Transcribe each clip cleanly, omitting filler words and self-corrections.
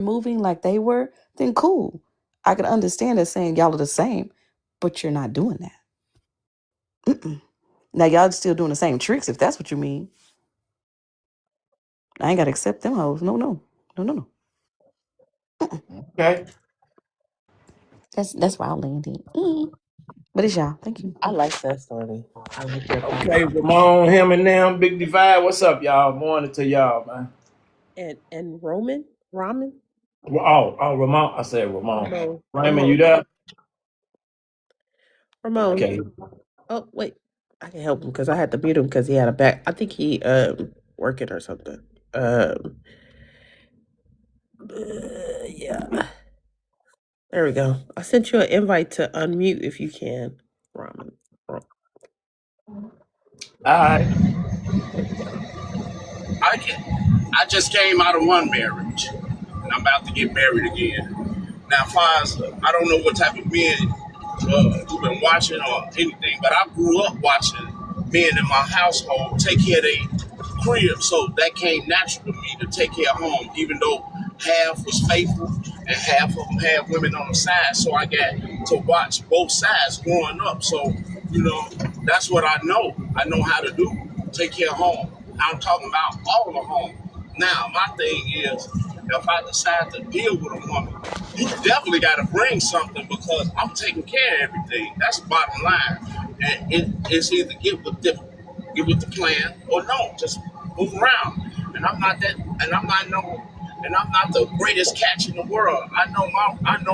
moving like they were, then cool. I could understand us saying y'all are the same, but you're not doing that. Now y'all still doing the same tricks if that's what you mean. I ain't gotta accept them hoes. No. Okay. That's where I'll land in. But it's y'all. Thank you. I like that story. I like that. Okay, Ramon, him and them, Big Divide. What's up, y'all? Morning to y'all, man. And ramen. Oh, Ramon. I said Ramon. Ramon. Raymond, you there? Ramon. Okay. Oh wait, I can help him because I had to mute him because he had a back. I think he working or something. Yeah. There we go. I sent you an invite to unmute if you can, Ramen. All right. I just came out of one marriage, and I'm about to get married again. Now, Fonz, I don't know what type of men you've been watching or anything, but I grew up watching men in my household take care of their crib, so that came natural to me to take care of home, even though half was faithful and half of them had women on the side. So I got to watch both sides growing up. So, that's what I know. I know how to do, take care of home. I'm talking about all the home. Now, my thing is, if I decide to deal with a woman, you definitely got to bring something because I'm taking care of everything. That's the bottom line. And it's either get with the plan or no, just move around. And I'm not that, and I'm not no, and I'm not the greatest catch in the world. I know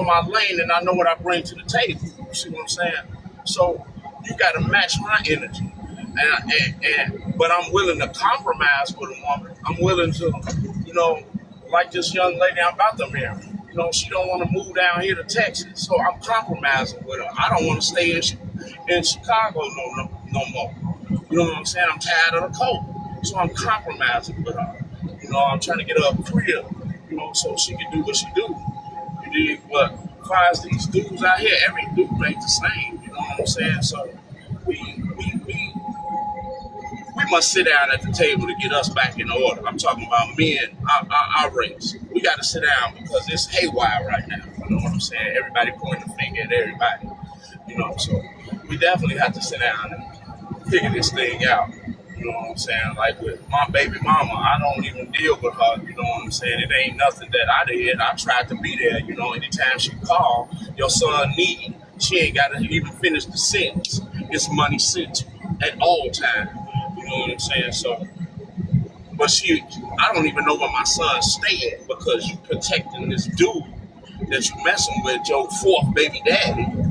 my lane, and I know what I bring to the table. You see what I'm saying? So you got to match my energy. But I'm willing to compromise with a woman. I'm willing to, like this young lady I'm about to marry. She don't want to move down here to Texas, so I'm compromising with her. I don't want to stay in Chicago no more. You know what I'm saying? I'm tired of the cold, so I'm compromising with her. I'm trying to get her a crib, so she can do what she do. You dig? But as far as these dudes out here, every dude ain't the same. You know what I'm saying? So we must sit down at the table to get us back in order. I'm talking about men, our race. We got to sit down because it's haywire right now. You know what I'm saying? Everybody pointing the finger at everybody. So we definitely have to sit down and figure this thing out. You know what I'm saying? Like with my baby mama, I don't even deal with her. You know what I'm saying? It ain't nothing that I did. I tried to be there. Anytime she called, your son need, she ain't got to even finish the sentence. It's money sent at all times. You know what I'm saying? So, but I don't even know where my son stay at because you protecting this dude that you messing with, your fourth baby daddy. And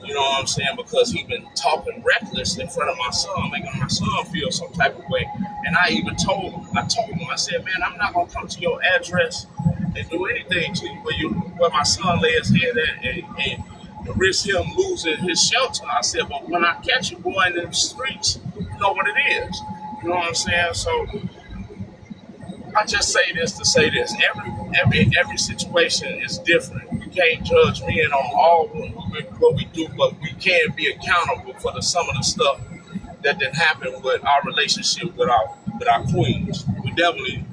you know what I'm saying? Because he been talking reckless in front of my son, making my son feel some type of way. And I even told him, I said, man, I'm not gonna come to your address and do anything to you where my son lay his head at and risk him losing his shelter. I said, but when I catch you going in the streets, you know what it is. You know what I'm saying? So I just say this to say this. Every situation is different. You can't judge men on all what we do, but we can be accountable for some of the stuff that did happen with our relationship with our queens. We definitely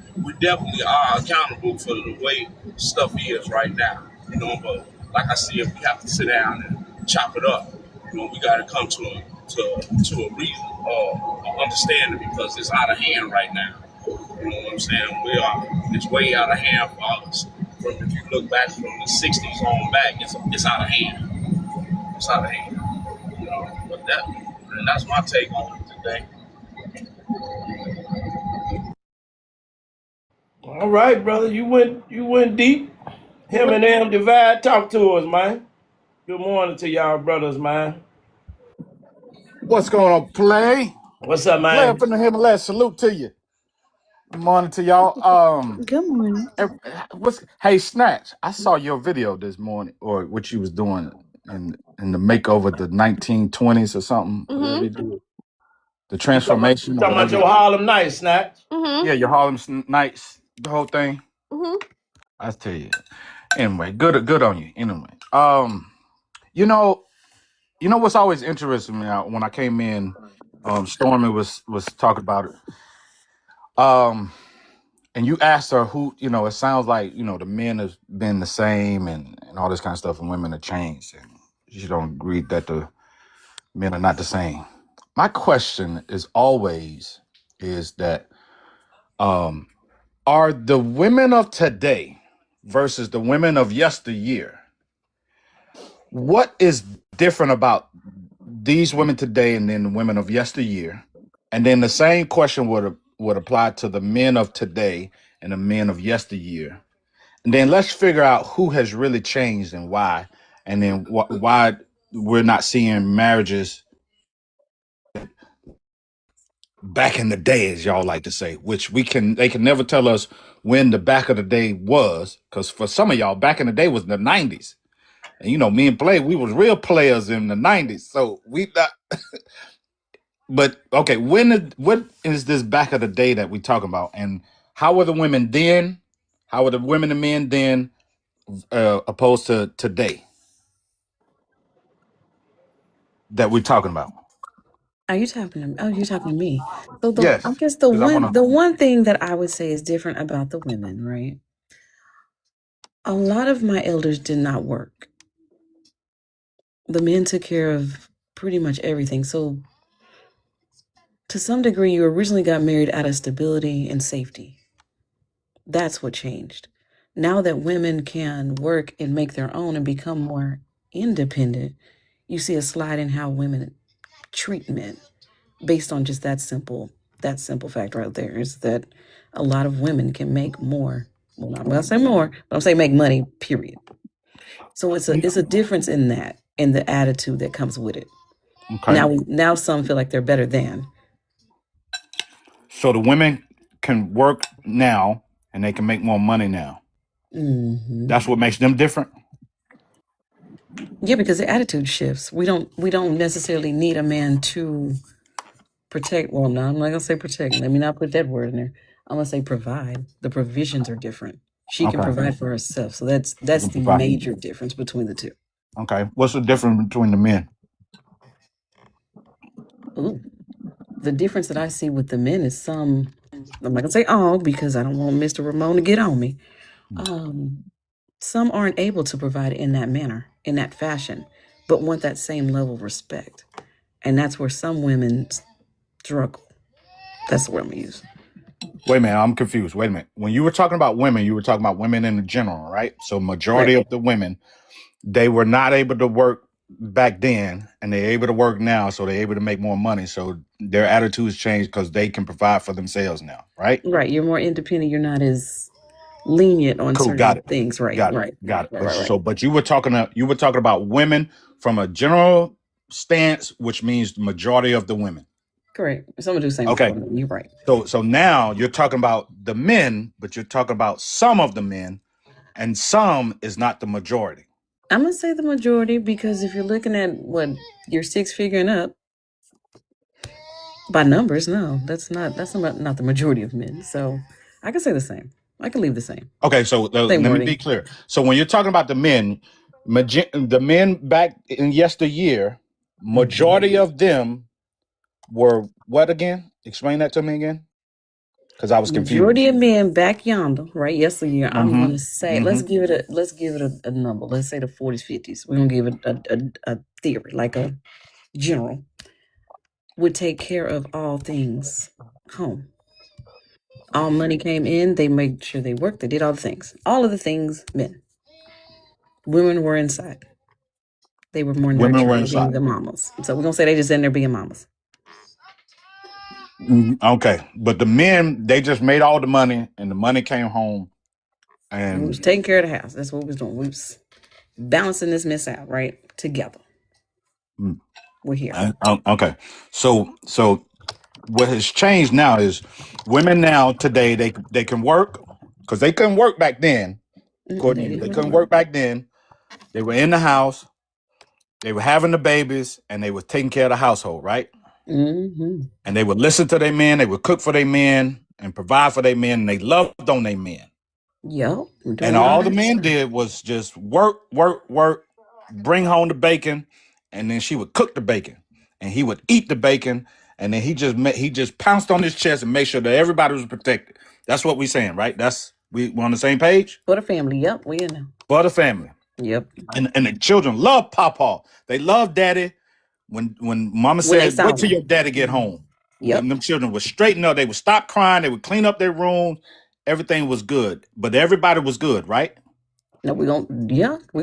are accountable for the way stuff is right now. But like I said, we have to sit down and chop it up. We got to come to a reason understanding because it's out of hand right now. You know what I'm saying? It's way out of hand for us. If you look back from the 60s on back, it's out of hand. It's out of hand. But that's my take on it today. All right, brother. You went deep. Him and them divide. Talk to us, man. Good morning to y'all brothers, man. What's going on, Play? What's up, Play man? up in the Himalayas. Salute to you. Good morning to y'all. Good morning. Hey, Snatch? I saw your video this morning, or what you was doing in the makeover the 1920s or something. Whatever you did, the You transformation or talking about whatever. your Harlem Nights, Snatch? Yeah, your Harlem Nights, the whole thing. I tell you. Anyway, good on you. Anyway, you know, what's always interesting me when I came in, Stormy was talking about it. and you asked her who, it sounds like, the men have been the same and all this kind of stuff, and women have changed. And she don't agree that the men are not the same. My question is always is that are the women of today versus the women of yesteryear, what is different about these women today and then the women of yesteryear? And then the same question would apply to the men of today and the men of yesteryear. And then let's figure out who has really changed and why, and then why we're not seeing marriages back in the day, as y'all like to say, which they can never tell us when the back of the day was, because for some of y'all, back in the day was the 90s. And me and Play, we was real players in the 90s. So we not, but okay, what is this back of the day that we talking about? And how were the women then? How were the women and men then opposed to today that we're talking about? Are you talking to? Oh, you're talking to me. So I Yes, guess because I want the to. one thing that I would say is different about the women, right? A lot of my elders did not work. The men took care of pretty much everything. So to some degree, you originally got married out of stability and safety. That's what changed. Now that women can work and make their own and become more independent, you see a slide in how women treat men based on just that simple fact right there is that a lot of women can make more. Well, I'm gonna say more, but I'm saying make money, period. So it's a difference in that and the attitude that comes with it. Okay. Now some feel like they're better than. So the women can work now and they can make more money now. Hmm. That's what makes them different. Yeah, because the attitude shifts. We don't necessarily need a man to protect. Well, no, I'm not gonna say protect. Let me not put that word in there. I'm gonna say provide. The provisions are different. She can Okay. provide for herself. So They that's can the provide. major difference between the two. Okay. What's the difference between the men? Ooh. The difference that I see with the men is some, I'm not gonna say all because I don't want Mr. Ramon to get on me. Um, some aren't able to provide in that manner, in that fashion, but want that same level of respect. And that's where some women struggle. That's the word I'm gonna use. Wait a minute, I'm confused. Wait a minute. When you were talking about women, you were talking about women in general, right? So majority Correct. of the women, they were not able to work back then and they're able to work now, so they're able to make more money. So their attitudes change because they can provide for themselves now, right? Right. You're more independent. You're not as lenient on Cool, got certain it. things. Right. Got it. Right. Got it. Right. But Right. Right. so but you were talking about women from a general stance, which means the majority of the women. Correct. Someone do the same Okay. before me. You're right. So now you're talking about the men, but you're talking about some of the men, and some is not the majority. I'm gonna say the majority because if you're looking at what you're six figuring up, by numbers, no, that's not the majority of men. So I can say the same. I can leave the same. Okay, so Same let me be wording. clear. So when you're talking about the men, the men back in yesteryear, Hmm. majority of them were what again? Explain that to me again, because I was Majority confused. of men back yonder, right? Yesteryear, I'm Mm-hmm. gonna say Mm-hmm. let's give it a number. Let's say the 40s, 50s. We're gonna give it a theory, like a general would take care of all things home. All money came in, they made sure they worked, they did all the things. All of the things men. Women were inside. They were more Women were nurturing, being inside. the mamas. So we're gonna say they just in there being mamas. Mhm. Okay, but the men they just made all the money, and the money came home, We was and taking care of the house. That's what we was doing. We was balancing this mess out, right? Together. mm, We're here. okay. So what has changed now is women now today they can work because they couldn't work back then. According They to you, didn't they want to couldn't work. work back then. They were in the house, they were having the babies, and they were taking care of the household, right? Mm-hmm. And they would listen to their men, they would cook for their men and provide for their men, and they loved on their men. Yup. We're And doing all all the that men stuff. did was just work, work, work, bring home the bacon, and then she would cook the bacon, and he would eat the bacon, and then he just pounced on his chest and made sure that everybody was protected. That's what we're saying, right? We're on the same page For the family. Yep, we in there. for the family. Yep. And the children love Papa. They love Daddy. When Mama When they said, saw "Wait till him. your daddy get home," Yep. them children would straighten up. They would stop crying. They would clean up their room. Everything was good, but everybody was good, right? No, we're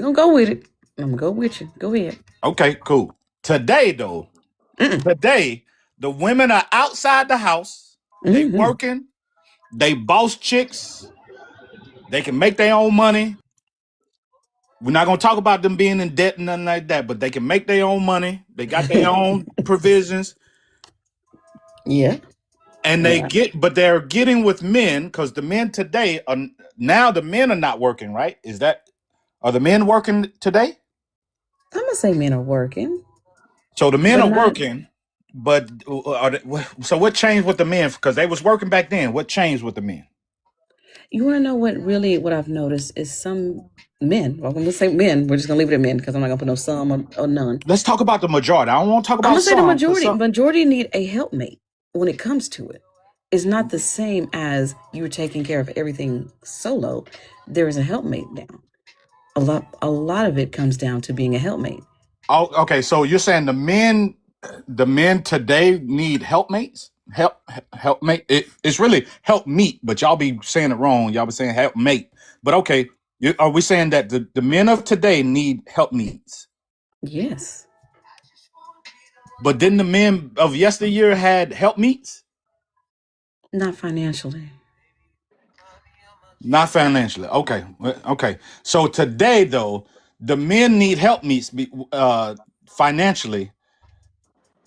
gonna go with it. I'm gonna go with you. Go ahead. Okay, cool. Today, though, Mm-mm. today the women are outside the house. They Mm-hmm. working. They boss chicks. They can make their own money. We're not gonna talk about them being in debt and nothing like that, but they can make their own money. They got their own provisions, Yeah. and Yeah. but they're getting with men because the men today are now the men are not working, right? Are the men working today? I'm gonna say men are working, So the men but are not. working, but so what changed with the men? Because they was working back then. What changed with the men? You want to know what I've noticed is some men. Well, I'm gonna say men. We're just gonna leave it at men because I'm not gonna put no some or none. Let's talk about the majority. I don't want to talk I'm about gonna say the some because majority. some. Majority need a helpmate when it comes to it. It's not the same as you taking care of everything solo. There is a helpmate now. A lot of it comes down to being a helpmate. Oh, okay. So you're saying the men today need helpmates? Helpmate. It's really help meet, but y'all be saying it wrong. Y'all be saying helpmate. But okay, are we saying that the men of today need helpmeets? Yes, But didn't the men of yesteryear had helpmeets? not financially. Not financially. Okay. Okay. So today though, the men need helpmeets financially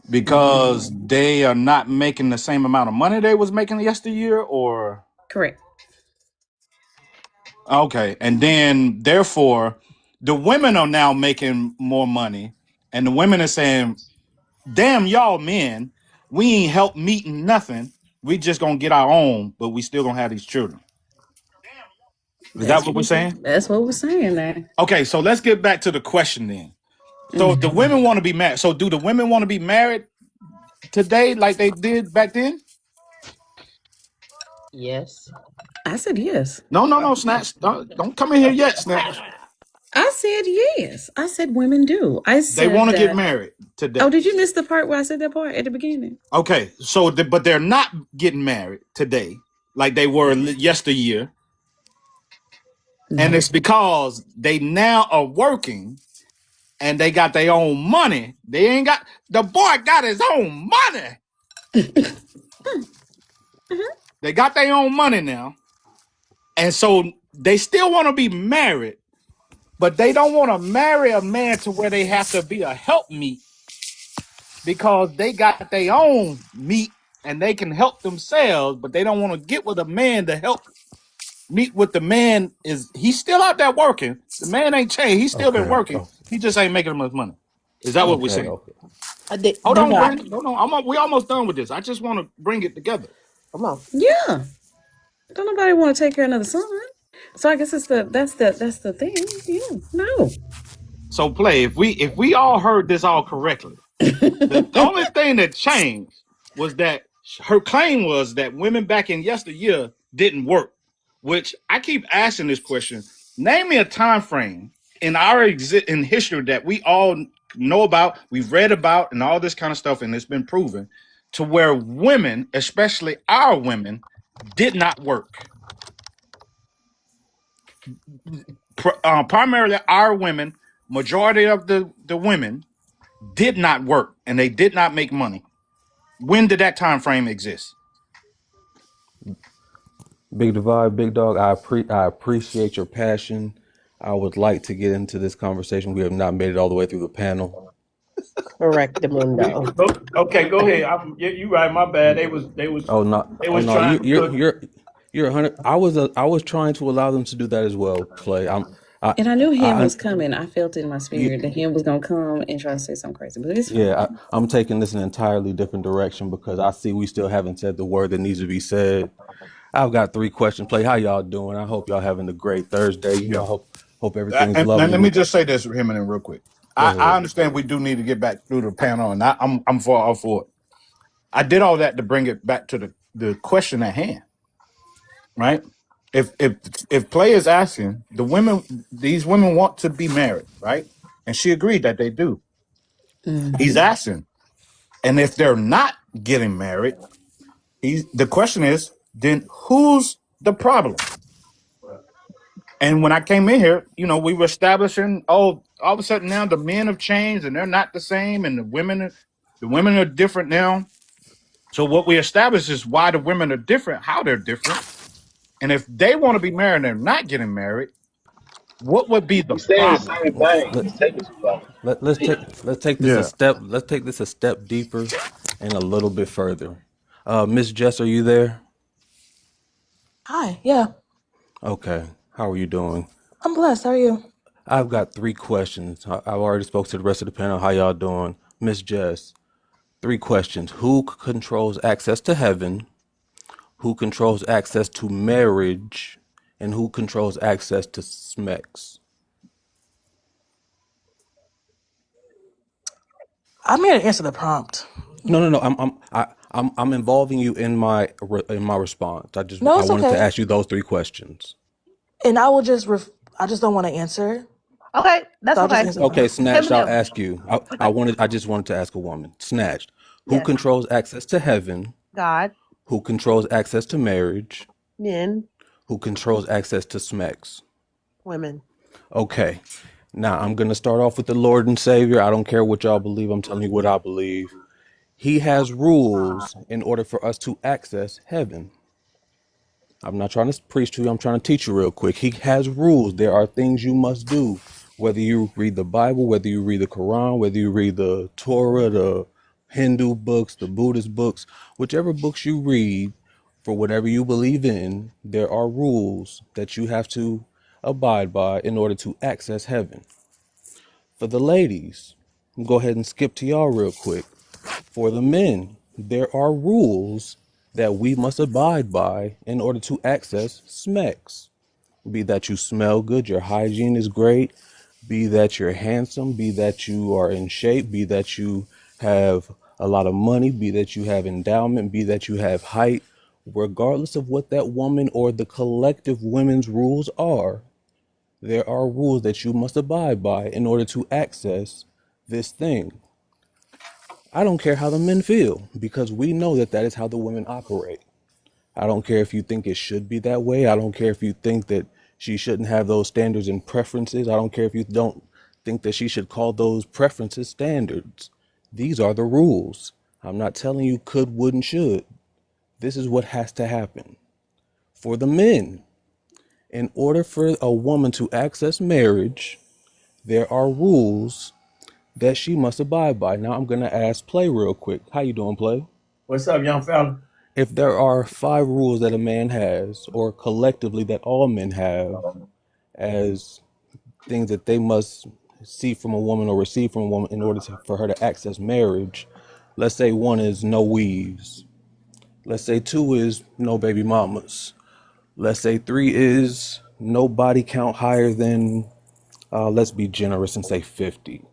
because Mm, they are not making the same amount of money they was making yesteryear, or correct. okay, and then therefore the women are now making more money, and the women are saying, "Damn y'all men, we ain't help meeting nothing. We just gonna get our own, but we still gonna have these children." Is that That's what what we're we saying? that's what we're saying there. Okay, so let's get back to the question then. So if the Mm. women want to be married, so do the women want to be married today like they did back then? Yes. I said yes. No, no, no, Snatch. Don't come in here yet, Snatch. I said yes. I said women do. I They said want to get that. married Oh, today. did you miss the part where I said that part at the beginning? Okay, so but they're not getting married today like they were yesteryear, and No. it's because they now are working and they got their own money. They ain't got the boy got his own money. Mhm. They got their own money now, and so they still want to be married, but they don't want to marry a man to where they have to be a helpmeet because they got their own meat and they can help themselves, but they don't want to get with a man to help meet with the man. Is he's still out there working? The man ain't changed. He's still been Okay. working. He just ain't making much money. Is that what we're Okay. saying? Okay. I did. Hold Did on, not. Brandon. Hold on. We almost done with this. I just want to bring it together. Come on. Yeah. Don't nobody want to take care of another son. So I guess that's the thing. Yeah. No. So play. If we all heard this all correctly, the only thing that changed was that her claim was that women back in yesteryear didn't work, which I keep asking this question. Name me a time frame in in history that we all know about, we've read about, and all this kind of stuff, and it's been proven to where women, especially our women, did not work. Primarily our women, majority of the women did not work and they did not make money. When did that time frame exist? Big Divide, Big Dog. I appreciate your passion. I would like to get into this conversation. We have not made it all the way through the panel. Correct the mundo. Okay, go ahead. You right. My bad. They was Oh no, they oh was no, trying to put. you're 100. I was trying to allow them to do that as well. Play. I And I knew him I was coming. I felt it in my you, spirit that him was gonna come and try to say something crazy. But it's fine. yeah. I'm taking this in an entirely different direction because I see we still haven't said the word that needs to be said. I've got three questions. Play. How y'all doing? I hope y'all having a great Thursday. You know, Yeah. hope everything's And lovely let me with. just say this, Him real quick. Go I ahead. understand we do need to get back through the panel, and I'm for all for it. I did all that to bring it back to the question at hand. right? If Play is asking the women, these women want to be married, right? And she agreed that they do. He's Mm-hmm. asking, and if they're not getting married, the question is, then who's the problem? And when I came in here, we were establishing, oh, all of a sudden now the men have changed and they're not the same, and the women are different now. So what we established is why the women are different, how they're different, and if they want to be married and they're not getting married, what would be the We stay in the problem? same thing. It's taking too long. Let's take this a Yeah. step. Let's take this a step deeper and a little bit further. Miss Jess, are you there? Hi. Yeah. Okay. How are you doing? I'm blessed. How are you? I've got three questions. I've already spoke to the rest of the panel. How y'all doing? Miss Jess, three questions. Who controls access to heaven? Who controls access to marriage? And who controls access to SMEX? I'm here to answer the prompt. No. I'm involving you in my response. No, I it's wanted to okay. ask you those three questions. And I will just I just don't want to answer. Okay, So that's I'll just okay. answer the Okay, prompt. Snatched, Him I'll him. ask you. Okay. I just wanted to ask a woman. Snatched. Who Yes. controls access to heaven? God. Who controls access to marriage? Men. Who controls access to SMEX? Women. Okay. Now I'm gonna start off with the Lord and Savior. I don't care what y'all believe, I'm telling you what I believe. He has rules in order for us to access heaven. I'm not trying to preach to you, I'm trying to teach you real quick. He has rules. There are things you must do. Whether you read the Bible, whether you read the Quran, whether you read the Torah, the Hindu books, the Buddhist books, whichever books you read, for whatever you believe in, there are rules that you have to abide by in order to access heaven. For the ladies, go ahead and skip to y'all real quick. For the men, there are rules that we must abide by in order to access SMEX. Be that you smell good, your hygiene is great, be that you're handsome, be that you are in shape, be that you have a lot of money, be that you have endowment, be that you have height. Regardless of what that woman or the collective women's rules are, there are rules that you must abide by in order to access this thing. I don't care how the men feel because we know that that is how the women operate. I don't care if you think it should be that way. I don't care if you think that she shouldn't have those standards and preferences. I don't care if you don't think that she should call those preferences standards. These are the rules. I'm not telling you could, would, and should. This is what has to happen. For the men, in order for a woman to access marriage, there are rules that she must abide by. Now I'm gonna ask Play real quick. How you doing, Play? What's up, young fella? If there are 5 rules that a man has, or collectively that all men have, as things that they must see from a woman or receive from a woman in order for her to access marriage, let's say one is no weaves. Let's say two is no baby mamas. Let's say three is no body count higher than, let's be generous and say 50.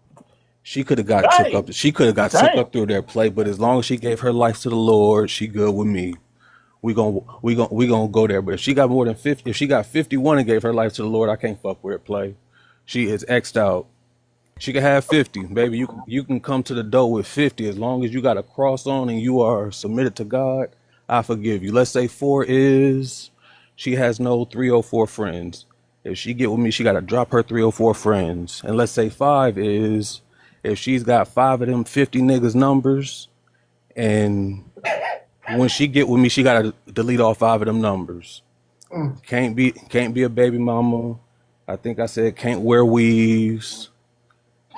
She could have got took up. Dang. She could have got took Dang. up through their play, but as long as she gave her life to the Lord, she good with me. We gonna go there. But if she got more than 50, if she got 51 and gave her life to the Lord, I can't fuck with her play. She is x'd out. She can have 50, baby. You can come to the door with 50 as long as you got a cross on and you are submitted to God. I forgive you. Let's say four is she has no 304 friends. If she get with me, she got to drop her 304 friends. And let's say five is if she's got five of them 50 niggas numbers, and when she get with me, she got to delete all five of them numbers. Mm. Can't be a baby mama. I think I said can't wear weaves.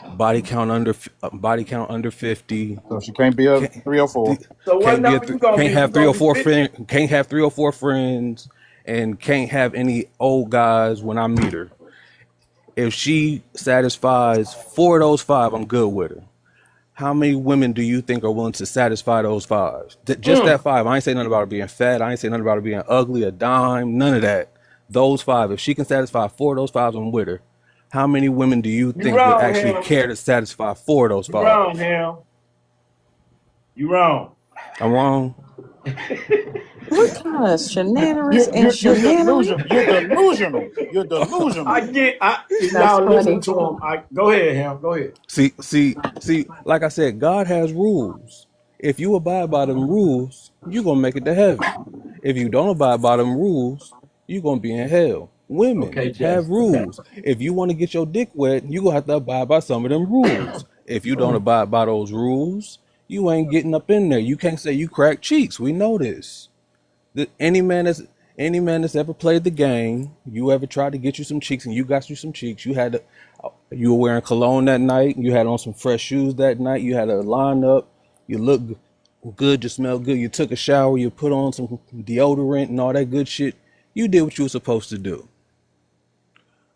Body count under 50. So she can't be a Can't 304. So what can't be a number you gonna can't be? You have three gonna or be four 50? friends. Can't have 3 or 4 friends, and can't have any old guys when I meet her. If she satisfies 4 of those 5, I'm good with her. How many women do you think are willing to satisfy those 5? Just that Mm. 5. I ain't say nothing about her being fat. I ain't say nothing about her being ugly, a dime, none of that. Those 5. If she can satisfy 4 of those 5, I'm with her. How many women do you You think would wrong, actually Ham. care to satisfy 4 of those You wrong, 5? Ham. You wrong. I'm wrong. What kind of shenanigans You're and you're you're shenanery? delusional. You're delusional. You're delusional. That's Y'all listen funny. to him. Go ahead, Ham. Go ahead. See. Like I said, God has rules. If you abide by them rules, you gonna make it to heaven. If you don't abide by them rules, you gonna be in hell. Women Okay, have Jess. Okay. rules. If you want to get your dick wet, you gonna have to abide by some of them rules. If you don't abide by those rules, you ain't getting up in there. You can't say you crack cheeks. We know this. The, any man that's ever played the game, you ever tried to get you some cheeks and you got you some cheeks, you were wearing cologne that night, you had on some fresh shoes that night, you had a line up, you look good, you smell good, you took a shower, you put on some deodorant and all that good shit. You did what you were supposed to do.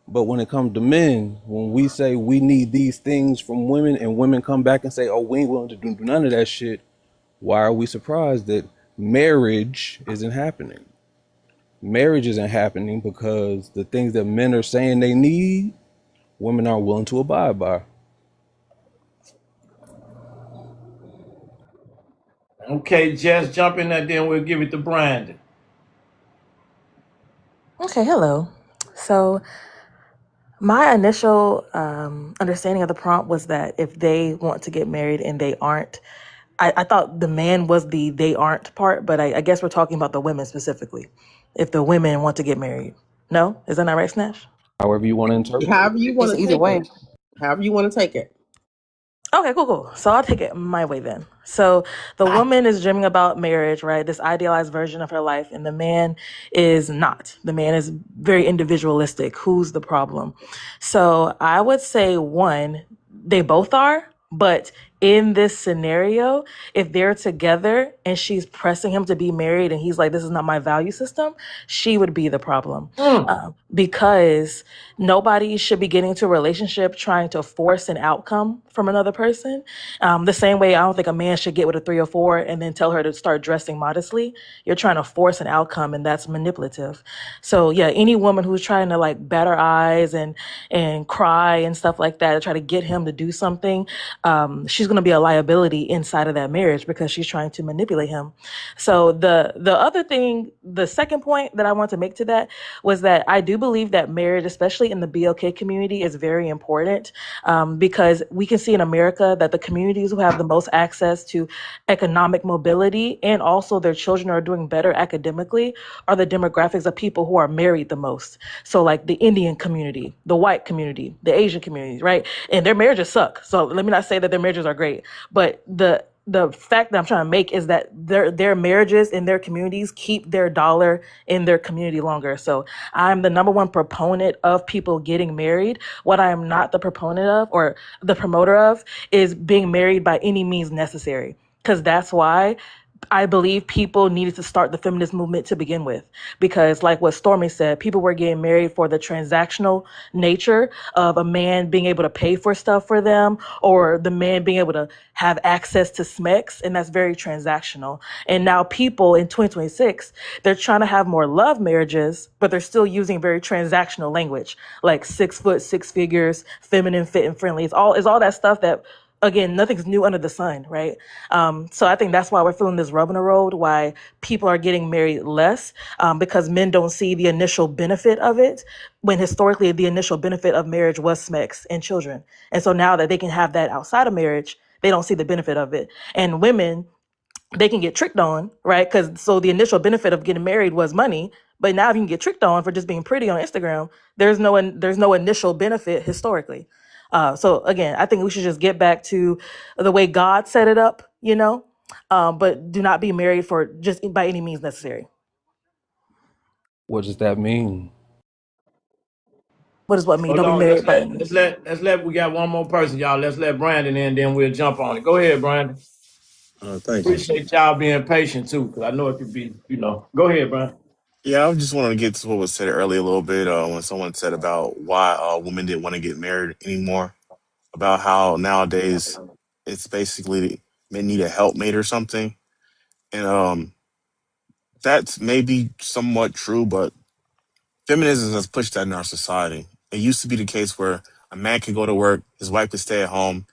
But when it comes to men, when we say we need these things from women and women come back and say, oh, we ain't willing to do none of that shit, why are we surprised that marriage isn't happening? Marriage isn't happening because the things that men are saying they need, women aren't willing to abide by. Okay, Jess, jump in there, then we'll give it to Brandon. Okay, hello. So, my initial understanding of the prompt was that if they want to get married and they aren't, I thought the man was the they aren't part, but I guess we're talking about the women specifically. If the women want to get married. No? Is that not right, Snatch? However you want to interpret it. However you It's want to either take way. it. However you want to take it. Okay, cool. So I'll take it my way then. So the woman is dreaming about marriage, right? This idealized version of her life, and the man is not. The man is very individualistic. Who's the problem? So I would say one, they both are, but in this scenario, if they're together and she's pressing him to be married and he's like, this is not my value system, she would be the problem. Because nobody should be getting into a relationship trying to force an outcome from another person. The same way I don't think a man should get with a 3 or 4 and then tell her to start dressing modestly. You're trying to force an outcome, and that's manipulative. So yeah, any woman who's trying to like bat her eyes and cry and stuff like that to try to get him to do something, she's going to be a liability inside of that marriage because she's trying to manipulate him. So the other thing, the second point that I want to make to that was that I do believe that marriage, especially in the BLK community, is very important, because we can see in America that the communities who have the most access to economic mobility and also their children are doing better academically are the demographics of people who are married the most. So like the Indian community, the white community, the Asian communities, right? And their marriages suck. So let me not say that their marriages are great, but the fact that I'm trying to make is that their marriages in their communities keep their dollar in their community longer. So I'm the number one proponent of people getting married. What I am not the proponent of or the promoter of is being married by any means necessary. Because that's why I believe people needed to start the feminist movement to begin with, because like what Stormy said, people were getting married for the transactional nature of a man being able to pay for stuff for them or the man being able to have access to SMEX. And that's very transactional. And now people in 2026, they're trying to have more love marriages, but they're still using very transactional language, like 6 foot, 6 figures, feminine, fit and friendly. It's all that stuff that, again, nothing's new under the sun, right? So I think that's why we're feeling this rub in the road, why people are getting married less, because men don't see the initial benefit of it, when historically the initial benefit of marriage was SMEX and children. And so now that they can have that outside of marriage, they don't see the benefit of it. And women, they can get tricked on, right? Because so the initial benefit of getting married was money, but now if you can get tricked on for just being pretty on Instagram, there's no initial benefit historically. So again, I think we should just get back to the way God set it up, but do not be married for just by any means necessary. What does that mean? What does what mean? Hold Don't be on. married by any means. We got one more person, y'all. Let's let Brandon in, then we'll jump on it. Go ahead, Brandon. Thank you. Appreciate y'all being patient too, because I know it could be, Go ahead, Brandon. Yeah, I just wanted to get to what was said earlier a little bit when someone said about why women didn't want to get married anymore, about how nowadays it's basically men need a helpmate or something. And that's maybe somewhat true, but feminism has pushed that in our society. It used to be the case where a man could go to work, his wife could stay at home,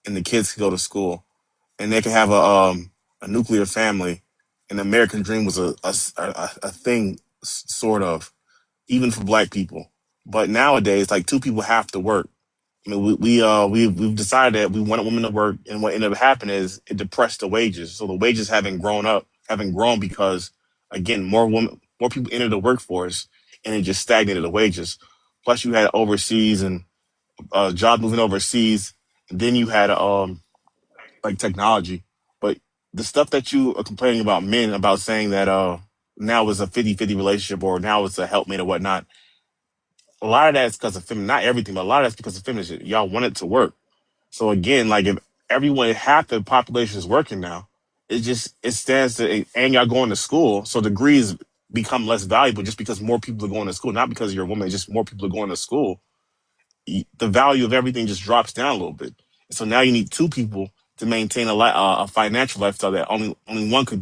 and the kids could go to school, and they could have a a nuclear family, an American dream was a thing, sort of, even for black people. But nowadays, like two people have to work. I mean, we've decided that we want women to work, and what ended up happening is it depressed the wages. So the wages haven't grown because, again, more people entered the workforce, and it just stagnated the wages. Plus, you had overseas and jobs moving overseas, and then you had like technology. But the stuff that you are complaining about men about saying that now it's a 50-50 relationship or now it's a helpmate or whatnot, a lot of that is because of feminism. Not everything, but a lot of that's because of feminism. Y'all want it to work. So again, like if everyone, half the population is working now, it stands to, and y'all going to school, so degrees become less valuable just because more people are going to school, not because you're a woman, just more people are going to school. The value of everything just drops down a little bit. So now you need two people to maintain a financial lifestyle that only one could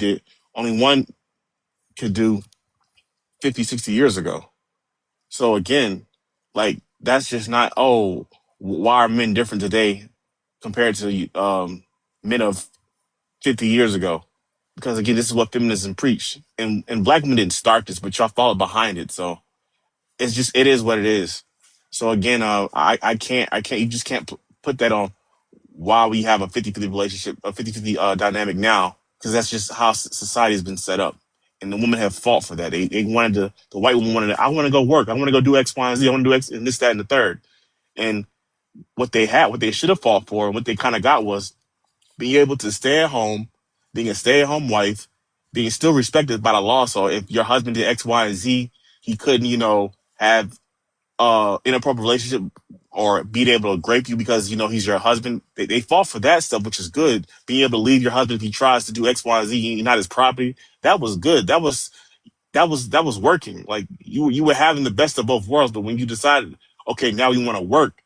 do 50, 60 years ago. So again, like that's just not, oh, why are men different today compared to men of 50 years ago? Because again, this is what feminism preached, and black men didn't start this, but y'all followed behind it. So it is what it is. So again, you just can't put that on why we have a 50-50 relationship, a 50-50 dynamic now, because that's just how society has been set up. And the women have fought for that. They wanted the white woman wanted to, I want to go work. I want to go do X, Y, and Z. I want to do X and this, that, and the third. And what they should have fought for, and what they kind of got was being able to stay at home, being a stay-at-home wife, being still respected by the law. So if your husband did X, Y, and Z, he couldn't, have inappropriate relationship or being able to grape you because he's your husband. They fought for that stuff, which is good. Being able to leave your husband if he tries to do X, Y, and Z, you're not his property. That was good. That was working. Like you were having the best of both worlds. But when you decided, okay, now we want to work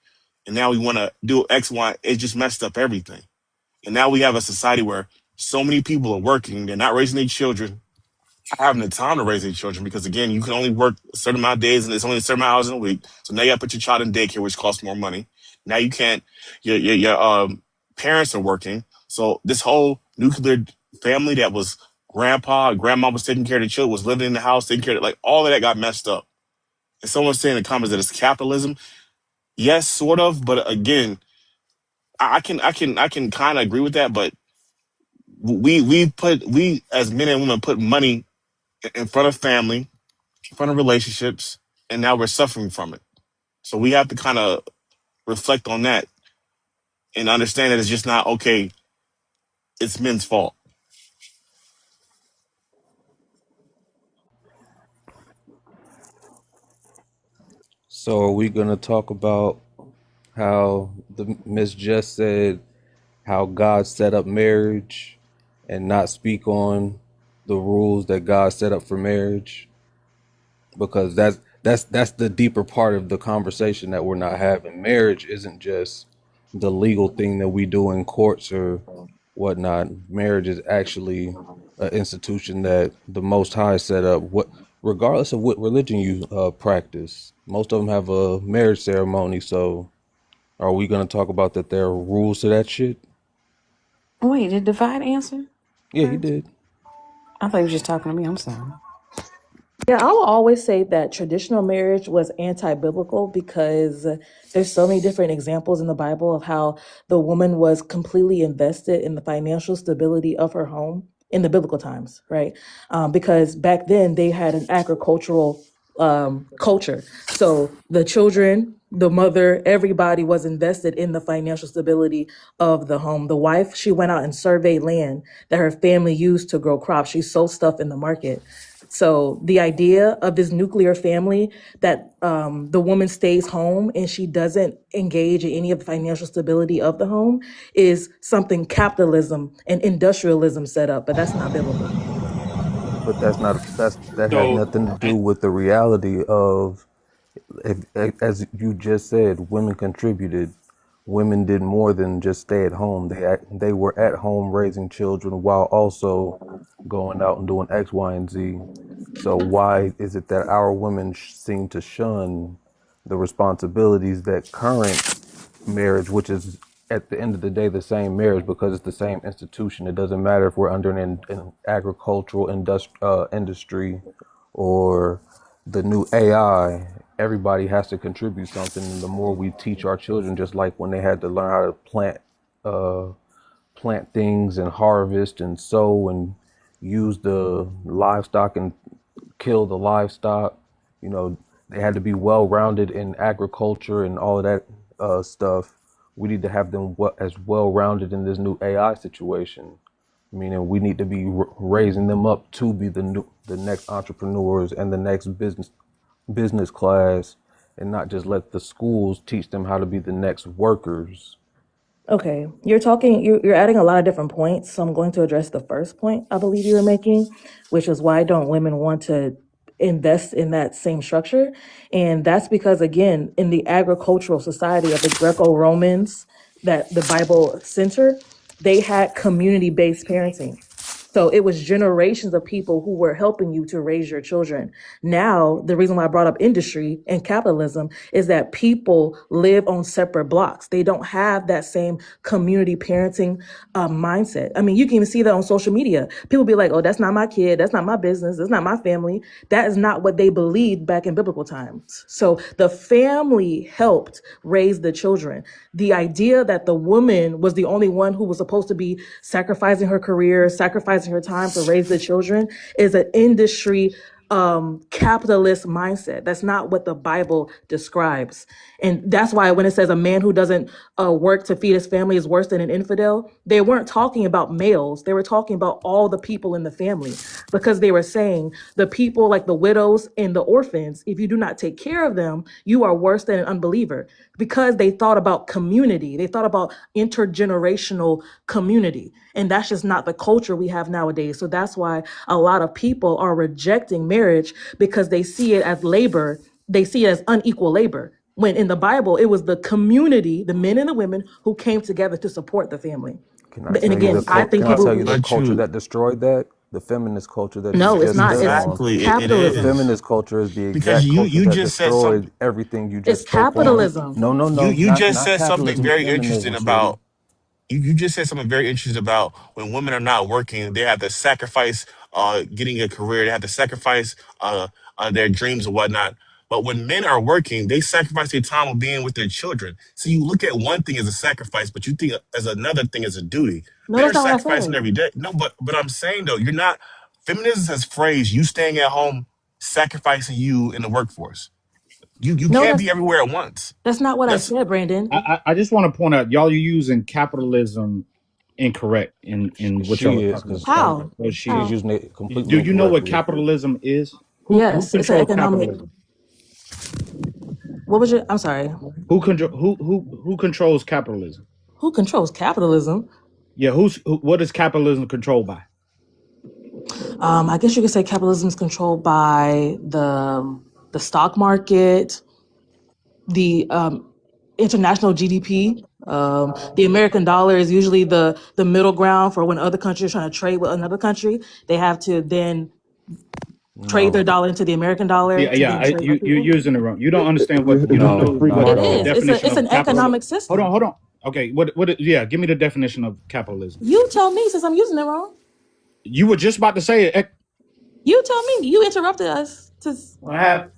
and now we want to do X, Y, it just messed up everything. And now we have a society where so many people are working, they're not raising their children, having the time to raise their children because again, you can only work a certain amount of days and it's only a certain amount of hours in a week. So now you got to put your child in daycare, which costs more money. Now you can't. Your parents are working, so this whole nuclear family that was grandma was taking care of the children, was living in the house, taking care of like all of that got messed up. And someone's saying in the comments that it's capitalism. Yes, sort of, but again, I can kind of agree with that, but we as men and women put money in front of family, in front of relationships, and now we're suffering from it. So we have to kind of reflect on that and understand that it's just not okay. It's men's fault. So are we gonna talk about how the Miss just said how God set up marriage and not speak on the rules that God set up for marriage? Because that's the deeper part of the conversation that we're not having. Marriage isn't just the legal thing that we do in courts or whatnot. Marriage is actually an institution that the Most High set up. What, regardless of what religion you practice, most of them have a marriage ceremony. So, are we going to talk about that? There are rules to that shit. Wait, did Divide answer Yeah, he first? did. I thought he was just talking to me. I'm sorry. Yeah, I will always say that traditional marriage was anti-biblical because there's so many different examples in the Bible of how the woman was completely invested in the financial stability of her home in the biblical times, right? Because back then they had an agricultural culture. So the children, the mother, everybody was invested in the financial stability of the home. The wife, she went out and surveyed land that her family used to grow crops. She sold stuff in the market. So the idea of this nuclear family that the woman stays home and she doesn't engage in any of the financial stability of the home is something capitalism and industrialism set up, but that's not biblical. But that has So, nothing to do with the reality of, as you just said, women contributed. Women did more than just stay at home. They were at home raising children while also going out and doing X, Y, and Z. So why is it that our women seem to shun the responsibilities that current marriage, which is at the end of the day the same marriage because it's the same institution. It doesn't matter if we're under an agricultural industry or the new AI. Everybody has to contribute something. And the more we teach our children, just like when they had to learn how to uh, plant things and harvest and sow and use the livestock and kill the livestock. You know, they had to be well rounded in agriculture and all of that stuff. We need to have them as well rounded in this new AI situation. Meaning, we need to be raising them up to be the next entrepreneurs and the next business class, and not just let the schools teach them how to be the next workers. Okay, you're adding a lot of different points. So I'm going to address the first point I believe you were making, which is why don't women want to invest in that same structure? And that's because, again, in the agricultural society of the Greco-Romans that the Bible center, they had community-based parenting. So it was generations of people who were helping you to raise your children. Now, the reason why I brought up industry and capitalism is that people live on separate blocks. They don't have that same community parenting mindset. I mean, you can even see that on social media. People be like, oh, that's not my kid. That's not my business. That's not my family. That is not what they believed back in biblical times. So the family helped raise the children. The idea that the woman was the only one who was supposed to be sacrificing her career, sacrificing her time to raise the children is an industry capitalist mindset. That's not what the Bible describes. And that's why when it says a man who doesn't work to feed his family is worse than an infidel, they weren't talking about males. They were talking about all the people in the family, because they were saying the people like the widows and the orphans, if you do not take care of them, you are worse than an unbeliever, because they thought about community. They thought about intergenerational community. And that's just not the culture we have nowadays. So that's why a lot of people are rejecting marriage, because they see it as labor. They see it as unequal labor. When in the Bible, it was the community, the men and the women who came together to support the family. Can I And tell you again, I think can I But tell people, you the but culture you that destroyed that? The feminist culture that you no, it's just not. stood It's on. exactly it The capitalism. is feminist culture is the because exact culture you that just said something. destroyed everything you It's just spoke on. capitalism. No, no, You no, you just not said something capitalism, very interesting feminism, sweetie. about you just said something very interesting about when women are not working, they have to sacrifice getting a career, they have to sacrifice their dreams and whatnot. But when men are working, they sacrifice their time of being with their children. So you look at one thing as a sacrifice, but you think as another thing as a duty. No, Men that's are not what I sacrificing said. every day. No, but I'm saying though, you're not. Feminism has phrased you staying at home, sacrificing you in the workforce. You No, can't be everywhere at once. that's not what I That's said, Brandon. I just want to point out, y'all are using capitalism incorrect in what y'all She are is, talking because about, right? How? Well, she's How? using it completely do you know what incorrectly. capitalism is? Who Yes, it's an controls economic. capitalism? What was your? I'm sorry. Who controls capitalism? Who controls capitalism? Yeah, what is capitalism controlled by? I guess you could say capitalism is controlled by the stock market, the international GDP. The American dollar is usually the middle ground for when other countries are trying to trade with another country. They have to then trade their No, dollar into the American dollar Yeah, to yeah. then trade with You're people. using it wrong. You don't understand If you don't if no, know you're free not what at It the market, is. all. definition It's of an capitalism. economic Hold on, system. hold on. Okay, what? Yeah, give me the definition of capitalism. You tell me, since I'm using it wrong. You were just about to say it. You tell me. You interrupted us. What happened?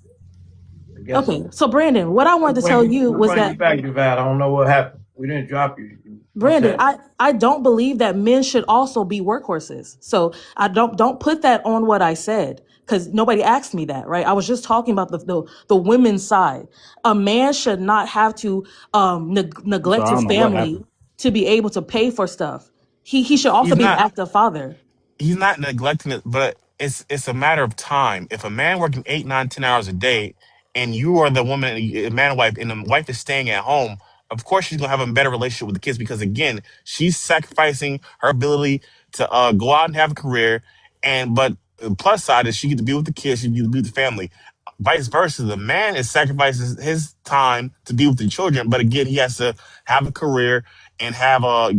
I guess Okay, so Brandon, what I wanted to tell you we'll was bring you that back, Javale. I don't know what happened. We didn't drop you. What's Brandon, happening? I don't believe that men should also be workhorses. So I don't put that on what I said, because nobody asked me that, right? I was just talking about the women's side. A man should not have to So neglect I his don't know what family happened. to be able to pay for stuff. He should also he's be an not. active father. He's not neglecting it, but it's a matter of time. If a man working 8, 9, 10 hours a day, and you are the woman, a man and wife, and the wife is staying at home, of course she's gonna have a better relationship with the kids because again, she's sacrificing her ability to go out and have a career, and but the plus side is she get to be with the kids, she get to be with the family. Vice versa, the man is sacrificing his time to be with the children, but again, he has to have a career and have a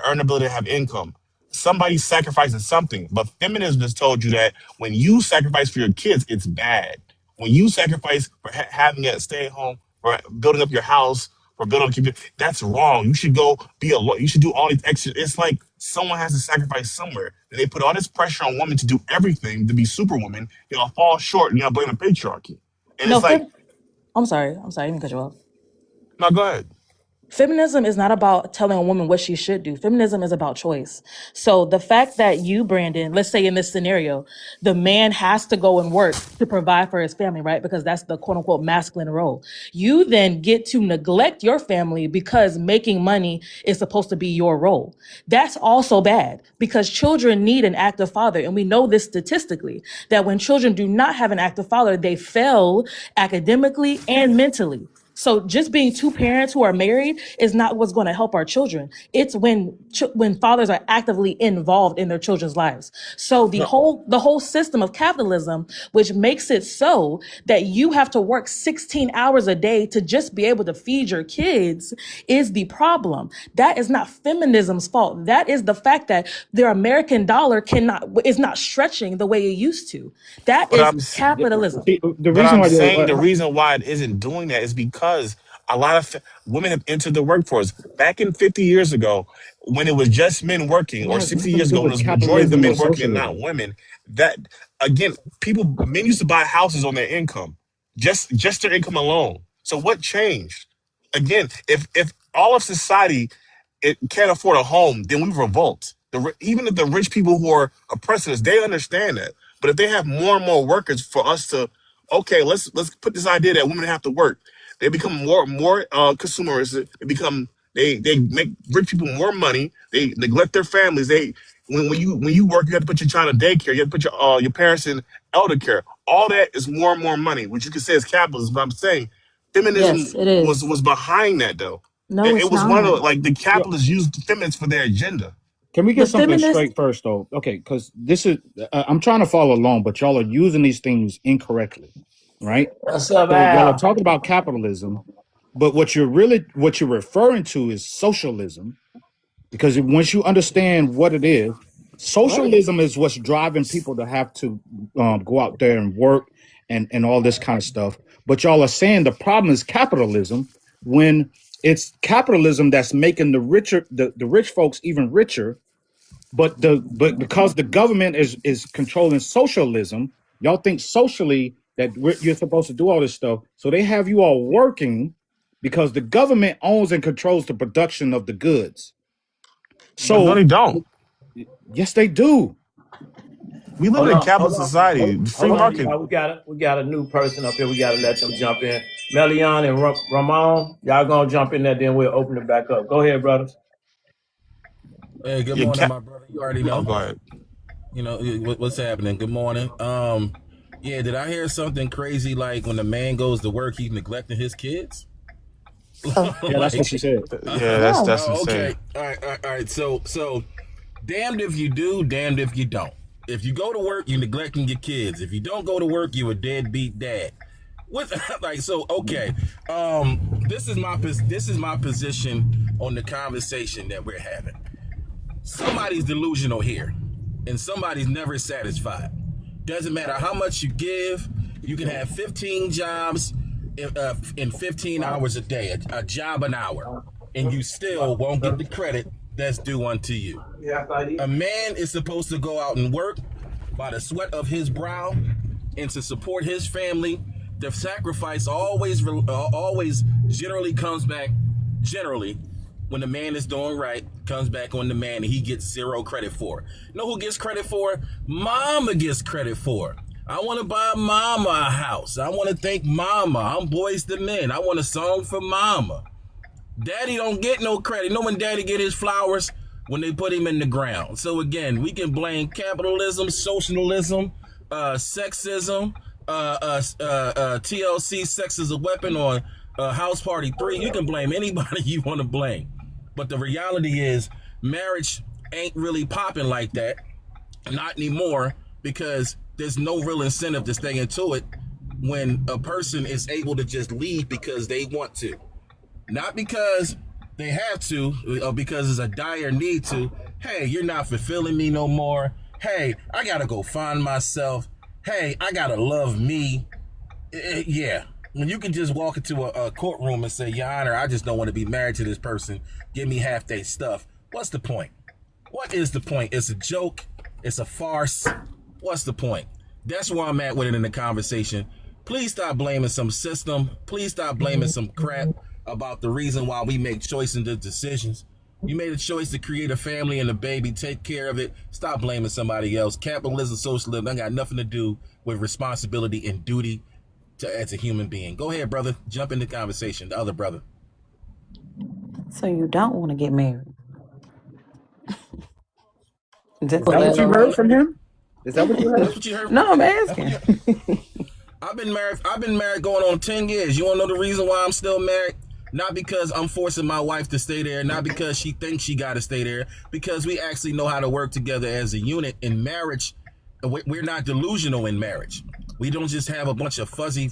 earn ability to have income. Somebody's sacrificing something. But feminism has told you that when you sacrifice for your kids, it's bad. When you sacrifice for having a stay at home, for building up your house, for building a community. That's wrong. You should go be a lawyer. You should do all these extra. It's like someone has to sacrifice somewhere. And they put all this pressure on women to do everything, to be superwoman. Fall short and blame the patriarchy. And No, it's like, I'm sorry. I didn't mean to cut you off. no, go ahead. Feminism is not about telling a woman what she should do. Feminism is about choice. So the fact that you, Brandon, let's say in this scenario, the man has to go and work to provide for his family, right? Because that's the quote unquote masculine role. You then get to neglect your family because making money is supposed to be your role. That's also bad because children need an active father. And we know this statistically, that when children do not have an active father, they fail academically and mentally. So just being two parents who are married is not what's going to help our children. It's when fathers are actively involved in their children's lives. So the whole system of capitalism, which makes it so that you have to work 16 hours a day to just be able to feed your kids, is the problem. That is not feminism's fault. That is the fact that their American dollar is not stretching the way it used to. That But is I'm capitalism. The But reason I'm why saying the reason why it isn't doing that is because a lot of women have entered the workforce. Back in 50 years ago, when it was just men working, it or has 60 nothing to years do ago, when it with was majority of the capitalism or men working and not socialism. women, that again, men used to buy houses on their income, just their income alone. So what changed? Again, if all of society it can't afford a home, then we revolt. Even if the rich people who are oppressing us, they understand that. But if they have more and more workers for us to, okay, let's put this idea that women have to work. They become more consumeristic. They make rich people more money. They neglect their families. When you work, you have to put your child in daycare. You have to put your parents in elder care. All that is more and more money, which you can say is capitalism. But I'm saying feminism Yes, it is. was behind that though. No, It it's was one of the, not. like the Yeah, capitalists used feminists for their agenda. can we The get something feminist, straight first, though? Okay, because this is I'm trying to follow along, but y'all are using these things incorrectly, right? What's up, So y'all are Al? talking about capitalism, but what you're referring to is socialism. Because once you understand what it is, What? socialism is what's driving people to have to go out there and work and all this kind of stuff. But y'all are saying the problem is capitalism when it's capitalism that's making the rich folks even richer. But because the government is controlling socialism, y'all think socially that you're supposed to do all this stuff. So they have you all working because the government owns and controls the production of the goods. But no, So they don't. yes, they do. We live in Hold a on, capitalist hold on, society, free hold on. market. Y'all. We got a new person up here. We gotta let them jump in. Melian and Ramon, y'all gonna jump in there, then we'll open it back up. Go ahead, brothers. Hey, good Your morning, cap. my brother. You already Oh, know. go ahead. You know what's happening. Good morning. Yeah, did I hear something crazy like when the man goes to work, he's neglecting his kids? oh, Yeah, that's what she Like, said. Yeah, no. that's okay, insane. all right. So, damned if you do, damned if you don't. If you go to work, you're neglecting your kids. If you don't go to work, you a deadbeat dad. What like so? Okay, this is my position on the conversation that we're having. Somebody's delusional here, and somebody's never satisfied. Doesn't matter how much you give, you can have 15 jobs in 15 hours a day, a job an hour, and you still won't get the credit that's due unto you. A man is supposed to go out and work by the sweat of his brow and to support his family. The sacrifice always generally comes back, generally, when the man is doing right, comes back on the man and he gets zero credit for it. You know who gets credit for it? Mama gets credit for it. I want to buy mama a house. I want to thank mama. I'm Boys to Men. I want a song for mama. Daddy don't get no credit. No when daddy get his flowers when they put him in the ground. So again, we can blame capitalism, socialism, sexism, TLC, sex is a weapon, or House Party 3. You can blame anybody you want to blame. But the reality is marriage ain't really popping like that. Not anymore, because there's no real incentive to stay into it when a person is able to just leave because they want to. Not because they have to, or because it's a dire need to. Hey, you're not fulfilling me no more. Hey, I gotta go find myself. Hey, I gotta love me. Yeah. When you can just walk into a courtroom and say, Your Honor, I just don't want to be married to this person. Give me half their stuff. What's the point? What is the point? It's a joke. It's a farce. What's the point? That's where I'm at with it in the conversation. Please stop blaming some system. Please stop blaming some crap about the reason why we make choices and decisions. You made a choice to create a family and a baby, take care of it. Stop blaming somebody else. Capitalism, socialism, that got nothing to do with responsibility and duty as a human being. Go ahead, brother. Jump in the conversation. The other brother. So you don't want to get married? Is Just that what let you I heard alone. want. from him? Is that what you heard? That's what you heard. No, I'm That's what you asking. heard. I've been married. I've been married going on 10 years. You want to know the reason why I'm still married? Not because I'm forcing my wife to stay there. Not because she thinks she got to stay there. Because we actually know how to work together as a unit in marriage. We're not delusional in marriage. We don't just have a bunch of fuzzy,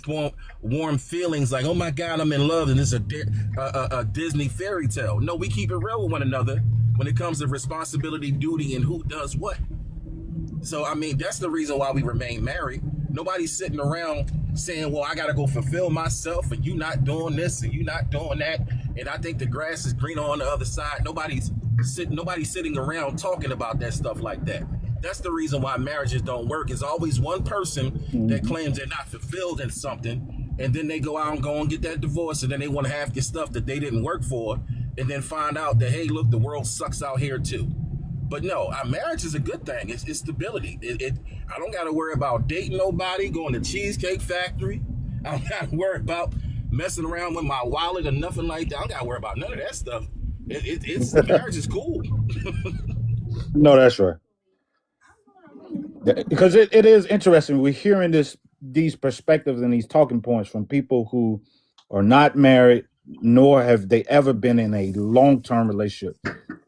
warm feelings like, oh my God, I'm in love and this is a Disney fairy tale. No, we keep it real with one another when it comes to responsibility, duty, and who does what. So, I mean, that's the reason why we remain married. Nobody's sitting around saying, well, I got to go fulfill myself and you not doing this and you not doing that. And I think the grass is greener on the other side. Nobody's sitting around talking about that stuff like that. That's the reason why marriages don't work. It's always one person that Mhm. claims they're not fulfilled in something. And then they go out and go and get that divorce. And then they want to have your stuff that they didn't work for. And then find out that, hey, look, the world sucks out here too. But no, our marriage is a good thing. It's stability. I don't got to worry about dating nobody, going to Cheesecake Factory. I don't got to worry about messing around with my wallet or nothing like that. I don't got to worry about none of that stuff. It's marriage is cool. No, that's right. Because it is interesting. We're hearing these perspectives and these talking points from people who are not married, nor have they ever been in a long term relationship.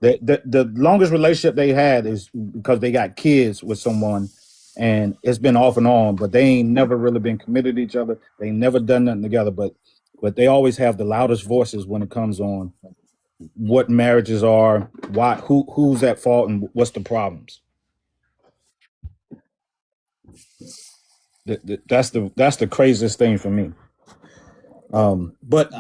The longest relationship they had is because they got kids with someone, and it's been off and on, but they ain't never really been committed to each other. They ain't never done nothing together, but they always have the loudest voices when it comes on what marriages are, why, who's at fault, and what's the problems. That's the craziest thing for me. But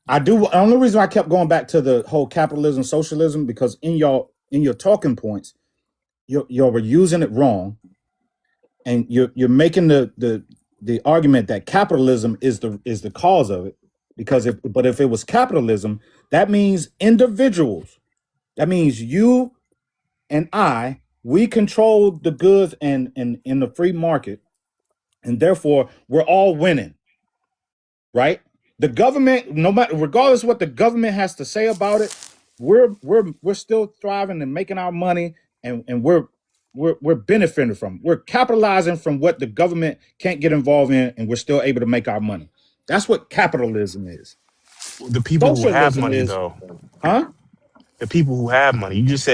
I do. The only reason I kept going back to the whole capitalism, socialism, because in your talking points, you're using it wrong, and you're making the argument that capitalism is the cause of it. Because if it was capitalism, that means individuals. That means you and we control the goods and in the free market, and therefore we're all winning, right? The government, no matter regardless of what the government has to say about it, we're still thriving and making our money, and we're benefiting from it. We're capitalizing from what the government can't get involved in, and we're still able to make our money. That's what capitalism is. The people who have Socialism money, is, though, huh? the people who have money. You just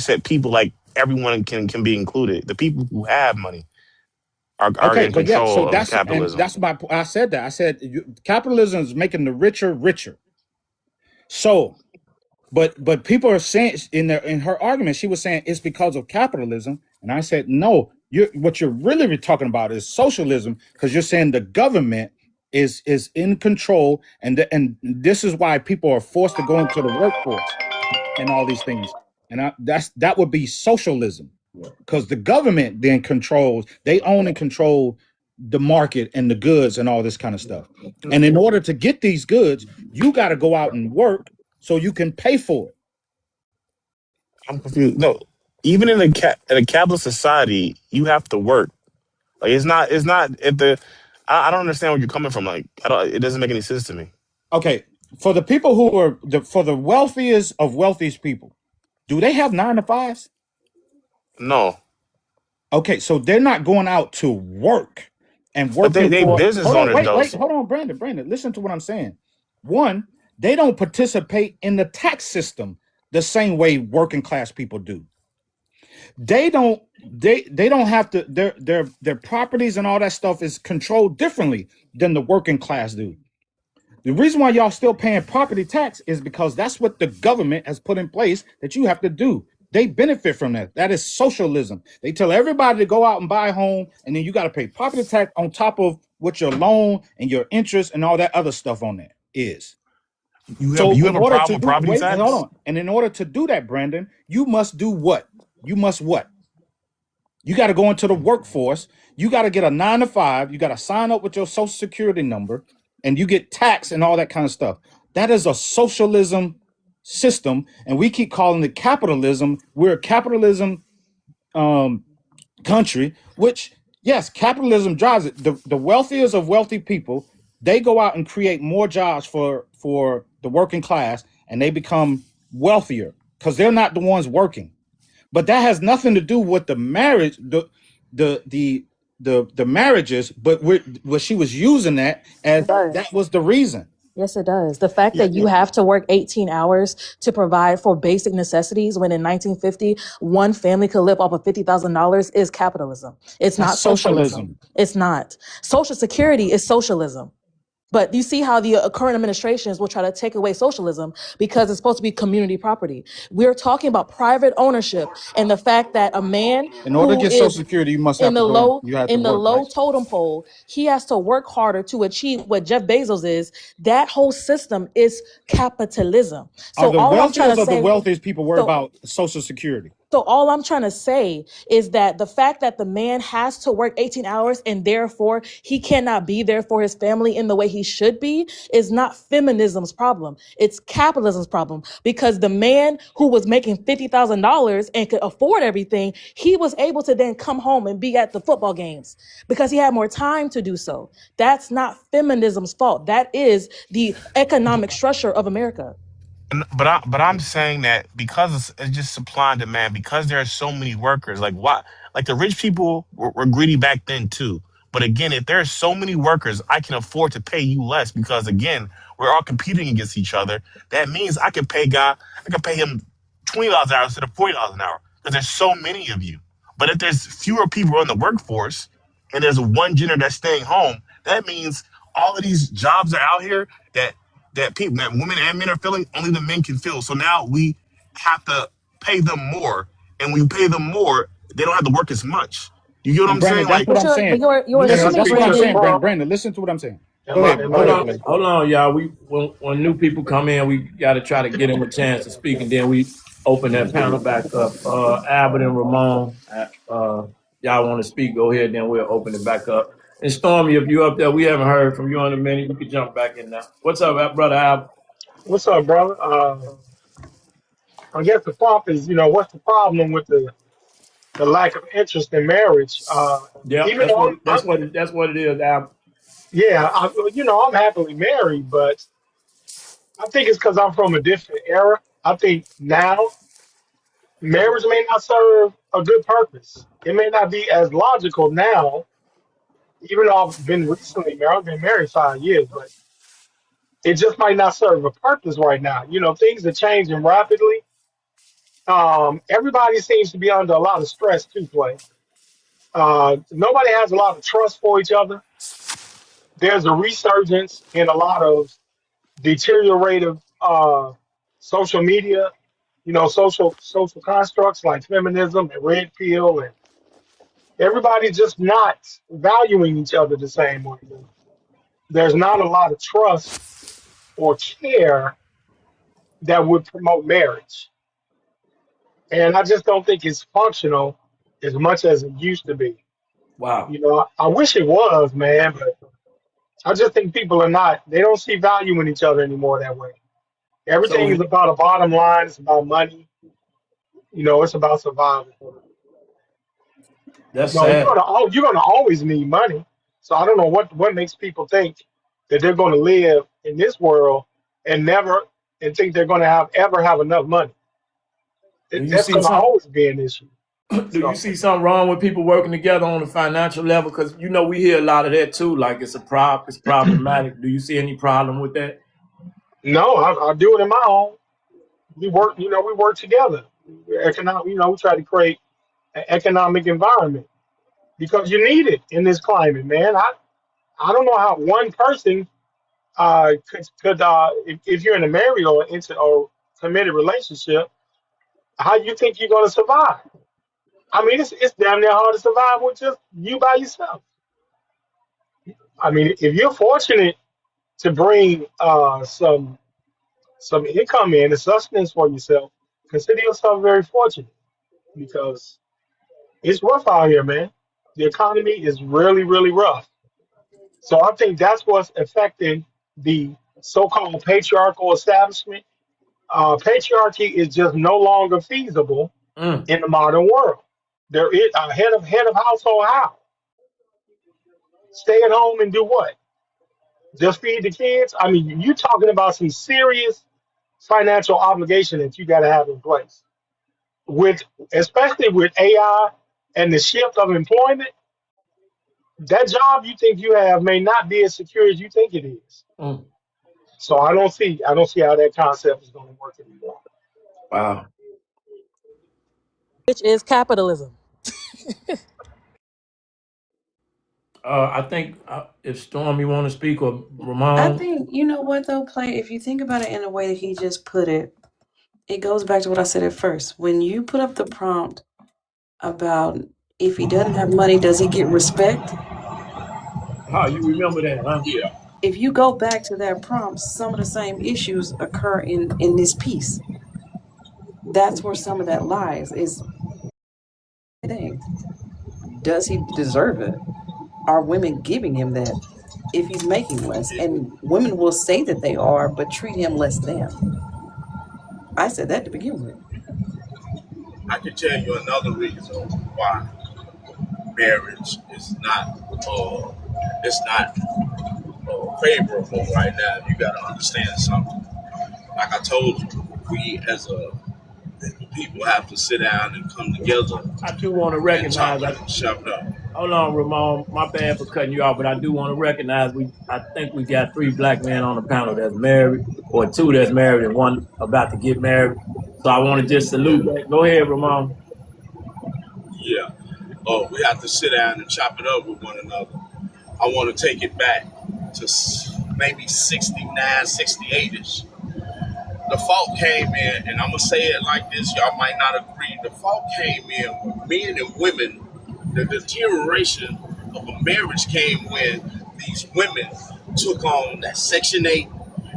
said people like everyone can be included. The people who have money are Okay, in but yeah, so control of capitalism. that's my. I said that. I said capitalism is making the richer richer. So but people are saying in her argument, she was saying it's because of capitalism, and I said no. What you're really talking about is socialism, because you're saying the government is in control, and this is why people are forced to go into the workforce and all these things, and that would be socialism, because the government then controls, they own and control the market and the goods and all this kind of stuff, and in order to get these goods, you got to go out and work so you can pay for it. I'm confused. No, even in a capitalist society, you have to work. Like it's not at the. I don't understand where you're coming from. Like I don't. It doesn't make any sense to me. Okay, for the people who are for the wealthiest of wealthiest people, do they have 9 to 5s? No, Okay, so they're not going out to work and but they working they for. business Hold on, owners wait, though. wait, hold on, Brandon. Listen to what I'm saying. One, they don't participate in the tax system the same way working class people do. They don't have to. Their properties and all that stuff is controlled differently than the working class do. The reason why y'all still paying property tax is because that's what the government has put in place that you have to do. They benefit from that. That is socialism. They tell everybody to go out and buy a home, and then you got to pay property tax on top of what your loan and your interest and all that other stuff on there is. So You have in a order to problem with do, property wait, hold tax? on. And in order to do that, Brandon, you must do what? You must what? You got to go into the workforce. You got to get a 9 to 5. You got to sign up with your social security number and you get taxed and all that kind of stuff. That is a socialism system. And we keep calling it capitalism. We're a capitalism country, which, yes, capitalism drives it. The wealthiest of wealthy people, they go out and create more jobs for the working class and they become wealthier because they're not the ones working. But that has nothing to do with the marriage, the marriages. But where she was using that as that was the reason. Yes, it does. The fact Yeah, that you have to work 18 hours to provide for basic necessities when in 1950, one family could live off of $50,000 is capitalism. It's that's not socialism. socialism. It's not. Social Security is socialism. But you see how the current administrations will try to take away socialism because it's supposed to be community property. We're talking about private ownership and the fact that a man In order to who get Social is Security, you must in have to the go. low You have to in the work, right? low totem pole, he has to work harder to achieve what Jeff Bezos is. That whole system is capitalism. Are So the all I'm trying to wealthiest of the say, wealthiest people worried so about Social Security? so all I'm trying to say is that the fact that the man has to work 18 hours and therefore he cannot be there for his family in the way he should be is not feminism's problem. It's capitalism's problem because the man who was making $50,000 and could afford everything, he was able to then come home and be at the football games because he had more time to do so. That's not feminism's fault. That is the economic structure of America. But I'm saying that because it's just supply and demand, because there are so many workers, like why, like the rich people were greedy back then too. But again, if there's so many workers, I can afford to pay you less because again, we're all competing against each other. That means I can pay him $20 an hour instead of $40 an hour because there's so many of you. But if there's fewer people in the workforce and there's one gender that's staying home, that means all of these jobs are out here that people, that women and men are filling, only the men can fill. So now we have to pay them more, and when we pay them more, they don't have to work as much. You get what And I'm saying? Brandon, that's Like, what But I'm saying. you're Can I Listen, assuming, that's speak what I'm to the saying, Brandon. Brandon. prompt? Brandon, listen to what I'm saying. Am Go I ahead. am Go I Hold ahead, on, making Blake. a hold point? on, y'all. When new people come in, we got to try to get them a chance to speak, and then we open that panel back up. Albert and Ramon, y'all want to speak? Go ahead, then we'll open it back up. And Stormy, if you're up there, we haven't heard from you in a minute. You can jump back in now. What's up, brother Albert? What's up, brother? I guess the prompt is, what's the problem with the lack of interest in marriage? Yep, Even though that's what it is, Albert. yeah, I'm happily married, but I think it's because I'm from a different era. I think now marriage may not serve a good purpose. It may not be as logical now, even though I've been recently married. I've been married 5 years, but it just might not serve a purpose right now. Things are changing rapidly. Everybody seems to be under a lot of stress too, Play. Nobody has a lot of trust for each other. There's a resurgence in a lot of deteriorative social media, social constructs like feminism and red pill, and everybody's just not valuing each other the same way. There's not a lot of trust or care that would promote marriage, and I just don't think it's functional as much as it used to be. Wow. I wish it was, man, but I just think people are not, they don't see value in each other anymore that way. Everything So is about a bottom line, it's about money, it's about survival. that's You're sad. gonna always need money. So I don't know what makes people think that they're gonna live in this world and never and think they're gonna have enough money. Do you That's see gonna some? always be an issue. Do you So see something wrong with people working together on a financial level? Because we hear a lot of that too. Like it's problematic. Do you see any problem with that? no, I do it in my own. We work together. We try to create an economic environment because you need it in this climate, man. I don't know how one person could if you're in a married or committed relationship, how you think you're going to survive? I mean, it's damn near hard to survive with just you by yourself. I mean, if you're fortunate to bring some income in and sustenance for yourself, consider yourself very fortunate because it's rough out here, man. The economy is really, really rough. So I think that's what's affecting the so-called patriarchal establishment. Patriarchy is just no longer feasible Mm. in the modern world. There is a head of household. How? Stay at home and do what? Just feed the kids? I mean, you're talking about some serious financial obligation that you got to have in place. With especially with AI and the shift of employment, that job you think you have may not be as secure as you think it is. Mm. So I don't see how that concept is going to work anymore. Wow. Which is capitalism. I think if Storm, you want to speak, or I Ramon. think, you know what though, Play, if you think about it in a way that he just put it, it goes back to what I said at first. When you put up the prompt about if he doesn't have money, does he get respect? How you remember that, huh? Yeah, If you go back to that prompt, some of the same issues occur in this piece. That's where some of that lies. Is thing. Does he deserve it? Are women giving him that if he's making less? yeah. And women will say that they are, but treat him less than. I said that to begin with. I can tell you another reason why marriage is not it's not favorable right now. You got to understand something. Like I told you, we as a people have to sit down and come together I do want to and chop recognize. it and shove it up. Hold on, Ramon. My bad for cutting you off, but I do want to recognize I think we got 3 black men on the panel that's married, or 2 that's married, and 1 about to get married. So I want to just salute that. Go ahead, Ramon. Yeah. Oh, we have to sit down and chop it up with one another. I want to take it back to maybe 69, 68 ish. The fault came in, and I'm going to say it like this. Y'all might not agree. The fault came in when men and women, the deterioration of a marriage came when these women took on that Section 8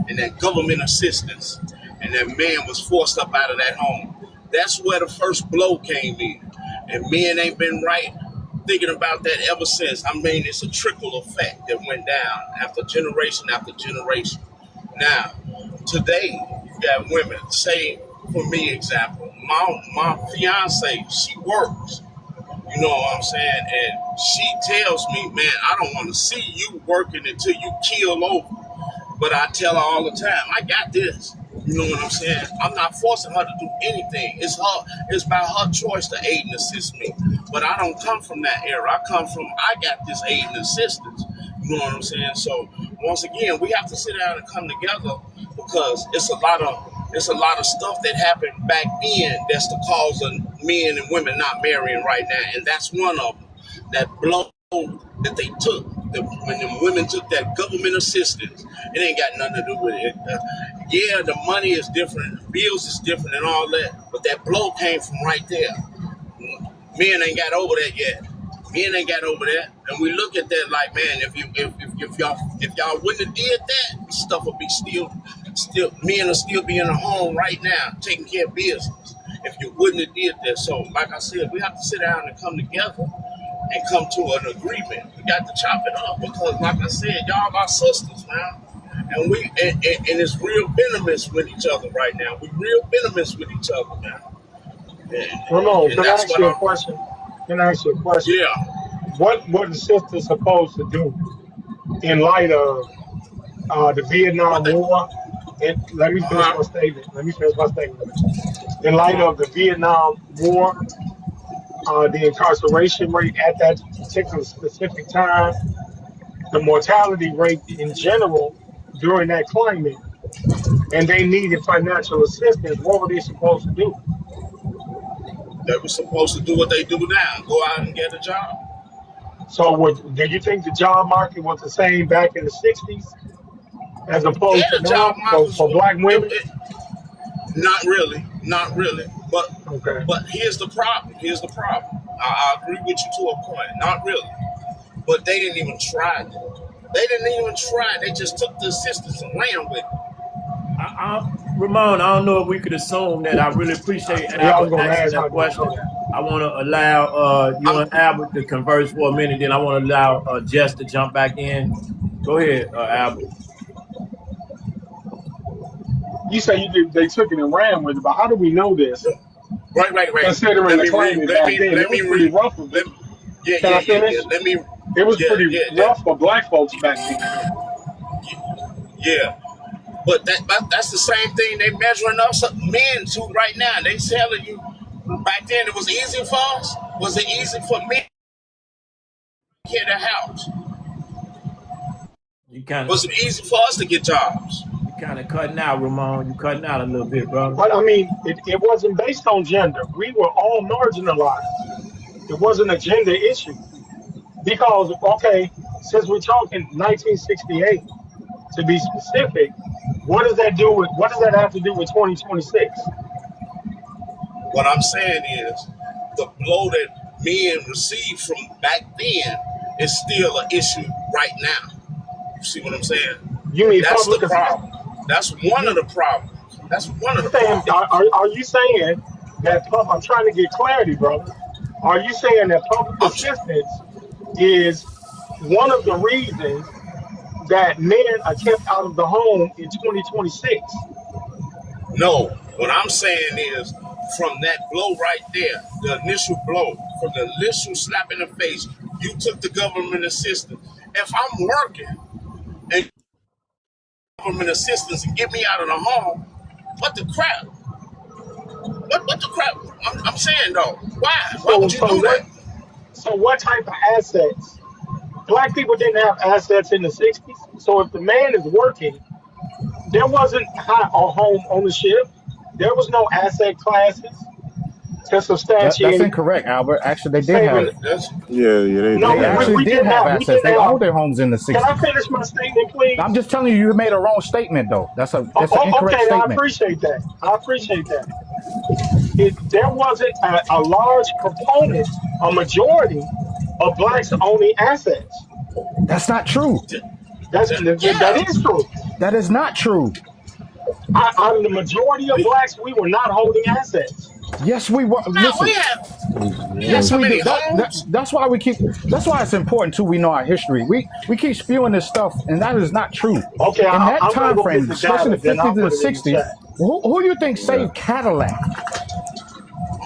and that government assistance, and that man was forced up out of that home. That's where the first blow came in. And men ain't been right thinking about that ever since. I mean, it's a trickle effect that went down after generation. Now, today, you got women, say, for me, example, my fiance, she works. You know what I'm saying? And she tells me, man, I don't want to see you working until you keel over. But I tell her all the time, I got this. You know what I'm saying? I'm not forcing her to do anything. It's by her choice to aid and assist me. But I don't come from that era. I come from I got this aid and assistance. You know what I'm saying? So once again, we have to sit down and come together because it's a lot of stuff that happened back then that's the cause of men and women not marrying right now, and that's one of them. That blow that they took, when the women took that government assistance, it ain't got nothing to do with it. Yeah, the money is different, bills is different, and all that, but that blow came from right there. Men ain't got over that yet. Men ain't got over that, and we look at that like, man, if y'all wouldn't have did that, stuff would be still men will still be in the home right now taking care of business. If you wouldn't have did that, so like I said, we have to sit down and come together and come to an agreement. We got to chop it up because, like I said, y'all are sisters now, and and it's real venomous with each other right now. We real venomous with each other now, Ramon, and can I that's ask what you a I'm. question? Can I ask you a question? Yeah. What is sister supposed to do in light of the What Vietnam the? War? And let me finish my Uh huh. statement. Let me finish my statement. In light Uh-huh. of the Vietnam War, the incarceration rate at that particular specific time, the mortality rate in general during that climate, and they needed financial assistance, what were they supposed to do? They were supposed to do what they do now, go out and get a job. So, do you think the job market was the same back in the 60s as Yeah, opposed to the job now market for black women? not really, not really. But Okay. but here's the problem. Here's the problem. I agree with you to a point. Not really. But they didn't even try. They didn't even try. They just took the assistance and ran with it. Ramon, I don't know if we could assume that. I really appreciate Yeah, I was Albert gonna asking ask that how did it go question. down. I want to allow you I'm and Albert to converse for a minute. Then I want to allow Jess to jump back in. Go ahead, Albert. You say they took it and ran with it, but how do we know this? right. Considering Let the me read. climate back then, it was pretty rough of it. Let yeah, Can I yeah. finish? Let me It was yeah, pretty yeah, rough for black folks back then. yeah. But that's the same thing they measuring us men to right now. They telling you back then it was easy for us. Was it easy for men to get a house? You kind of Was it easy for us to get jobs? cutting out, Ramon. You cutting out a little bit, brother. But I mean, it wasn't based on gender. We were all marginalized. It wasn't a gender issue. Because, okay, since we're talking 1968 to be specific, what does that have to do with 2026? What I'm saying is the blow that men received from back then is still an issue right now. You see what I'm saying? You mean That's the public problem. assistance? That's one of You the problems. That's one of you the saying problems. are you saying that I'm trying to get clarity, brother. Are you saying that public I'm assistance is one of the reasons that men are kept out of the home in 2026? No, what I'm saying is from that blow right there, the initial blow, from the initial slap in the face, you took the government assistance. If I'm working and government assistance and get me out of the home, what the crap? What the crap? I'm saying though, why? Why So would you so do what that? so what type of assets? Black people didn't have assets in the 60s. So if the man is working, there wasn't high or home ownership. There was no asset classes to That's substantiate incorrect, Albert. Actually, they did have saving. it. That's Yeah, No, They they we, have. actually we did didn't have have. We assets. didn't They have. owned their homes in the Can I 60s. finish my statement, I'm please? just telling you, you made a wrong statement, though. That's an Okay, incorrect I statement. appreciate that. I appreciate that. There wasn't a large component, a majority of blacks owning assets. That's not true. That yeah. is true. That is not true. Out of the majority of blacks, we were not holding assets. Yes, we were. Now Listen, we had yes, Yeah. so we many do. homes. That's why we keep. That's why it's important too. We know our history. We keep spewing this stuff, and that is not true. Okay, In that I'm gonna time go get frame, the especially data, the then I'll 50s and the put it in the 60s, chat. who do you think Yeah. saved Cadillac?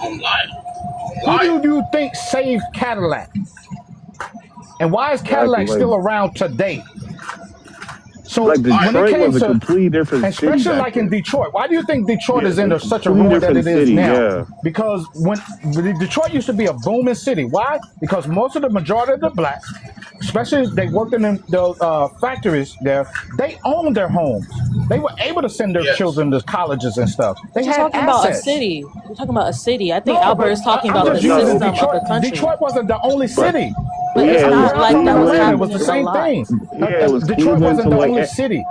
I'm lying. I'm Who lying. do you think saved Cadillac? And why is Exactly. Cadillac still around today? So Like I'm when it lying. Detroit came was a to, completely different city especially back like in then. Detroit, why do you think Detroit Yeah, is a in such a completely ruin that different it is city. now? Yeah. Because when Detroit used to be a booming city, why? Because most of the majority of the blacks, especially they worked in the factories there, they owned their homes. They were able to send their Yes. children to colleges and stuff. They You're had talking about a assets. city. You're talking about a city. I think No, Albert but is talking I'm about But the just using no, system of Detroit. the country. Detroit wasn't the only but city. But yeah, it's it was not like I'm that just was saying it Cleveland. was the happening a same lot. thing. Yeah, it was Detroit Cleveland wasn't to the like only city.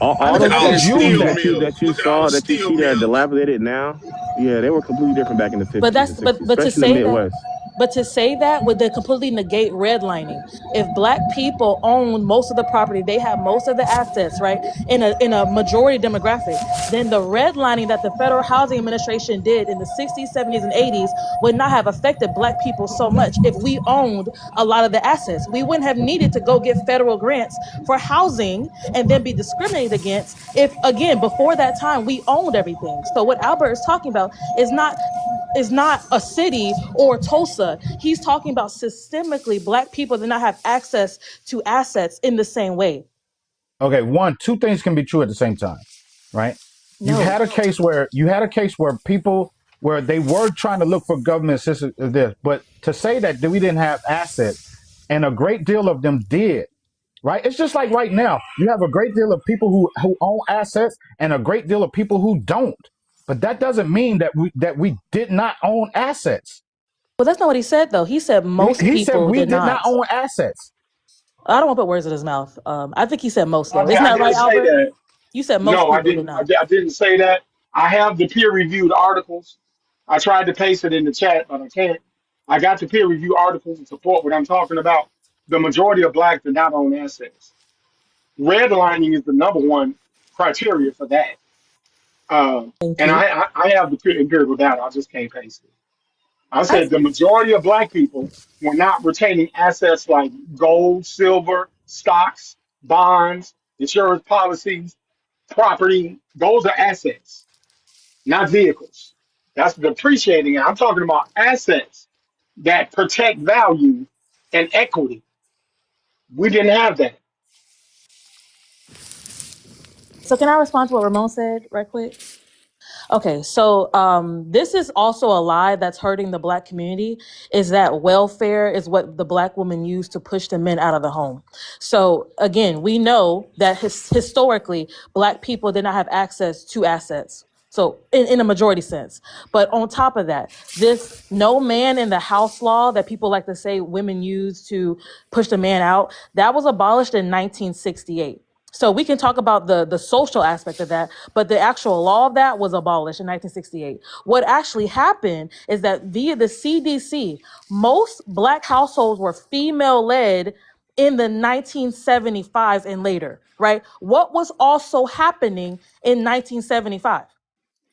all I'm Look those at just all the just big use steel cities that. mills. you Look at all saw the that you steel see that are mills. dilapidated now. Yeah, they were completely different back in the But 50s that's and 60s, but to especially in the say that Midwest. but to say that would then completely negate redlining. If black people own most of the property, they have most of the assets, right? In a majority demographic, then the redlining that the Federal Housing Administration did in the 60s, 70s, and 80s would not have affected black people so much if we owned a lot of the assets. We wouldn't have needed to go get federal grants for housing and then be discriminated against if again before that time we owned everything. So what Albert is talking about is not a city or Tulsa. He's talking about systemically black people did not have access to assets in the same way. Okay, two things can be true at the same time, right? No. You had a case where people where they were trying to look for government assistance of this, but to say that we didn't have assets, and a great deal of them did, right? It's just like right now, you have a great deal of people who own assets and a great deal of people who don't. But that doesn't mean that we did not own assets. Well, that's not what he said, though. He said most He said people we did did not not. own assets. I don't want to put words in his mouth. I think he said most, though. Okay, Isn't I that didn't right, say Albert? that. You said most No, I people did didn't. not. I didn't say that. I have the peer-reviewed articles. I tried to paste it in the chat, but I can't. I got the peer-reviewed articles to support what I'm talking about. The majority of blacks do not own assets. Redlining is the number one criteria for that. Thank And you. I have the empirical data. I just can't paste it. I I said the majority of black people were not retaining assets like gold, silver, stocks, bonds, insurance policies, property. Those are assets, not vehicles. That's depreciating. I'm talking about assets that protect value and equity. We didn't have that. so can I respond to what Ramon said right quick? Okay, so this is also a lie that's hurting the black community, is that welfare is what the black woman used to push the men out of the home. So again, we know that historically, black people did not have access to assets. So in a majority sense. But on top of that, this no man in the house law that people like to say women use to push the man out, that was abolished in 1968. So we can talk about the social aspect of that, but the actual law of that was abolished in 1968. What actually happened is that via the CDC, most black households were female led in the 1975 and later, right? What was also happening in 1975?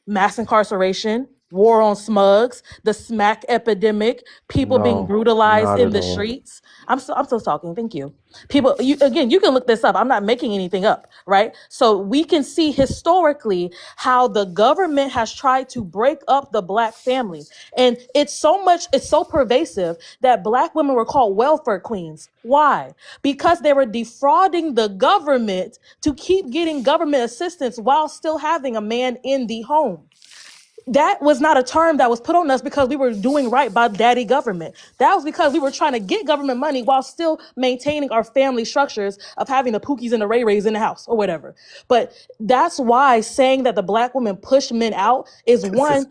Mass incarceration, war on smugs, the smack epidemic, people being No, brutalized not in at the all. streets. I'm still talking. Thank you. People, you can look this up. I'm not making anything up, right? So we can see historically how the government has tried to break up the black family. And it's so pervasive that black women were called welfare queens. Why? Because they were defrauding the government to keep getting government assistance while still having a man in the home. That was not a term that was put on us because we were doing right by daddy government. That was because we were trying to get government money while still maintaining our family structures of having the Pookies and the Ray Rays in the house or whatever. But that's why saying that the black women push men out is one,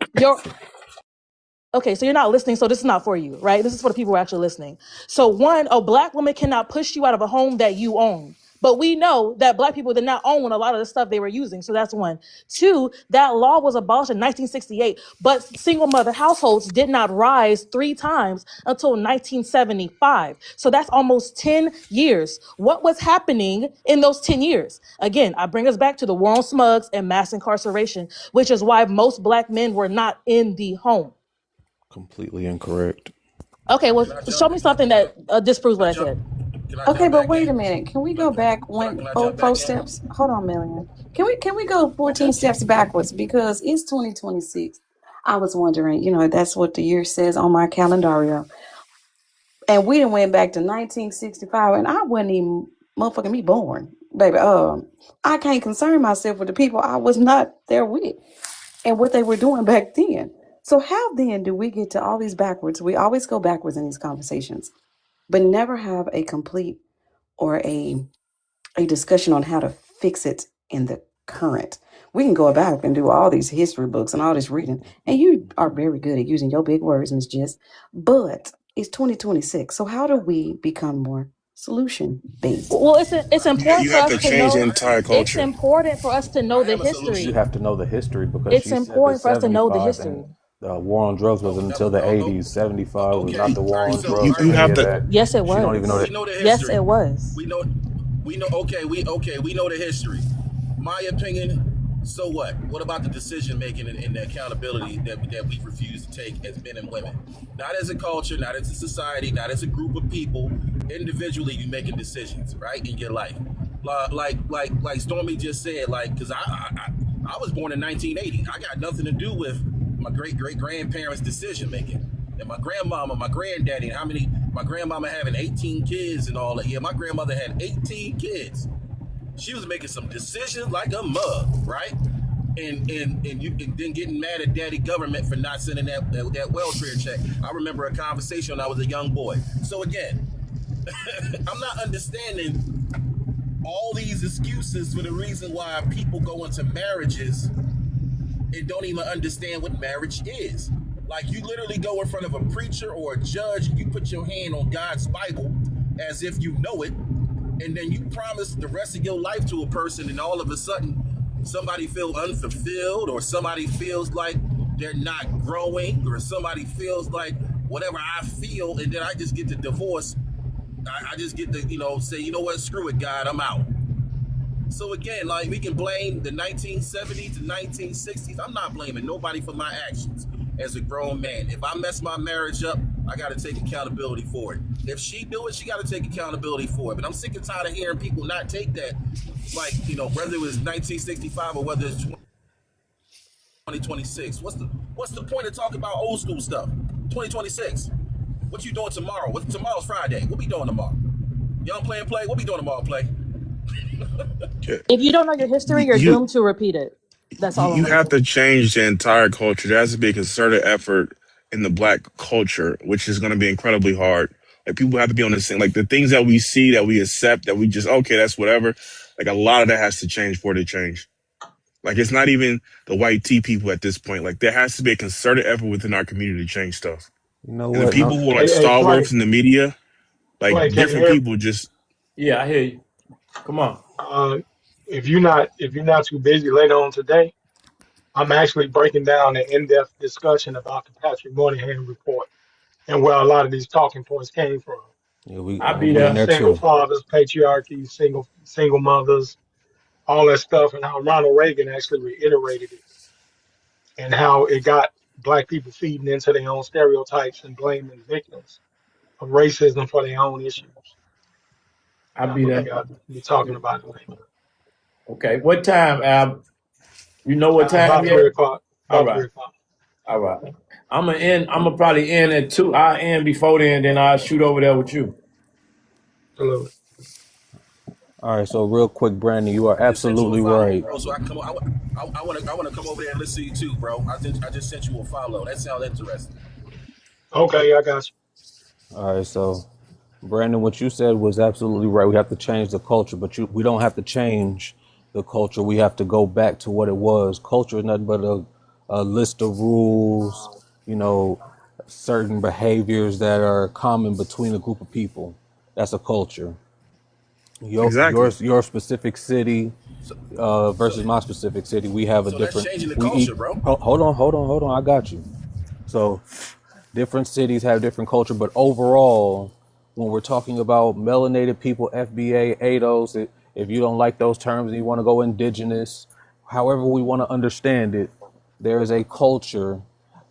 okay, so you're not listening, so this is not for you, right? This is for the people who are actually listening. So one, a black woman cannot push you out of a home that you own. But we know that black people did not own a lot of the stuff they were using. So that's one. Two, that law was abolished in 1968, but single mother households did not rise 3 times until 1975. So that's almost 10 years. What was happening in those 10 years? Again, I bring us back to the war on smugs and mass incarceration, which is why most black men were not in the home. Completely incorrect. Okay, well, Can I show jump? me something that disproves Can what I I jump? said. Can I Okay, jump but back wait a in? minute. Can we Can, go back can, I, one can I four, jump four back in? steps? Hold on, Million. Can we go 14 steps backwards because it's 2026. I was wondering, that's what the year says on my calendario. And we done went back to 1965 and I wasn't even motherfucking me born. Baby, I can't concern myself with the people I was not there with and what they were doing back then. So how then do we get to all these backwards? We always go backwards in these conversations, but never have a complete or a discussion on how to fix it in the current. We can go back and do all these history books and all this reading, and you are very good at using your big words, Miss Jess. But it's 2026, so how do we become more solution based? Well, it's important You for have us to to change the know. entire It's culture. important for us to know I the am a You history. solution. have to know the history because It's she said that important for us to know the 75 history. and the war on drugs Oh, wasn't no, until the oh, 80s. 75 was not okay. the All war right. on So, drugs all or right. You any have of to. that. Yes, it She don't even know was. We that. know the Yes, history. it was. We know. We know. Okay. We know the history. My opinion. So what? What about the decision making and the accountability that we refuse to take as men and women? Not as a culture, not as a society, not as a group of people. Individually, you making decisions, right, in your life. Like Stormy just said, like, because I was born in 1980. I got nothing to do with my great grandparents' decision making. And my grandmama, my granddaddy, and how many, my grandmama having 18 kids and all that. Yeah, my grandmother had 18 kids. She was making some decisions like a mug, right? And then getting mad at daddy government for not sending that welfare check. I remember a conversation when I was a young boy. So again, I'm not understanding all these excuses for the reason why people go into marriages and don't even understand what marriage is. Like, you literally go in front of a preacher or a judge and you put your hand on God's Bible as if you know it, and then you promise the rest of your life to a person, and all of a sudden somebody feels unfulfilled, or somebody feels like they're not growing, or somebody feels like whatever I feel, and then I just get the divorce I just get to, say, you know what, screw it, God, I'm out. So again, like we can blame the 1970s, the 1960s. I'm not blaming nobody for my actions as a grown man. If I mess my marriage up, I got to take accountability for it. If she do it, she got to take accountability for it. But I'm sick and tired of hearing people not take that. Like, whether it was 1965 or whether it's 2026. What's the point of talking about old school stuff? 2026. What you doing tomorrow? Tomorrow's Friday. What we doing tomorrow? Y'all playing play? What we doing tomorrow? Play? Yeah. If you don't know your history, you're You doomed to repeat it. That's all I'm you gonna have say. to change the entire culture. There has to be a concerted effort in the black culture, which is going to be incredibly hard. Like people have to be on the same. Like the things that we see, that we accept, that we just okay, that's whatever. Like a lot of that has to change for it to change. Like it's not even the white tea people at this point. Like there has to be a concerted effort within our community to change stuff. You know And the what? people No, who are like Hey, stalwarts Clay, in the media, like Clay, can you different hear me? people, just Yeah, I hear you. Come on. Uh, if you're not too busy later on today, I'm actually breaking down an in-depth discussion about the Patrick Moynihan report and where a lot of these talking points came from. yeah, we I'll I'm gonna be be in there. there Single too. fathers, patriarchy, single mothers, all that stuff, and how Ronald Reagan actually reiterated it, and how it got black people feeding into their own stereotypes and blaming victims of racism for their own issues. And I'll I be believe there. I'll be talking about it later. Okay. What time, Al? You know what time About yet? 3 o'clock. All About right. 3 o'clock. All right. I'm gonna probably end at 2. I'll end before then, then I'll shoot over there with you. Absolutely. All right, so real quick, Brandon, you are I just sent you a absolutely follow, right. bro. So I can come. I want to come over there and listen to you too, bro. I just sent you a follow. That sounds interesting. Okay, I got you. All right, so Brandon, what you said was absolutely right. We have to change the culture, but we don't have to change the culture. We have to go back to what it was. Culture is nothing but a list of rules, you know, certain behaviors that are common between a group of people. That's a culture. exactly. Your specific city So, so, versus my specific city, we have a so that's different. changing the We eat. culture, bro. Hold on. I got you. So different cities have different culture, but overall, when we're talking about melanated people, FBA, ADOS, if you don't like those terms and you want to go indigenous, however we want to understand it, there is a culture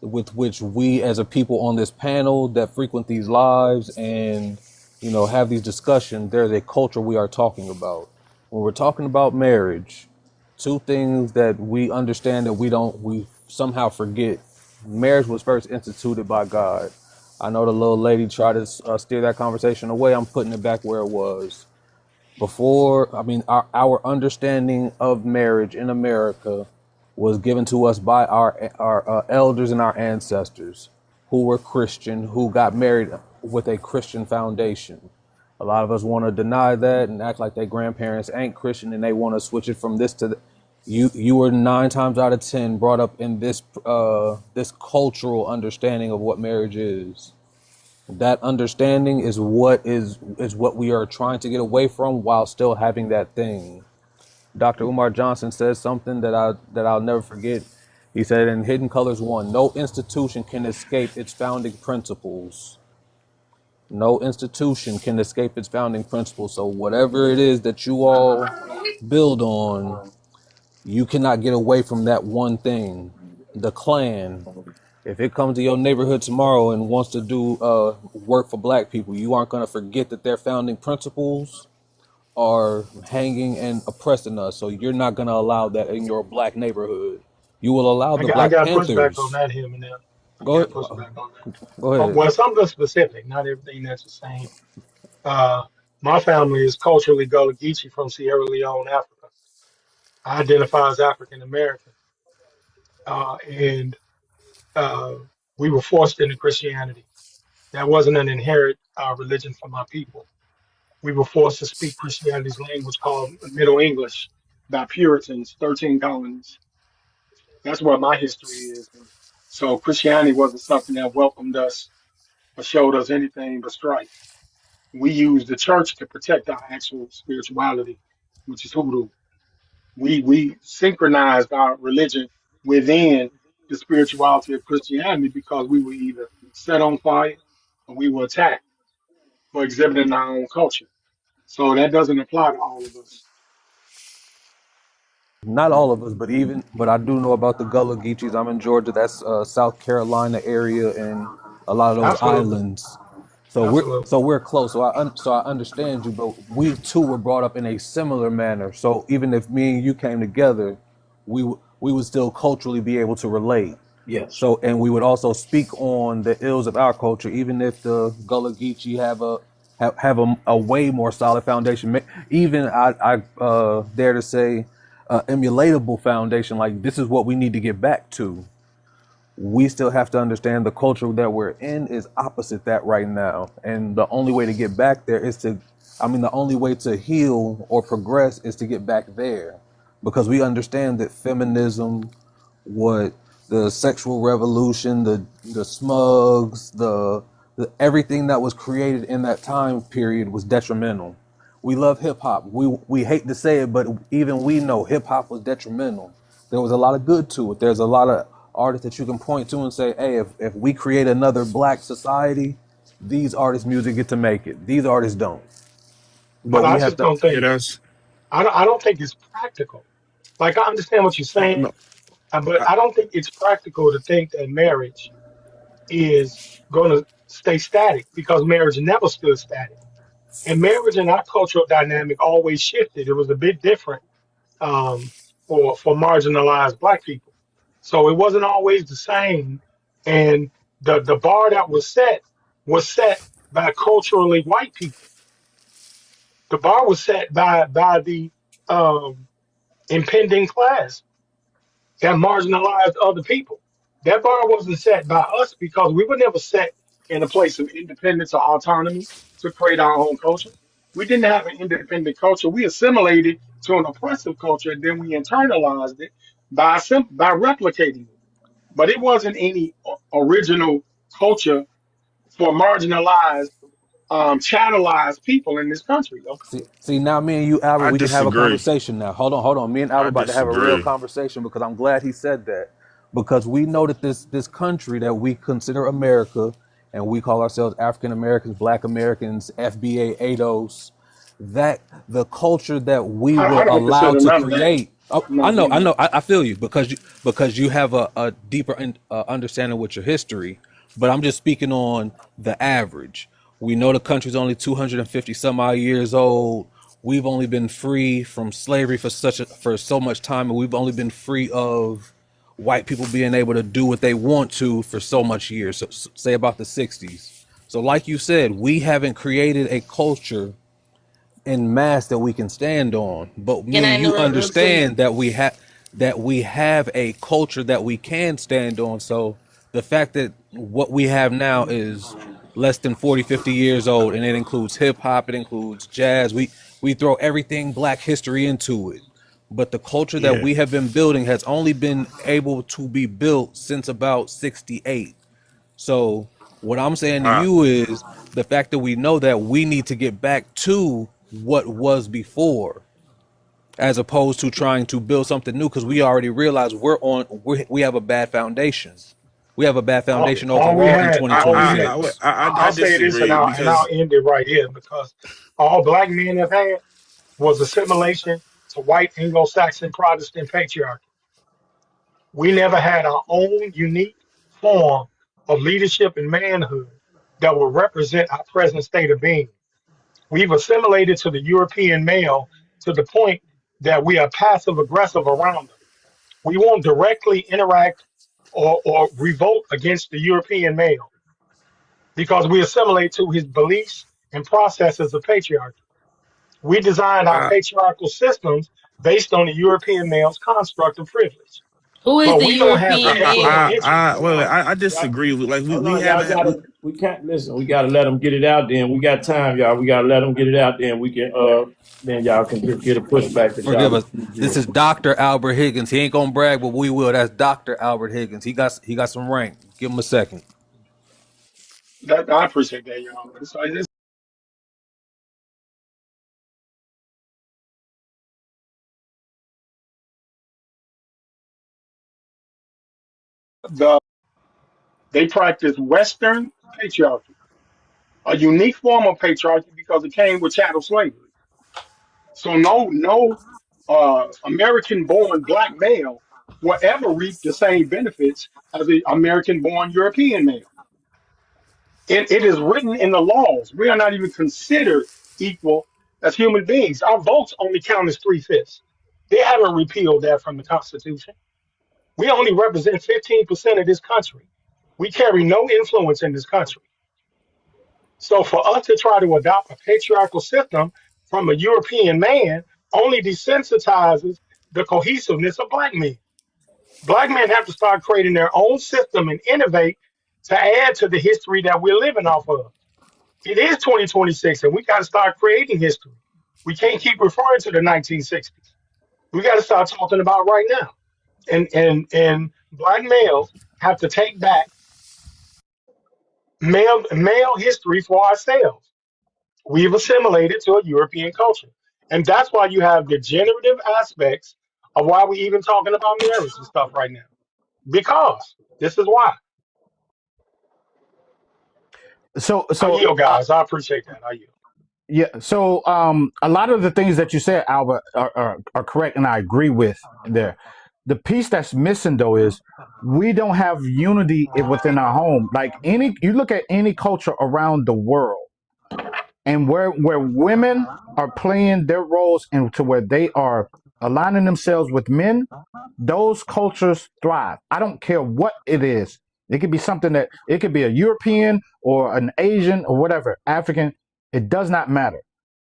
with which we as a people on this panel that frequent these lives and have these discussions, there's a culture we are talking about. When we're talking about marriage, two things that we understand that we somehow forget. Marriage was first instituted by God. I know the little lady tried to steer that conversation away. I'm putting it back where it was before. I mean, our understanding of marriage in America was given to us by our elders and our ancestors who were Christian, who got married with a Christian foundation. A lot of us want to deny that and act like their grandparents ain't Christian, and they want to switch it from this to you were 9 times out of 10 brought up in this cultural understanding of what marriage is. That understanding is what we are trying to get away from while still having that thing. Dr. Umar Johnson says something that I'll never forget. He said in Hidden Colors 1, no institution can escape its founding principles. No institution can escape its founding principles. So whatever it is that you all build on, you cannot get away from that one thing. The Klan. If it comes to your neighborhood tomorrow and wants to do work for black people, you aren't going to forget that their founding principles are hanging and oppressing us. So you're not going to allow that in your black neighborhood. You will allow the I Black got pushback on Panthers. that here and there. I Go got ahead. pushback on that. Go ahead. Well, something specific, not everything that you're saying. Uh, my family is culturally Gullah Geechee from Sierra Leone, Africa. I identify as African American, and uh, we were forced into Christianity. That wasn't an inherent religion for my people. We were forced to speak Christianity's language called Middle English by Puritans, 13 colonies. That's where my history is. And so Christianity wasn't something that welcomed us or showed us anything but strife. We used the church to protect our actual spirituality, which is hoodoo. We synchronized our religion within the spirituality of Christianity because we were either set on fire or we were attacked. for exhibiting our own culture. So that doesn't apply to all of us. Not all of us, but I do know about the Gullah Geechees. I'm in Georgia. That's South Carolina area and a lot of those Absolutely. islands. So Absolutely. we're close. So I understand you, but we too were brought up in a similar manner. So even if me and you came together, we would still culturally be able to relate. Yes. So, and we would also speak on the ills of our culture, even if the Gullah Geechee have a way more solid foundation. Even I dare to say, emulatable foundation. Like this is what we need to get back to. We still have to understand the culture that we're in is opposite that right now, and the only way to get back there is to, I mean, the only way to heal or progress is to get back there, because we understand that feminism, what the sexual revolution, the smugs, the everything that was created in that time period was detrimental. We love hip hop. We hate to say it, but even we know hip hop was detrimental. There was a lot of good to it. There's a lot of artists that you can point to and say, hey, if we create another black society, these artists' music get to make it. These artists don't. But But I we have just to. don't Yeah, think that's I don't think it's practical. Like I understand what you're saying, no. but I, I don't think it's practical to think that marriage is going to stay static because marriage never stood static. And marriage and our cultural dynamic always shifted. It was a bit different for marginalized black people. So it wasn't always the same. And the bar that was set by culturally white people. The bar was set by the um, impending class that marginalized other people. That bar wasn't set by us because we were never set in a place of independence or autonomy to create our own culture. We didn't have an independent culture. We assimilated to an oppressive culture, and then we internalized it by replicating it. But it wasn't any original culture for marginalized, channelized people in this country. Though. See, now me and you, Albert, I we can have a disagree. conversation now. Hold on. Me and Albert I about to have a real disagree. conversation because I'm glad he said that. Because we know that this country that we consider America and we call ourselves African Americans, Black Americans, FBA, ADOS, that the culture that we I were don't allowed consider to none of that. create. Oh, I'm not one of them. I feel you because you have a deeper understanding with your history. But I'm just speaking on the average. We know the country's only 250 some odd years old. We've only been free from slavery for so much time, and we've only been free of white people being able to do what they want to for so much years. So say about the 60s. So like you said, we haven't created a culture in mass that we can stand on. But Can me I and you interrupt real quick? understand that we have a culture that we can stand on. So the fact that what we have now is less than 40, 50 years old, and it includes hip hop, it includes jazz. We throw everything black history into it. But the culture that Yeah. we have been building has only been able to be built since about 68. So what I'm saying to I you is the fact that we know that we need to get back to what was before, as opposed to trying to build something new, because we already realize we have a bad foundation. We have a bad foundation All we overall in had, all we had. 2026. I I'll say this, and disagree I'll because end it right here because all black men have had was assimilation to white Anglo-Saxon Protestant patriarchy. We never had our own unique form of leadership and manhood that will represent our present state of being. We've assimilated to the European male to the point that we are passive aggressive around them. We won't directly interact or revolt against the European male because we assimilate to his beliefs and processes of patriarchy. We designed our I patriarchal systems based on the European male's construct of privilege. Who is But the we don't have European equitable male? interest. wait, wait, I Y'all, disagree with like hold we on, y'all haven't. gotta. We can't listen. We gotta let them get it out. Then we got time, y'all. We gotta let them get it out. Then we can. Then y'all can get a pushback that y'all Forgive us. This refuse. is Dr. Albert Higgins. He ain't gonna brag, but we will. That's Dr. Albert Higgins. He got some rank. Give him a second. That I appreciate that, y'all. It's the they practice Western patriarchy. a unique form of patriarchy because it came with chattel slavery. So no American-born black male will ever reap the same benefits as the American-born European male. It is written in the laws. We are not even considered equal as human beings. Our votes only count as three-fifths. They haven't repealed that from the Constitution. We only represent 15% of this country. We carry no influence in this country. So for us to try to adopt a patriarchal system from a European man only desensitizes the cohesiveness of black men. Black men have to start creating their own system and innovate to add to the history that we're living off of. It is 2026, and we got to start creating history. We can't keep referring to the 1960s. We got to start talking about right now. And black males have to take back male history for ourselves. We've assimilated to a European culture. And that's why you have degenerative aspects of why we even talking about marriage and stuff right now. Because this is why. So I so yield, guys. I appreciate that. I yield. yeah, so a lot of the things that you said, Albert, are correct, and I agree with there. The piece that's missing though is we don't have unity within our home. Like you look at any culture around the world, and where women are playing their roles into where they are aligning themselves with men, those cultures thrive. I don't care what it is. It could be something that it could be a European or an Asian or whatever, African. It does not matter.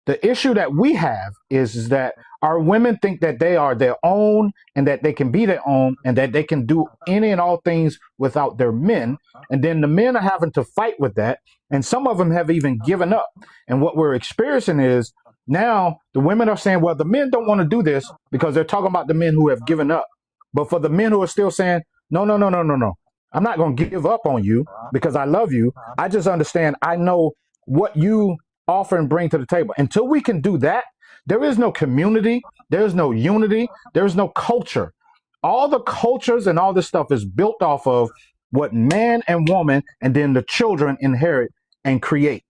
The issue that we have is that our women think that they are their own and that they can be their own and that they can do any and all things without their men. And then the men are having to fight with that. And some of them have even given up. And what we're experiencing is now the women are saying, well, the men don't want to do this because they're talking about the men who have given up. But for the men who are still saying, no, no, no, no, no, no, I'm not going to give up on you because I love you. I just understand, I know what you offer and bring to the table. Until we can do that, there is no community, there is no unity, there is no culture. All the cultures and all this stuff is built off of what man and woman and then the children inherit and create.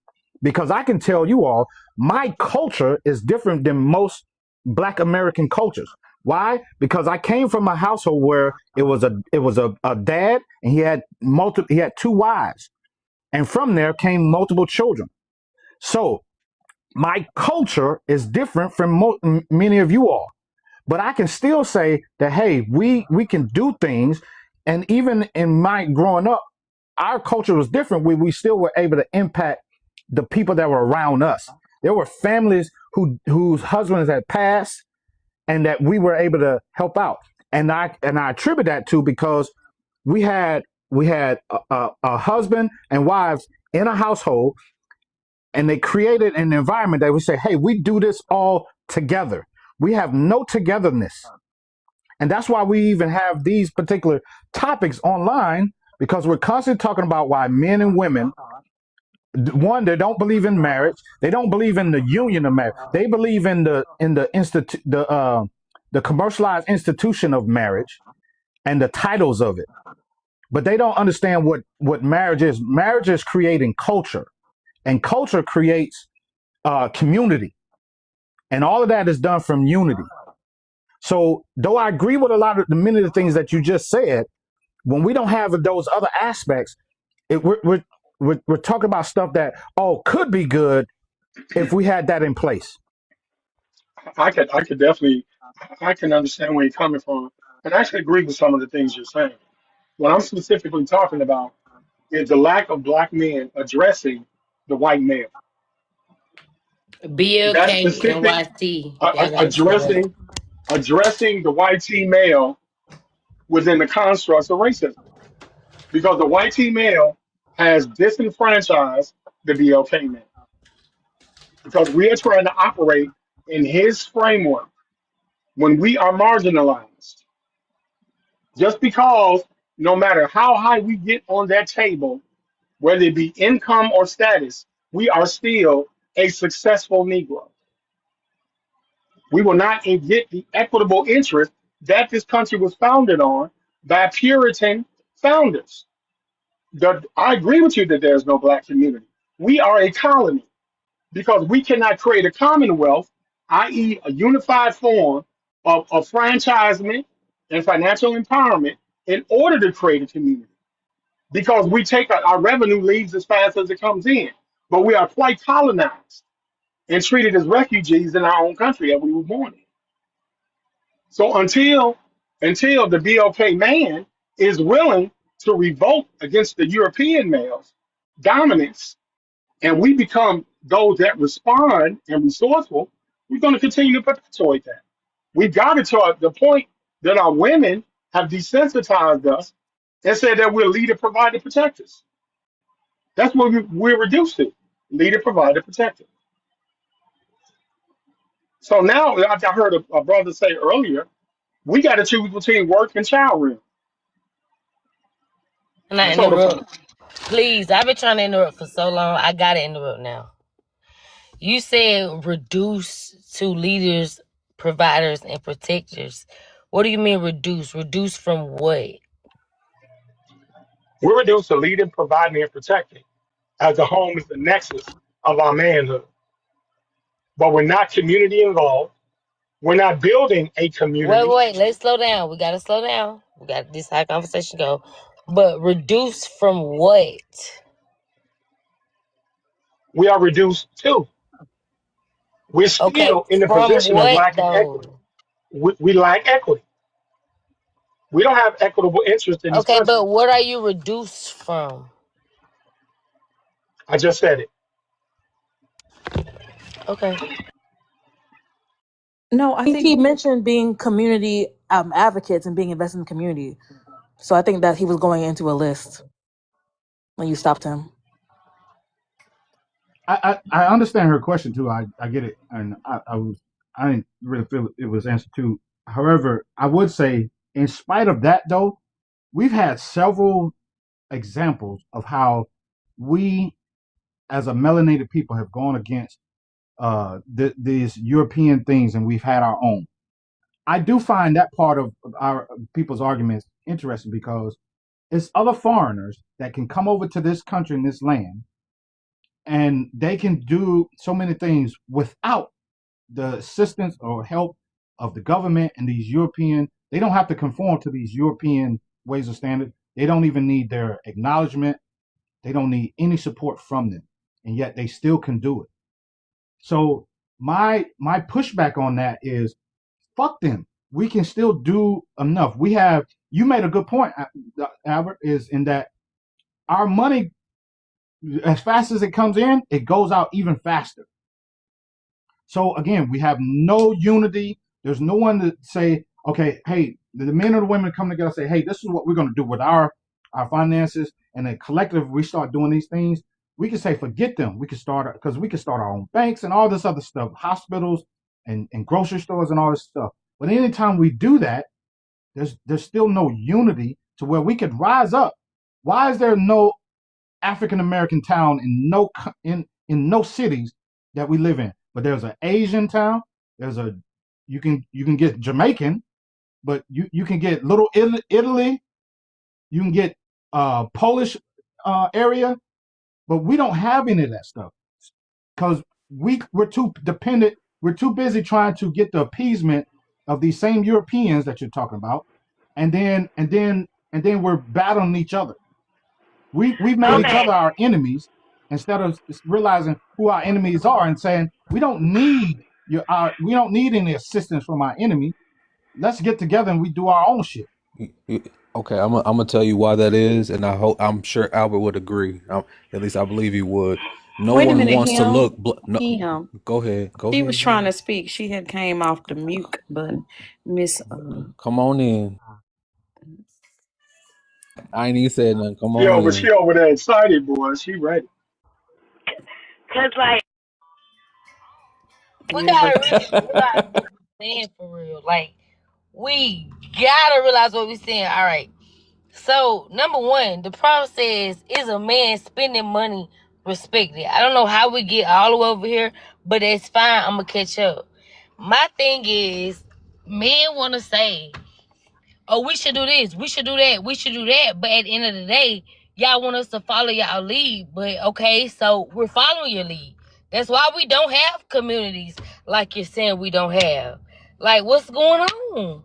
Because I can tell you all, my culture is different than most Black American cultures. Why? Because I came from a household where it was a dad and he had two wives, and from there came multiple children. So my culture is different from many of you all, but I can still say that hey, we can do things, and even in my growing up, our culture was different. We still were able to impact the people that were around us. There were families whose husbands had passed, and that we were able to help out, and I attribute that to because we had a husband and wives in a household, and they created an environment that we say, hey, we do this all together. We have no togetherness. And that's why we even have these particular topics online, because we're constantly talking about why men and women, one, they don't believe in marriage. They don't believe in the union of marriage. They believe in the commercialized institution of marriage and the titles of it. But they don't understand what marriage is. Marriage is creating culture, and culture creates community, and all of that is done from unity. So, though I agree with a lot of the many of the things that you just said, when we don't have those other aspects, it, we're talking about stuff that could be good if we had that in place. I could definitely I can understand where you're coming from, and I actually agree with some of the things you're saying. What I'm specifically talking about is the lack of black men addressing the white male. That specific BLKNYC. Y'all gotta spell it. addressing the white male within the constructs of racism, because the white male has disenfranchised the BLK man because we are trying to operate in his framework when we are marginalized. Just because no matter how high we get on that table, whether it be income or status, we are still a successful Negro. We will not get the equitable interest that this country was founded on by Puritan founders. I agree with you that there's no black community. We are a colony because we cannot create a commonwealth, i.e., a unified form of franchisement and financial empowerment in order to create a community. Because we take our revenue leaves as fast as it comes in, but we are quite colonized and treated as refugees in our own country that we were born in. So until the BLK man is willing to revolt against the European male's dominance, and we become those that respond and resourceful, we're going to continue to perpetuate that. We've got it to the point that our women have desensitized us and said that we're leader, provider, protectors. That's what we're reduced to: leader, provider, protector. So now, like I heard a brother say earlier, we got to choose between work and child rearing. Can I And so the interrupt? Please, I've been trying to interrupt for so long. I gotta interrupt now. You said reduce to leaders, providers, and protectors. What do you mean reduce? Reduce from what? we're reduced to leading, providing, and protecting, as the home is the nexus of our manhood. But we're not community involved. We're not building a community. Wait. Let's slow down. We gotta slow down. We got this how conversation go. But reduce from what? We are reduced to. We're Okay, still in the from position of what lacking equity. though? We lack equity. We don't have equitable interest in this Okay, country. but what are you reduced from? I just said it. Okay. No, I He think mentioned being community advocates and being invested in the community. So I think that he was going into a list when you stopped him. I understand her question too. I get it, and I didn't really feel it was answered too. However, I would say, in spite of that, though, we've had several examples of how we, as a melanated people, have gone against these European things, and we've had our own. I do find that part of our people's arguments interesting because it's other foreigners that can come over to this country and this land, and they can do so many things without the assistance or help of the government and these European. They don't have to conform to these European ways of standard. They don't even need their acknowledgement. They don't need any support from them, and yet they still can do it. So my pushback on that is, fuck them. We can still do enough. We have. You made a good point, Albert. Is in that our money, as fast as it comes in, it goes out even faster. So again, we have no unity. There's no one to say, okay, hey, the men or the women come together and say, hey, this is what we're going to do with our finances, and then collectively we start doing these things. We can say, forget them. We can start because we can start our own banks and all this other stuff, hospitals and grocery stores and all this stuff. But anytime we do that, there's still no unity to where we could rise up. Why is there no African American town in no cities that we live in? But there's an Asian town. There's a you can get Jamaican, but you can get Little Italy. You can get Polish area, but we don't have any of that stuff because we're too dependent. We're too busy trying to get the appeasement of these same Europeans that you're talking about, and then we're battling each other. We've made each Okay. other our enemies instead of realizing who our enemies are and saying we don't need any assistance from our enemy. Let's get together and we do our own shit. Okay, I'm gonna tell you why that is, and I'm sure Albert would agree. At least I believe he would. No wait a one minute, wants to him. look. No, Him. go ahead. Go She was ahead. trying to speak. She had came off the mute button. Miss Come on in. I ain't even said nothing. Come She on over, in. she over there excited, boy. She ready. Cause like we you gotta really realize what we're saying for real. Like we gotta realize what we're saying. All right. So number one, the problem says, is a man spending money respected? I don't know how we get all the way over here, but that's fine. I'm gonna catch up. My thing is, men wanna say, oh, we should do this, we should do that, we should do that. But at the end of the day, y'all want us to follow y'all lead, but okay, so we're following your lead. That's why we don't have communities like you're saying we don't have. Like, what's going on?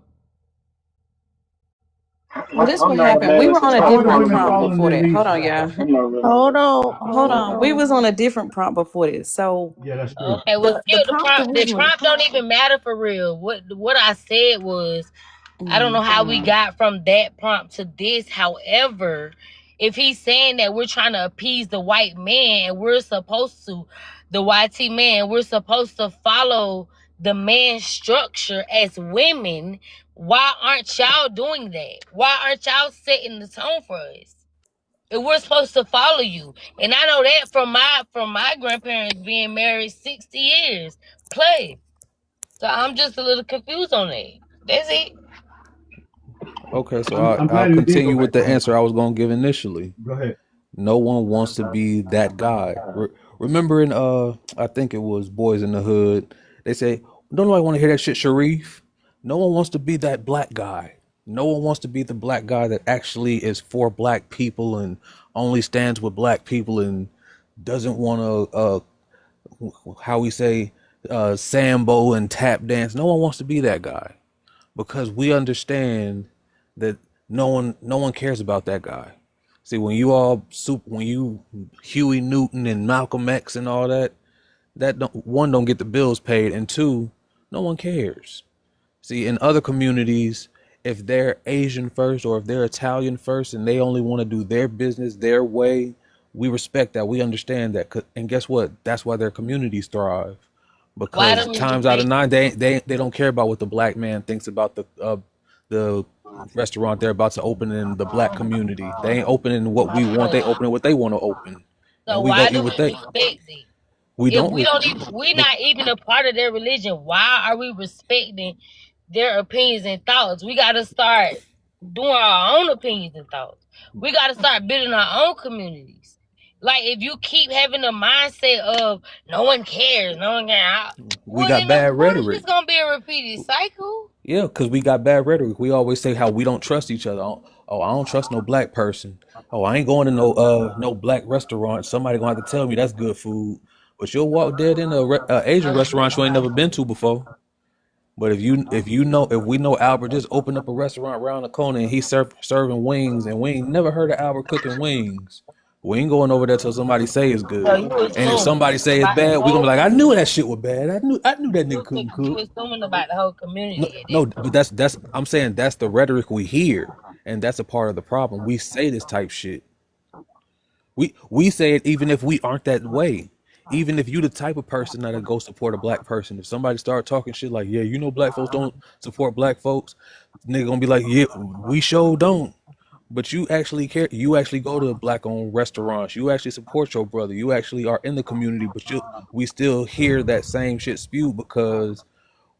Well, this I'm what not happened. We mad were at the on a How are the topic. different women prompt following before their that. leads Hold for on, y'all? yeah. I'm not really Hold mad. on, Hold hold on. We on. was on a different prompt before this. So Yeah, that's true. Okay, well, the still, the prompt prompt, the originally. prompt don't even matter for real. What I said was, I don't know Mhm. how we got from that prompt to this. However, if he's saying that we're trying to appease the white man and we're supposed to, the YT man, we're supposed to follow the man's structure as women, why aren't y'all doing that? Why aren't y'all setting the tone for us? If we're supposed to follow you. And I know that from my grandparents being married 60 years plus. So I'm just a little confused on that. That's it. Okay, so I'm I'll glad you did go continue back with the to him. answer I was going to give initially. Go ahead. No one wants to be that guy. Remember in I think it was Boys in the Hood, they say, don't nobody want to hear that shit, Sharif. No one wants to be that black guy. No one wants to be the black guy that actually is for black people and only stands with black people and doesn't want to how we say sambo and tap dance. No one wants to be that guy because we understand that no one cares about that guy. See, when you Huey Newton and Malcolm X and all that, one don't get the bills paid, and two, no one cares. See, in other communities, if they're Asian first or if they're Italian first and they only want to do their business their way, we respect that. We understand that. And guess what? That's why their communities thrive. Why Because do we times out of respect? nine, they don't care about what the black man thinks about the restaurant they're about to open in the black community. They ain't opening what we want. They opening what they want to open, So and we go why eat do what we they. respect it? We If don't. we don't even, we're not even a part of their religion, why are we respecting their opinions and thoughts? We got to start doing our own opinions and thoughts. We got to start building our own communities. Like, if you keep having the mindset of no one cares, no one cares, We well, got then of bad course rhetoric. it's gonna be a repeated cycle. Yeah, because we got bad rhetoric. We always say how we don't trust each other. Oh, I don't trust no black person. Oh, I ain't going to no black restaurant. Somebody gonna have to tell me that's good food. But you'll walk dead in a Asian restaurant you ain't never been to before. But if we know Albert just opened up a restaurant around the corner and he's serving wings and we ain't never heard of Albert cooking wings, we ain't going over there till somebody say it's So good. you And if assume somebody say it's about the bad, we gonna whole be like, I knew community. that shit was bad. I knew that nigga couldn't You cook. assuming about the whole No, community at no, that but point. that's I'm saying that's the rhetoric we hear, and that's a part of the problem. We say this type shit. We say it even if we aren't that way. Even if you the type of person that'll go support a black person. If somebody start talking shit like, yeah, black folks don't support black folks, nigga gonna be like, yeah, we sure don't. But you actually care. You actually go to black owned restaurants. You actually support your brother. You actually are in the community. But we still hear that same shit spewed because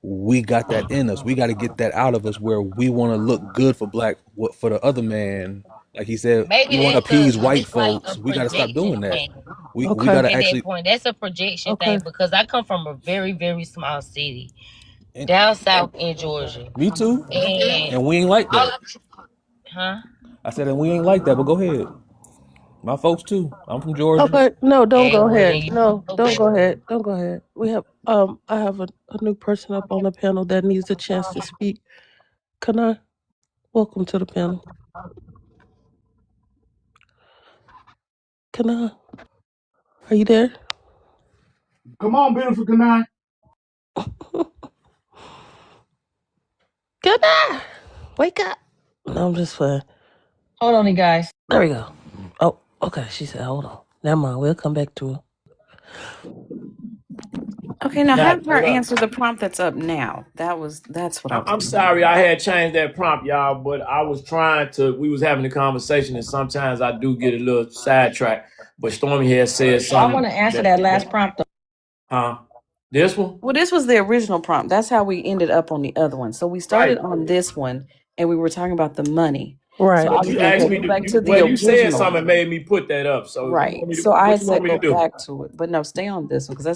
we got that in us. We got to get that out of us where we want to look good for for the other man. Like he said, Maybe we want to appease white it's like a folks. We got to stop projection doing that. thing We got Okay, to at that actually. point. That's a projection okay. thing because I come from a very, very small city And down south in Georgia. me too. And And we ain't like all that. I, huh? I said, and we ain't like that. But go ahead, my folks too. I'm from Georgia. Okay, no, don't Okay, go well ahead. then you No, know don't go better. ahead. Don't go ahead. We have I have a new person up on the panel that needs a chance to speak. Can I welcome to the panel? Can I? Are you there? Come on, beautiful Kanai. Good night. Wake up. No, I'm just playing. Hold on, you guys. There we go. Oh, okay. She said, hold on. Never mind. We'll come back to her. Okay, now Now, have her answer the prompt that's up now. That's what I was. I'm sorry I had changed that prompt, y'all, but I was trying to. We was having a conversation, and sometimes I do get a little sidetracked. But Stormy had said I want something to answer that, that last prompt. huh? This one, Well, this was the original prompt. That's how we ended up on the other one. So we started right? on this one and we were talking about the money. So Right. I But was you going to asked me go to. back to the Well, you said original. something made me put that up. So you Right. want me to? So I What had you want said me to go do? back to it. But no, stay on this one because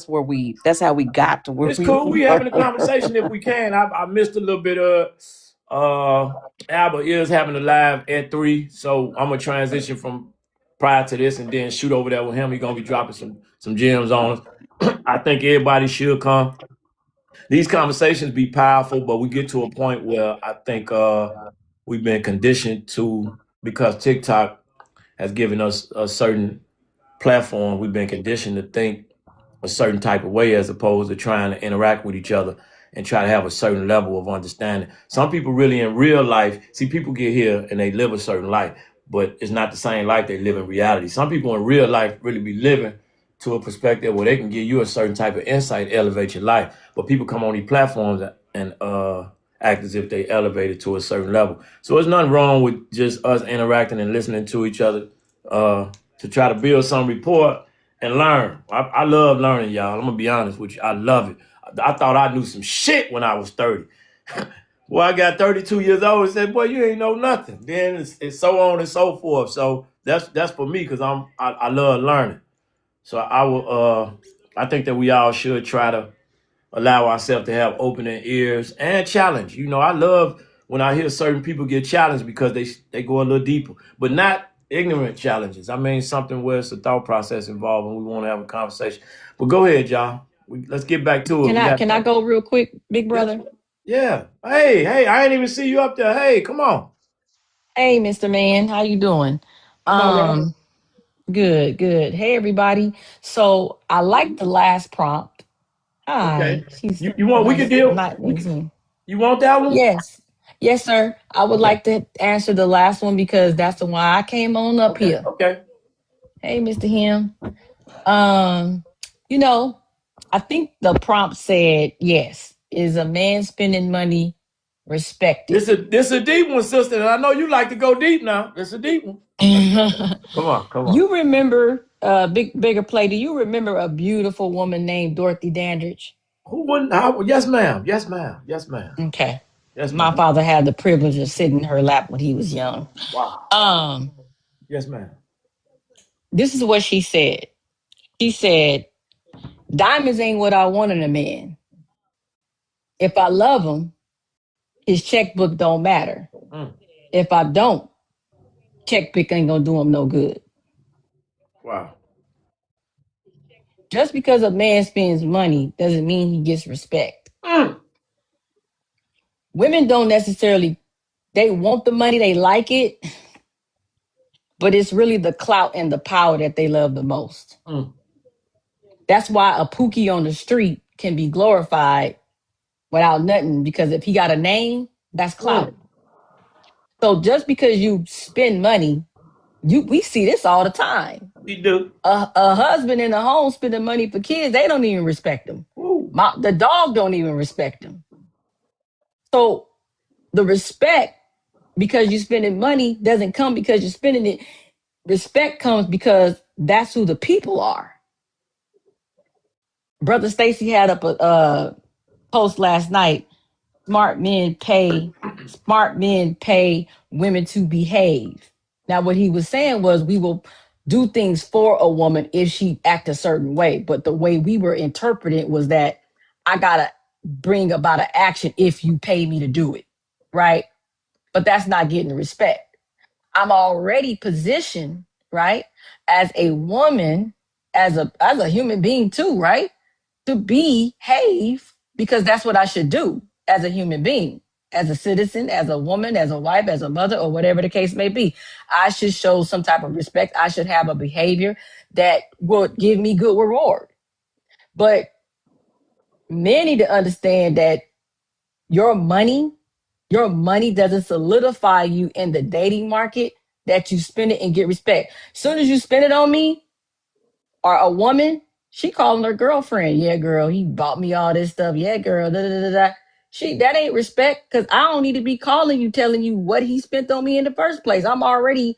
that's how we got to where It's we cool. We were. having a conversation if we can. I missed a little bit of. Albert is having a live at 3, so I'm gonna transition from prior to this, and then shoot over there with him. He's gonna be dropping some gems on us. I think everybody should come. These conversations be powerful, but we get to a point where I think we've been conditioned to, because TikTok has given us a certain platform, we've been conditioned to think a certain type of way as opposed to trying to interact with each other and try to have a certain level of understanding. Some people really in real life, see, people get here and they live a certain life, but it's not the same life they live in reality. Some people in real life really be living to a perspective where they can give you a certain type of insight, elevate your life. But people come on these platforms and act as if they elevated to a certain level. So there's nothing wrong with just us interacting and listening to each other to try to build some rapport and learn. I love learning, y'all. I'm gonna be honest with you. I love it. I thought I knew some shit when I was 30. Well, I got 32 years old and said, boy, you ain't know nothing. Then it's so on and so forth. So that's for me because I love learning. So I think that we all should try to allow ourselves to have opening ears and challenge. You know, I love when I hear certain people get challenged because they go a little deeper, but not ignorant challenges. I mean, something where it's a thought process involved and we want to have a conversation. But go ahead, y'all. Let's get back to it. Can We I got can I go real quick, big yeah, brother? yeah. Hey, I ain't even see you up there. Hey, come on. Hey, Mr. Man, how you doing? Come on, man. Um, good, good. Hey, everybody. So I like the last prompt. Okay. Hi, she's You want we can nice, deal not easy. you want that one? Yes, yes, sir. I would Okay. like to answer the last one because that's the one I came on up Okay. here. Okay. Hey, Mr. Him. Um, you know, I think the prompt said yes. Is a man spending money respected? This a deep one, sister. And I know you like to go deep now. This a deep one. Come on, come on. You remember bigger play? Do you remember a beautiful woman named Dorothy Dandridge? Who wouldn't? Yes, ma'am. Yes, ma'am. Yes, ma'am. Okay. Yes, My ma'am. father had the privilege of sitting in her lap when he was young. Wow. Um, Yes, ma'am. this is what she said. She said, "Diamonds ain't what I want in a man. If I love him, his checkbook don't matter. Mm. If I don't, checkbook ain't gonna do him no good." Wow. Just because a man spends money doesn't mean he gets respect. Mm. Women don't necessarily, they want the money, they like it, but it's really the clout and the power that they love the most. Mm. That's why a pookie on the street can be glorified without nothing, because if he got a name, that's clout. Mm. So just because you spend money, we see this all the time. We do. A husband in a home spending money for kids, they don't even respect him. Woo. The dog don't even respect him. So the respect, because you're spending money, doesn't come because you're spending it. Respect comes because that's who the people are. Brother Stacy had up a post last night. Smart men pay women to behave. Now, what he was saying was we will do things for a woman if she act a certain way. But the way we were interpreting was that I gotta bring about an action if you pay me to do it, right? But that's not getting respect. I'm already positioned, right, as a woman, as a human being too, right, to behave because that's what I should do as a human being, as a citizen, as a woman, as a wife, as a mother, or whatever the case may be. I should show some type of respect. I should have a behavior that will give me good reward. But men need to understand that your money, your money doesn't solidify you in the dating market, that you spend it and get respect. As soon as you spend it on me or a woman, she calling her girlfriend. Yeah, girl, he bought me all this stuff. Yeah, girl, da da da da. That ain't respect, because I don't need to be calling you, telling you what he spent on me in the first place. I'm already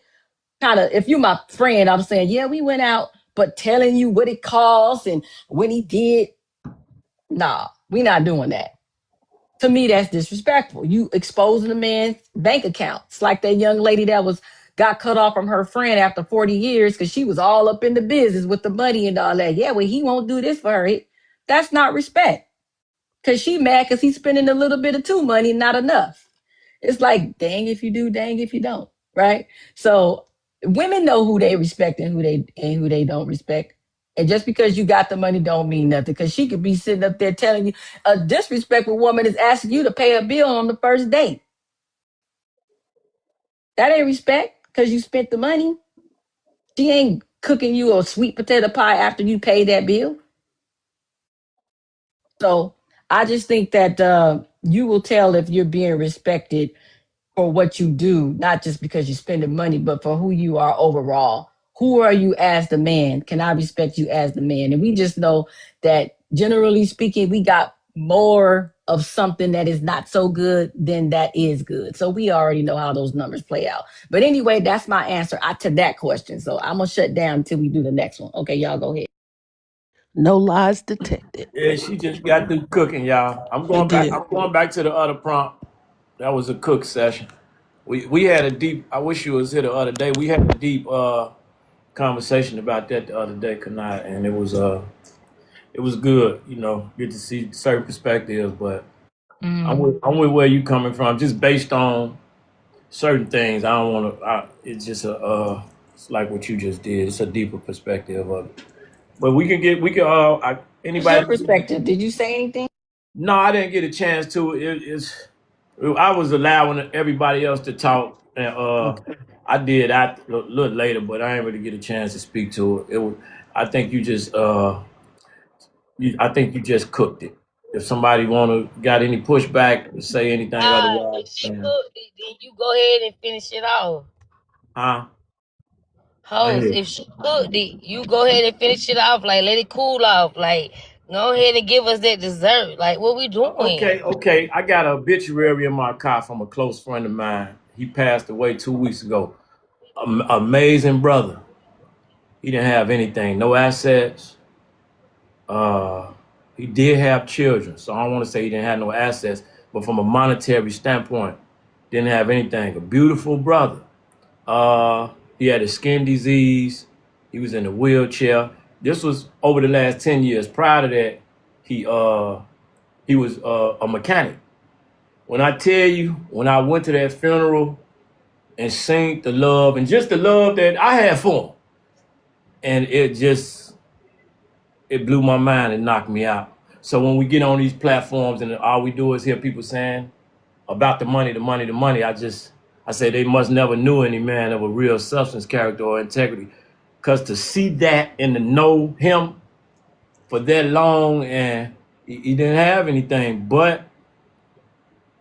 kind of, if you my friend, I'm saying, yeah, we went out, but telling you what it costs and when he did, nah, we not doing that. To me, that's disrespectful. You exposing a man's bank accounts, like that young lady that got cut off from her friend after 40 years because she was all up in the business with the money and all that. Yeah, well, he won't do this for her. That's not respect, because she mad because he's spending a little bit of too money, not enough. It's like, dang if you do, dang if you don't, right? So Women know who they respect and who they don't respect. And just because you got the money don't mean nothing. Because she could be sitting up there telling you a disrespectful woman is asking you to pay a bill on the first date. That ain't respect because you spent the money. She ain't cooking you a sweet potato pie after you pay that bill. So I just think that you will tell if you're being respected for what you do, not just because you're spending money, but for who you are overall. Who are you as the man? Can I respect you as the man? And we just know that generally speaking, we got more of something that is not so good than that is good. So we already know how those numbers play out. But anyway, that's my answer to that question. So I'm going to shut down until we do the next one. Okay, y'all go ahead. No lies detected. Yeah, she just got through cooking, y'all. She did. I'm going back to the other prompt. That was a cook session. We had a deep. I wish you was here the other day. We had a deep conversation about that the other day, Kanai, and it was good. You know, get to see certain perspectives, but I'm with where you coming from, just based on certain things. I don't want to. It's just it's like what you just did. It's a deeper perspective of it. But we can What's your anybody. perspective? Did you say anything? No, I didn't get a chance to. I was allowing everybody else to talk, and Okay. I did a little later, but I didn't really get a chance to speak to it. It was, I think you just I think you just cooked it. If somebody got any pushback, say anything otherwise, If she cooked it, then you go ahead and finish it off. huh? Go Hoes, ahead. if she cooked it, you go ahead and finish it off. Like, let it cool off. Like, go ahead and give us that dessert. Like, what we doing? Okay. I got an obituary in my car from a close friend of mine. He passed away 2 weeks ago. Amazing brother. He didn't have anything, no assets. Uh, he did have children, so I don't want to say he didn't have no assets, but from a monetary standpoint, didn't have anything. A beautiful brother. He had a skin disease. He was in a wheelchair. This was over the last 10 years. Prior to that, he was a mechanic. When I tell you, when I went to that funeral and seen the love and just the love that I had for him, and it blew my mind and knocked me out. So when we get on these platforms and all we do is hear people saying about the money, the money, the money, I say they must never knew any man of a real substance, character, or integrity. Cause to see that and to know him for that long, and he didn't have anything, but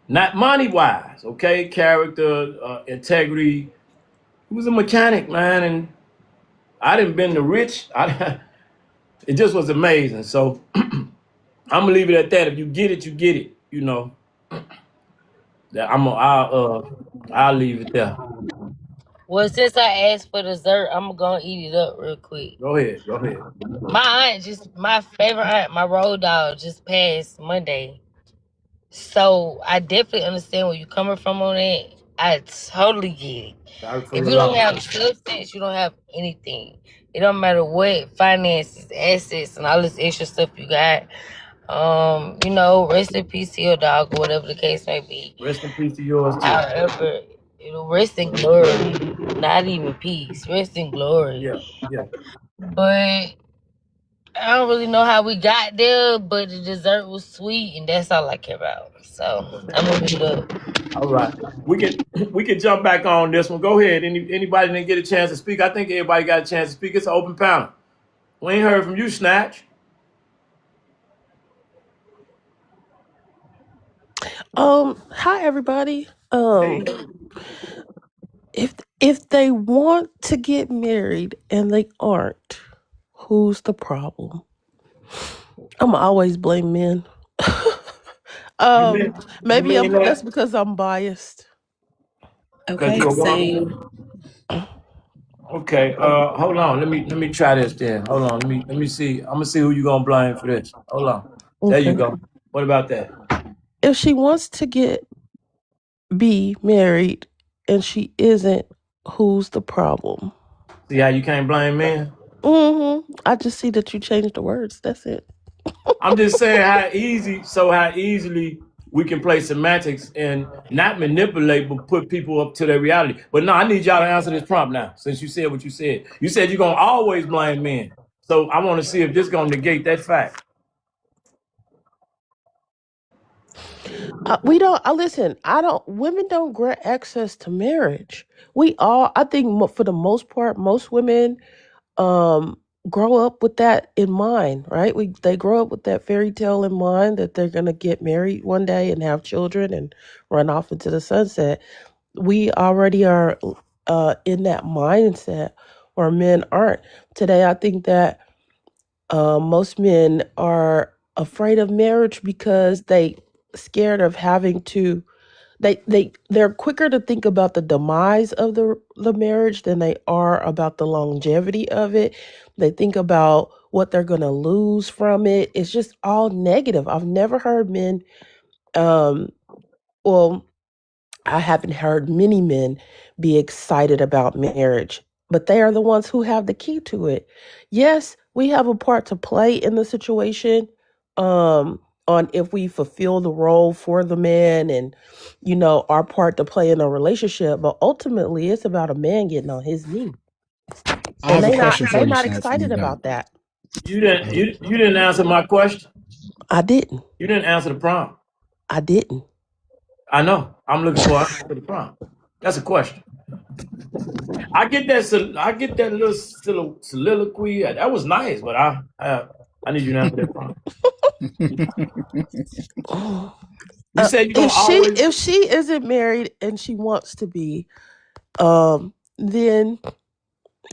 not money wise, okay, character, integrity. He was a mechanic, man, and I didn't been the rich. It just was amazing. So I'm gonna leave it at that. If you get it, you get it. You know, that I'll leave it there. Well, since I asked for dessert, I'm gonna eat it up real quick. Go ahead. Go ahead. My favorite aunt, my road dog, just passed Monday. So I definitely understand where you're coming from on that. I totally get it. Sorry for If the you don't loss. have substance, you don't have anything. It don't matter what finances, assets, and all this extra stuff you got. Rest in peace to your dog or whatever the case may be. Rest in peace to yours too. However, rest in glory. Not even peace. Rest in glory. Yeah. Yeah. But I don't really know how we got there, but the dessert was sweet, and that's all I care about. So I'm gonna leave it up. All right. We can jump back on this one. Go ahead. Anybody didn't get a chance to speak? I think everybody got a chance to speak. It's an open panel. We ain't heard from you, Snatch. Hi everybody. Hey. If if they want to get married and they aren't, who's the problem? I'm always blame men. You um, mean you maybe mean that's that? because I'm biased. Because Okay, you're a woman? same. Okay, hold on. Let me try this then. Hold on. Let me see. I'm gonna see who you gonna blame for this. Hold on. There you Okay. go. What about that? If she wants to be married and she isn't, who's the problem? See how you can't blame men? I just see that you changed the words. That's it. I'm just saying how easily we can play semantics and not manipulate, but put people up to their reality. But no, I need y'all to answer this prompt now, since you said what you said. You said you're gonna always blame men. So I want to see if this gonna negate that fact. We don't. Listen. I don't. Women don't grant access to marriage. We all. I think for the most part, most women um grow up with that in mind, right? They grow up with that fairy tale in mind that they're gonna get married one day and have children and run off into the sunset. We already are in that mindset, where men aren't. Today, I think that most men are afraid of marriage because they scared of having to they're quicker to think about the demise of the marriage than they are about the longevity of it. They think about what they're going to lose from it. It's just all negative. I've never heard men um well, I haven't heard many men be excited about marriage, but they are the ones who have the key to it. Yes, we have a part to play in the situation, on if we fulfill the role for the man and, our part to play in a relationship, but ultimately it's about a man getting on his knee. I And have a they not question they for you, not Snatch, when you're excited done. about that. You didn't answer my question. I didn't. You didn't answer the prompt. I didn't. I know. I'm looking for an answer to the prompt. That's a question. I get that. I get that little soliloquy. That was nice, but I need you to answer that prompt. You said you're If gonna she always. if she isn't married and she wants to be, then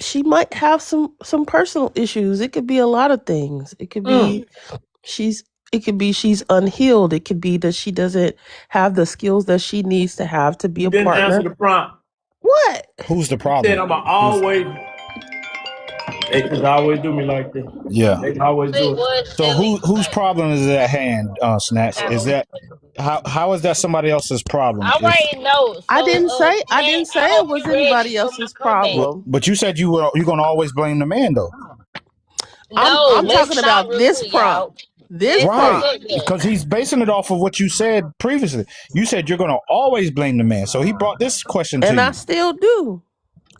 she might have some personal issues. It could be a lot of things. It could Mm, be she's it could be she's unhealed. It could be that she doesn't have the skills that she needs to have to be you a didn't answer partner. the prompt. What? Who's the You said problem? I'm gonna Who's always. They just always do me like this. yeah? They always Say do it. what, So Shelly? whose problem is it at hand, Snatch? Is that how is that somebody else's problem? I'm If writing notes. I So, didn't say I Matt, didn't say I it hope was you're ready anybody for my else's comeback. problem. but you said you're gonna always blame the man though, No, I'm let's talking stop about real this quick, y'all. prompt. This Let's right? prompt. reset Because he's basing it off of what you said previously. You said you're gonna always blame the man, so he brought this question to And I you. still do.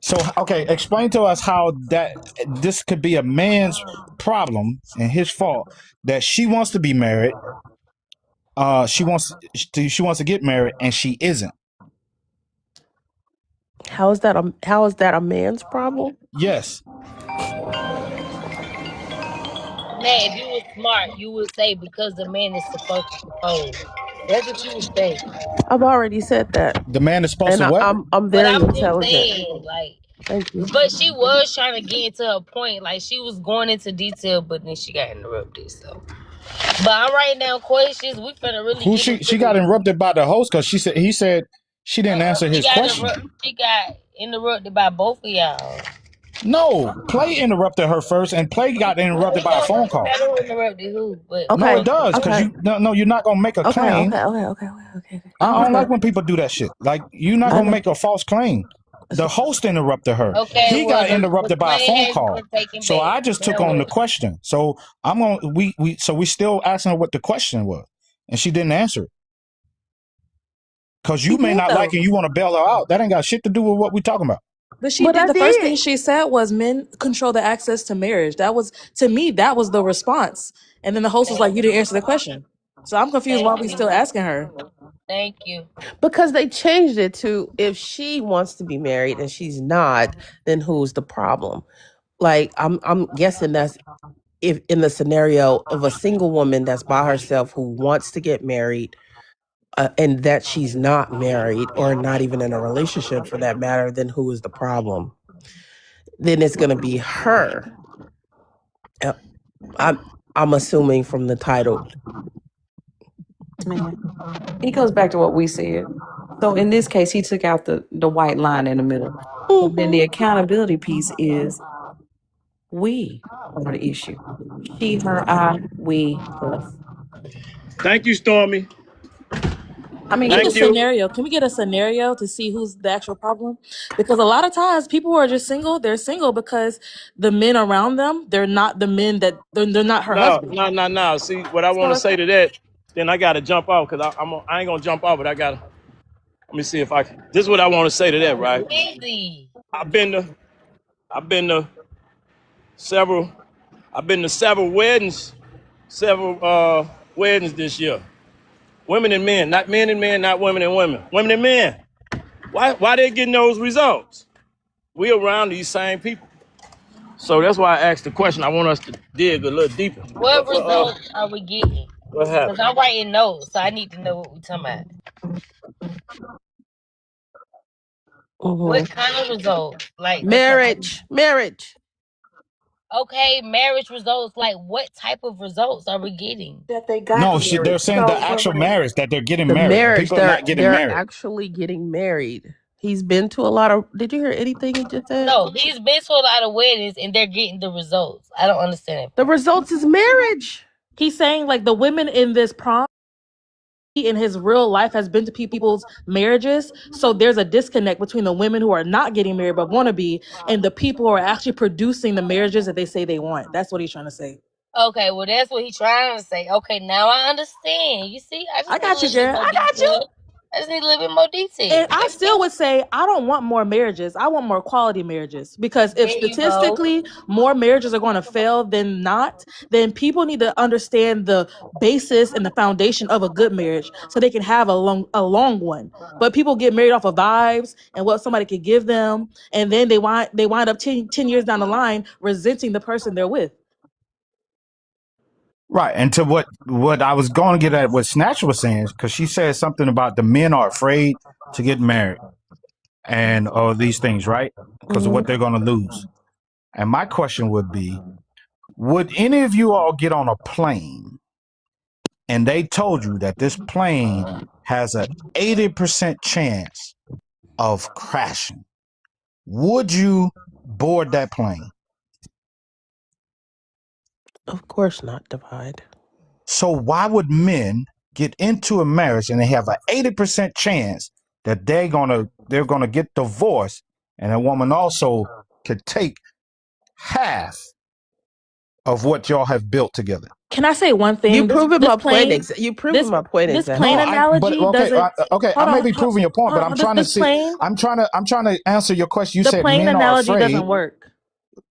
So okay, explain to us how that this could be a man's problem and his fault that she wants to be married. She wants to get married and she isn't. How is that a man's problem? Yes, Man, if you was smart, you would say because the man is supposed to propose. That's what you would say. I've already said that. the man is supposed And to what? I'm But very I'm just intelligent. saying, like, Thank you. but she was trying to get into her point. Like, she was going into detail, but then she got interrupted. So, but I'm writing down questions. We finna really Who get she? into She got it. interrupted by the host because he said she didn't answer his question. She got interrupted by both of y'all. No, Play interrupted her first, and Play got interrupted It by a don't phone really call. matter who interrupted who, but No, it Okay. does because Okay. you no, you're not gonna make a Okay. claim. Okay. Okay. Okay. Okay. Okay. I don't Okay. like when people do that shit. Like you're not I gonna know. make a false claim. The host interrupted her. okay. He Well, got the interrupted by a plan phone has call. been taken So back. I just took Now on the what? question. So I'm gonna we still asking her what the question was, and she didn't answer it. Cause She you may did not like though. it, and you want to bail her out. That ain't got shit to do with what we talking about. But she But did. I The first did. thing she said was men control the access to marriage. That was, to me, that was the response. And then the host was Thank like, "You didn't answer the question." So I'm confused why we thank still you. asking her. Thank you. Because they changed it to, if she wants to be married and she's not, then who's the problem? Like I'm guessing that's if in the scenario of a single woman that's by herself who wants to get married, and that she's not married or not even in a relationship for that matter, then who is the problem? Then it's going to be her. Uh, I'm I'm assuming from the title. Man, it goes back to what we said. So in this case, he took out the white line in the middle. So then Hmm. the accountability piece is we are the issue. She, her, I, we, us. Thank you, Stormy. We need a Thank you. scenario. Can we get a scenario to see who's the actual problem? Because a lot of times people who are just single, they're single because the men around them, they're not the men that they're not her No, husband. no, no, no. See, what I want So to it's say to that. Then I gotta jump off because I ain't gonna jump off, but I gotta. Let me see if I can. This is what I want to say to that, right? Easy. I've been to I've been to several I've been to several weddings this year. Women and men, not men and men, not women and women. Women and men. Why they getting those results? We around these same people. So that's why I asked the question. I want us to dig a little deeper. What results are we getting? What Because happened? I'm writing notes, so I need to know what we're talking about. Hmm. What kind of results? Like, what type of... Marriage. Okay, marriage results. Like, what type of results are we getting? That they got No, married. they're saying the So actual wait. marriage that they're getting The married. marriage. People are not getting They're married. actually getting married. He's been to a lot of. Did you hear anything he just said? No, he's been to a lot of weddings and they're getting the results. I don't understand that The part. results is marriage. He's saying like the women in this prom in his real life has been to people's marriages. So there's a disconnect between the women who are not getting married but want to be and the people who are actually producing the marriages that they say they want. That's what he's trying to say. Okay, well, that's what he's trying to say. Okay, now I understand. You see, I just I need a got you, little bit Jared. more I got you. detail. I just need a little bit more And detail. I That's still all. would say I don't want more marriages. I want more quality marriages because if There you go. statistically more marriages are going to fail than not, then people need to understand the basis and the foundation of a good marriage so they can have a long one. But people get married off of vibes and what somebody could give them, and then they wind up 10 years down the line resenting the person they're with. Right. And to what I was going to get at what Snatch was saying, because she said something about the men are afraid to get married and all these things, right? Because of Hmm. what they're going to lose. And my question would be, would any of you all get on a plane and they told you that this plane has a 80% chance of crashing? Would you board that plane? Of course not. Divide. So why would men get into a marriage and they have an 80% chance that they're gonna get divorced, and a woman also could take half of what y'all have built together? Can I say one You thing? This proving this my point. plane, You proving this my point this No, plane exactly. but analogy okay, doesn't. okay. I Hold may on, be proving your point, but I'm trying to this see. plane, I'm trying to answer your question. You the said plane men are analogy afraid. doesn't work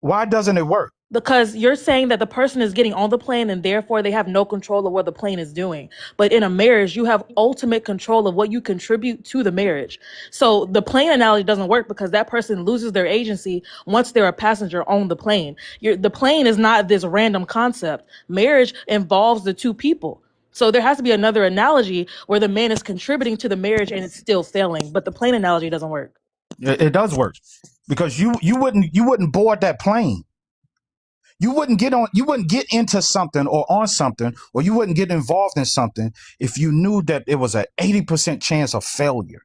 Why doesn't it work? because you're saying that the person is getting on the plane and therefore they have no control of what the plane is doing. But in a marriage, you have ultimate control of what you contribute to the marriage. So the plane analogy doesn't work because that person loses their agency once they're a passenger on the plane. The plane is not this random concept. Marriage involves the two people. So there has to be another analogy where the man is contributing to the marriage and it's still failing, but the plane analogy doesn't work. It does work because you wouldn't board that plane. You wouldn't get into something or on something, or you wouldn't get involved in something if you knew that it was an 80% chance of failure.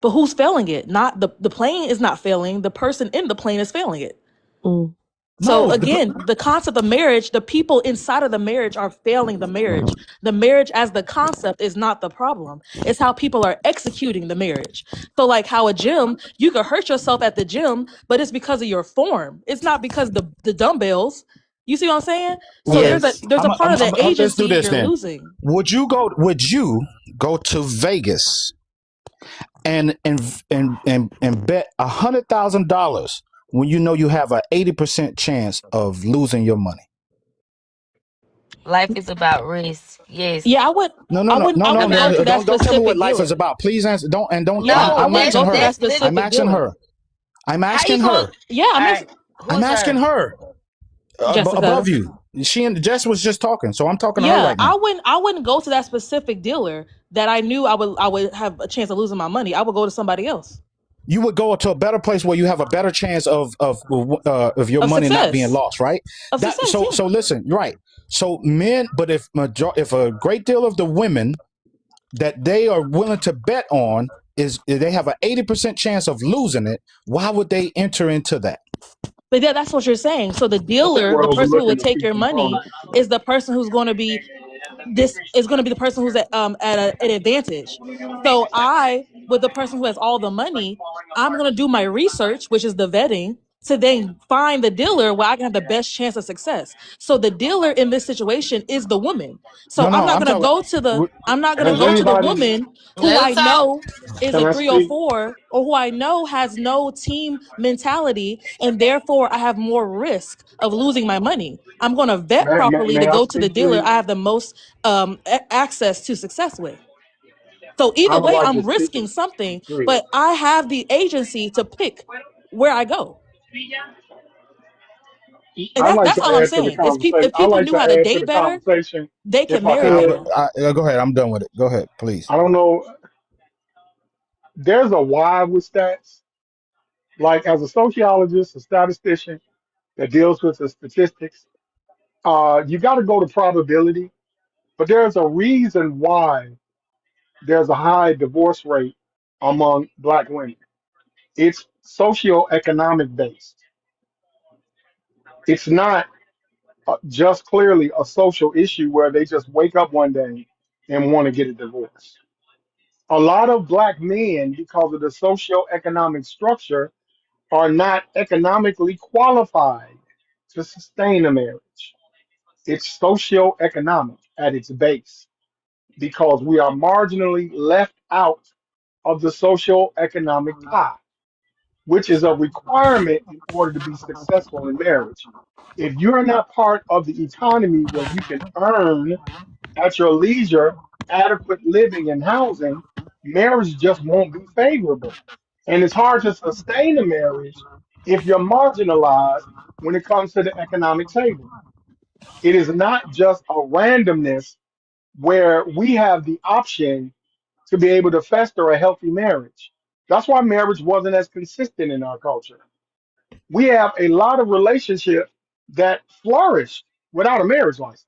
But who's failing it? Not the plane is not failing. The person in the plane is failing it. Mm. So No, again, the concept of marriage, the people inside of the marriage are failing the marriage. The marriage as the concept is not the problem. It's how people are executing the marriage. So like how a gym, you could hurt yourself at the gym, but it's because of your form. It's not because the dumbbells. You see what I'm saying? So okay. Yes. there's a part of the Let's agency do this you're then. losing. Would you go to Vegas and bet $100,000 when you know you have an 80% chance of losing your money? Life is about risk. Yes. Yeah, I would No, no, I no, wouldn't no, I no, wouldn't go no. to About that Don't tell me what specific life is dealer. about. Please answer. Don't and don't. Yeah, I no, wouldn't that's go to that that's I'm specific asking dealer. her. I'm how you asking going. her. Yeah, All right, I'm who's asking her? her. Jessica. Above you. She and Jess was just talking, so I'm talking to her Yeah, right now. I wouldn't go to that specific dealer that I knew I would have a chance of losing my money. I would go to somebody else. You would go to a better place where you have a better chance of your Of money not being success. lost, right? Of That success, so yeah. so listen, right? So men, but if a great deal of the women that they are willing to bet on is they have an 80% chance of losing it, why would they enter into that? But yeah, that's what you're saying. So the I think dealer, we're the person who overlooking would the take key your money component. is the person who's going to be the person who's at an advantage. So I, with the person who has all the money, I'm going to do my research, which is the vetting. to then find the dealer where I can have the best chance of success. So the dealer in this situation is the woman. So No, I'm no, not I'm gonna talking. go to the I'm not gonna Has go to the anybody, woman who Let him I talk. know is can a I 304 speak? or who I know has no team mentality, and therefore I have more risk of losing my money. I'm gonna vet properly May to I go to the speak, dealer I please? have the most access to success with. So I either would way, like to I'm speak. risking something, Good. but I have the agency to pick where I go. And I'd like that's to all I'm add to the saying. Is conversation. if I'd people like knew to how to add to date the better, conversation, they if can I marry could. Albert, better. go ahead. I'm done with it. Go ahead, please. I don't know. There's a why with stats. Like as a sociologist, a statistician that deals with the statistics, you got to go to probability. But there's a reason why there's a high divorce rate among Black women. It's socioeconomic based. It's not just clearly a social issue where they just wake up one day and want to get a divorce. A lot of Black men, because of the socioeconomic structure, are not economically qualified to sustain a marriage. It's socioeconomic at its base because we are marginally left out of the socioeconomic pie, which is a requirement in order to be successful in marriage. If you're not part of the economy where you can earn at your leisure adequate living and housing, marriage just won't be favorable. And it's hard to sustain a marriage if you're marginalized when it comes to the economic table. It is not just a randomness where we have the option to be able to fester a healthy marriage. That's why marriage wasn't as consistent in our culture. We have a lot of relationships that flourished without a marriage license.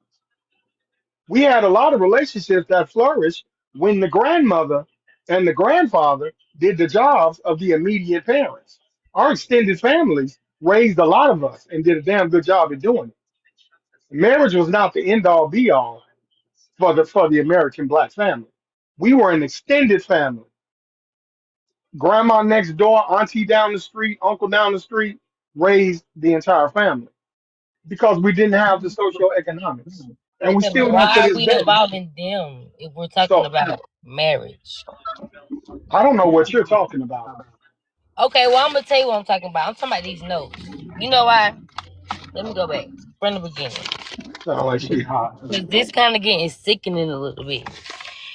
We had a lot of relationships that flourished when the grandmother and the grandfather did the jobs of the immediate parents. Our extended families raised a lot of us and did a damn good job at doing it. Marriage was not the end all be all for the American Black family. We were an extended family. Grandma next door, auntie down the street, uncle down the street raised the entire family because we didn't have the socioeconomics. And we Okay, but still do why to are this we day. involving them if we're talking So about marriage? I don't know what you're talking about. Okay, well, I'm gonna tell you what I'm talking about. I'm talking about these notes. You know why? Let me go back from the beginning. Sound like she hot. Cause this kind of getting sickening a little bit.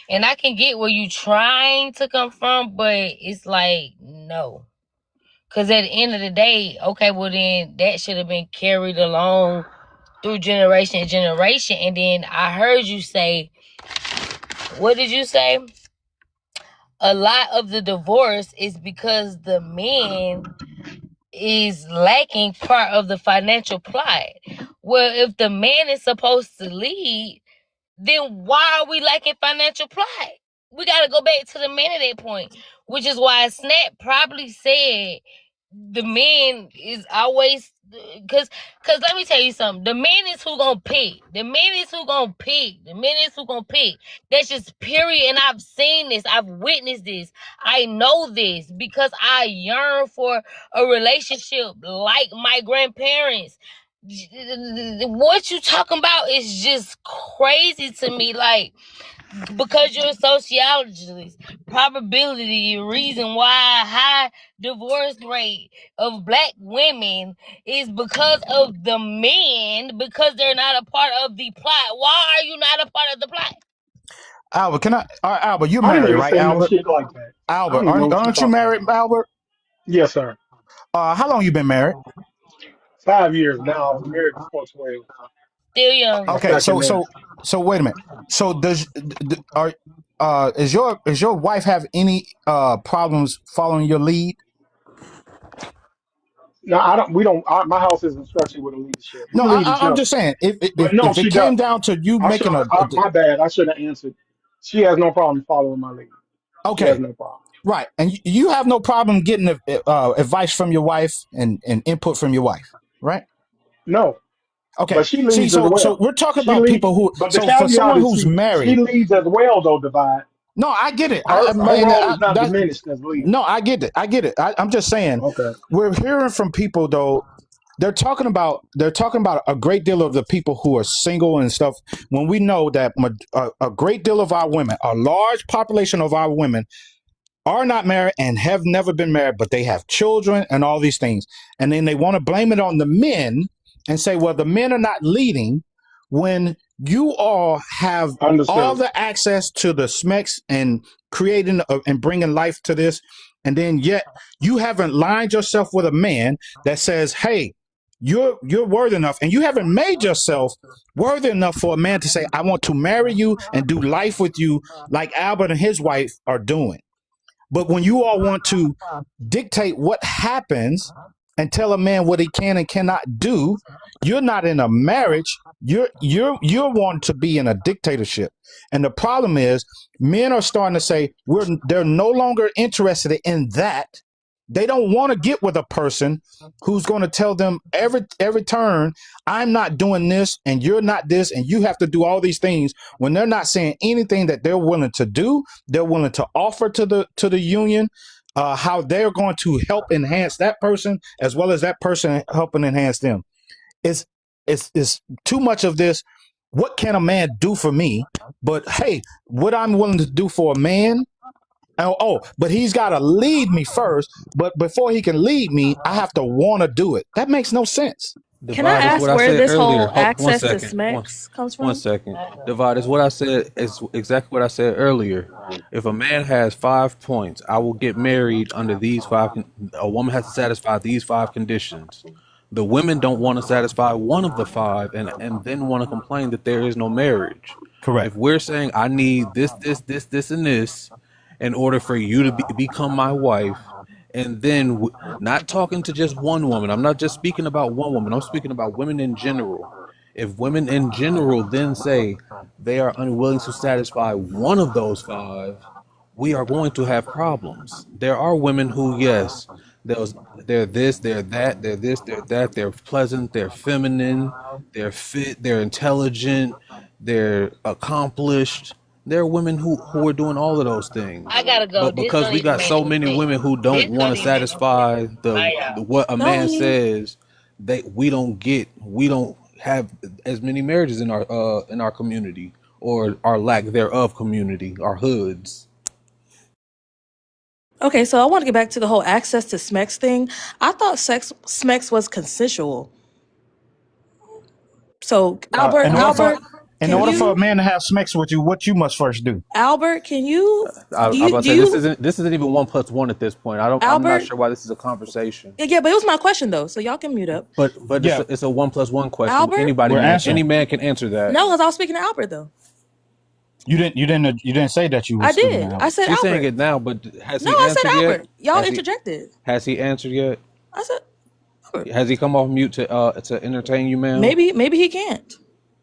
And I can get where you trying to come from, but it's like, no. Cause at the end of the day, okay, well then that should have been carried along through generation and generation. And then I heard you say, what did you say? A lot of the divorce is because the man is lacking part of the financial plot. Well, if the man is supposed to lead, then why are we lacking financial plot? We got to go back to the man at that point, which is why Snap probably said the man is always because let me tell you something. The man is who gonna pick. The man is who gonna pick. The man is who gonna pick. That's just period. And I've seen this. I've witnessed this. I know this because I yearn for a relationship like my grandparents. What you talking about is just crazy to me. Like, because you're a sociologist, probability, reason why high divorce rate of Black women is because of the men, because they're not a part of the plot. Why are you not a part of the plot? Albert, can I? Albert, you're I didn't married, even right? say no Albert, shit like that. I Albert, don't even know what you're aren't you talking married, about. Albert? Yes, sir. How long you been married? 5 years now. I was married before 12. Still young. My Okay, second marriage. so wait a minute. So are is your wife have any problems following your lead? No, I don't. We don't. My house isn't structured with a leadership. We No, lead each I'm other, just saying but no, if she it came doesn't. down to you I should. making My bad. I should have answered. She has no problem following my lead. She has okay, no problem. right, and you have no problem getting advice from your wife and input from your wife, right? No, Okay, but she see, leads as so well. we're talking She about lead. people who, But the so for caveat someone is who's she married, leads as well though. Divide. No, I get it. Her And role is not that diminished as leader. no, I get it. I get it. I'm just saying Okay. we're hearing from people though. They're talking about a great deal of the people who are single and stuff. When we know that a great deal of our women, a large population of our women are not married and have never been married, but they have children and all these things. And then they want to blame it on the men and say, well, the men are not leading when you all have all Understood. the access to the SMEX and creating and bringing life to this. And then yet you haven't lined yourself with a man that says, hey, you're worthy enough. And you haven't made yourself worthy enough for a man to say, I want to marry you and do life with you like Albert and his wife are doing. But when you all want to dictate what happens and tell a man what he can and cannot do, you're not in a marriage. You're wanting to be in a dictatorship. And the problem is men are starting to say they're no longer interested in that. They don't want to get with a person who's going to tell them every turn, I'm not doing this and you're not this and you have to do all these things when they're not saying anything that they're willing to do, they're willing to offer to the union, how they're going to help enhance that person as well as that person helping enhance them. It's it's too much of this. What can a man do for me? But hey, what I'm willing to do for a man. But he's got to lead me first. But before he can lead me, I have to want to do it. That makes no sense. Can I Divide is what ask I where said this earlier. whole Hold, one access to second. SMEX comes One from? second. Divide is what I said. Is exactly what I said earlier. If a man has 5 points, I will get married under these five. A woman has to satisfy these five conditions. The women don't want to satisfy one of the five, and then want to complain that there is no marriage. Correct. If we're saying I need this, and this, in order for you to become my wife, and then not talking to just one woman. I'm not just speaking about one woman. I'm speaking about women in general. If women in general then say they are unwilling to satisfy one of those five, we are going to have problems. There are women who, yes, they're this, they're that, they're this, they're that, they're pleasant, they're feminine, they're fit, they're intelligent, they're accomplished. There are women who are doing all of those I things. gotta go. But This because don't we even got make so any many sense. women who This don't want don't to even make any sense. satisfy Bye, y'all. the what a man Don't. says, we don't have as many marriages in our community, or our lack thereof community, our hoods. Okay, so I want to get back to the whole access to SMEX thing. I thought SMEX was consensual. So In order for in can order for a you man to have sex with you, what you must first do. Albert, can you I was about to do say this you isn't even 1+1 at this point. I'm not Albert? sure why this is a conversation. Yeah, but it was my question though, so y'all can mute up. But Yeah, it's a 1+1 question. Albert? we're Any answering. man can answer that. No, because I was speaking to Albert though. You didn't say that you were I speaking to did. I Albert. said She's saying Albert. it now, but has No, he I said answered yet? Albert. Y'all Has he interjected. has he answered yet? I said Albert. Has he come off mute to entertain you, ma'am? Maybe he can't.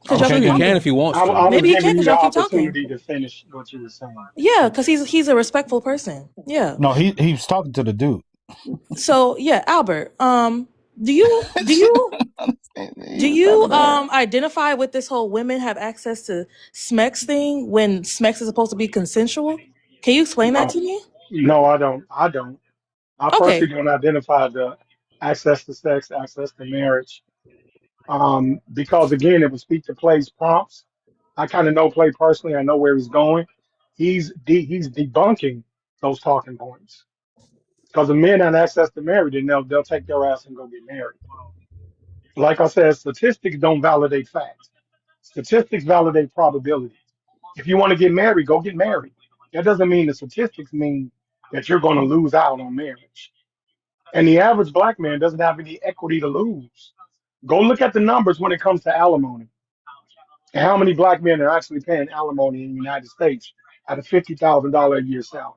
Because y'all Okay, keep Okay, he then can if talking. he wants I to. was Maybe he giving can't you because the y'all keep talking. opportunity to finish what you were saying. Yeah, because he's a respectful person. Yeah. no, he was talking to the dude. So yeah, Albert. Do you do you do He was you talking to her. identify with this whole women have access to SMEX thing when SMEX is supposed to be consensual? Can you explain that No, to me? no, I don't. I don't. I Okay. personally don't identify the access to sex, access to marriage, because again, it would speak to Play's prompts. I kind of know Play personally. I know where he's going. He's debunking those talking points because the men have access to marriage, and they'll take their ass and go get married. Like I said, statistics don't validate facts. Statistics validate probability. If you want to get married, go get married. That doesn't mean the statistics mean that you're going to lose out on marriage. And the average black man doesn't have any equity to lose. Go look at the numbers when it comes to alimony and how many black men are actually paying alimony in the United States at a $50,000 a year salary.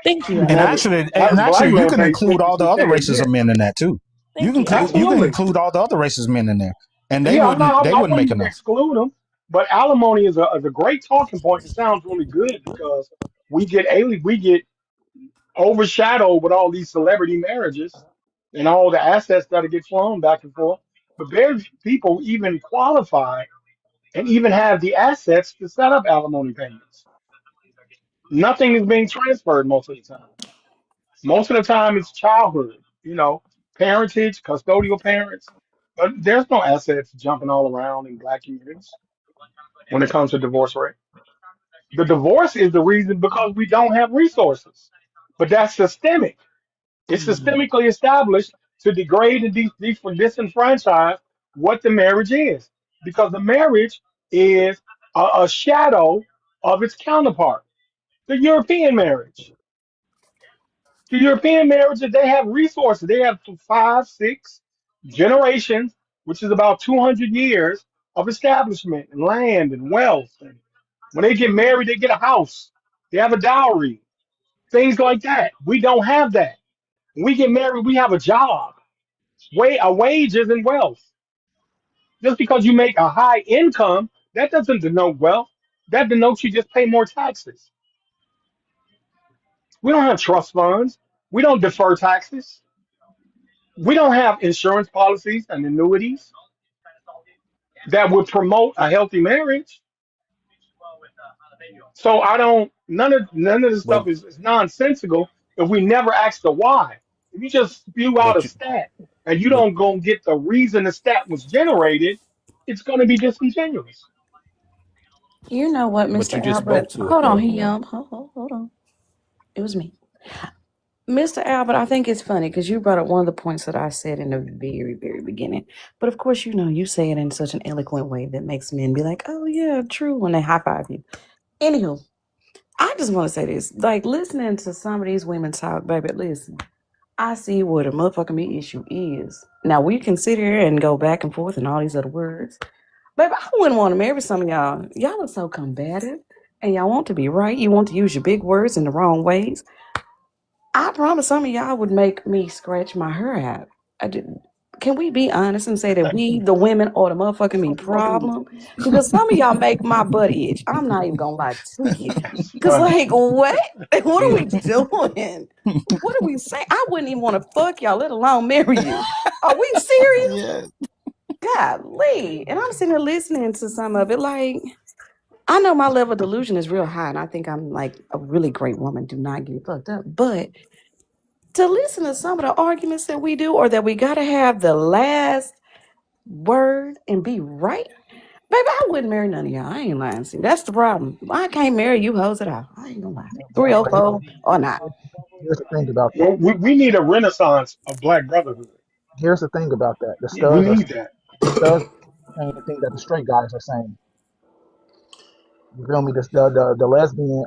Thank you, The And Albert. average, actually, and average black actually, you man can pays include all the other 52K a races of year. men in that too. Thank you, You Albert. can Absolutely. include all the other races of men in there, and they Yeah, wouldn't I they wouldn't make wouldn't enough. exclude them, but alimony is a great talking point. It sounds really good because we get overshadowed with all these celebrity marriages and all the assets that get flown back and forth. But very few people even qualify and even have the assets to set up alimony payments. Nothing is being transferred most of the time. Most of the time, it's childhood. Parentage, custodial parents. But there's no assets jumping all around in black communities when it comes to divorce rate. The divorce is the reason because we don't have resources. But that's systemic. It's systemically established to degrade and disenfranchise what the marriage is. Because the marriage is a shadow of its counterpart, the European marriage. The European marriages, they have resources. They have five, six generations, which is about 200 years of establishment and land and wealth. And when they get married, they get a house. They have a dowry, things like that. We don't have that. When we get married, we have a job. A wage isn't wealth. Just because you make a high income, that doesn't denote wealth. That denotes you just pay more taxes. We don't have trust funds. We don't defer taxes. We don't have insurance policies and annuities that would promote a healthy marriage. So I don't. None of this But stuff is nonsensical if we never ask the why. If you just spew out a but you stat and you but don't go and get the reason the stat was generated, it's going to be disingenuous. You know what, but Mr. you just spoke Albert? to it Hold on, though. hold on. It was me. Mr. Albert, I think it's funny because you brought up one of the points that I said in the very, very beginning. But of course, you say it in such an eloquent way that makes men be like, oh, yeah, true, when they high five you. Anywho, I just want to say this. Like, listening to some of these women talk, baby, listen, I see what a motherfucking me issue is. Now, we can sit here and go back and forth and all these other words. Baby, I wouldn't want to marry some of y'all. Y'all are so combative and y'all want to be right. You want to use your big words in the wrong ways. I promise some of y'all would make me scratch my hair out. I did. Can we be honest and say that we, the women, are the motherfucking me problem? Because some of y'all make my butt itch. I'm not even gonna lie to you. That's Cause funny. like what? What are Yeah. we doing? What are we saying? I wouldn't even want to fuck y'all, let alone marry you. Are we serious? Yeah. Golly. And I'm sitting here listening to some of it like I know my level of delusion is real high, and I think I'm like a really great woman. Do not get fucked up. But to listen to some of the arguments that we do, or that we gotta have the last word and be right, baby, I wouldn't marry none of y'all. I ain't lying. See, that's the problem. I can't marry you hoes at all. I ain't gonna lie. But, but 304 or not. here's the thing about that. Well, we need a renaissance of black brotherhood. Here's the thing about that. We need that. The studs are saying the thing that the straight guys are saying. You feel me? The lesbian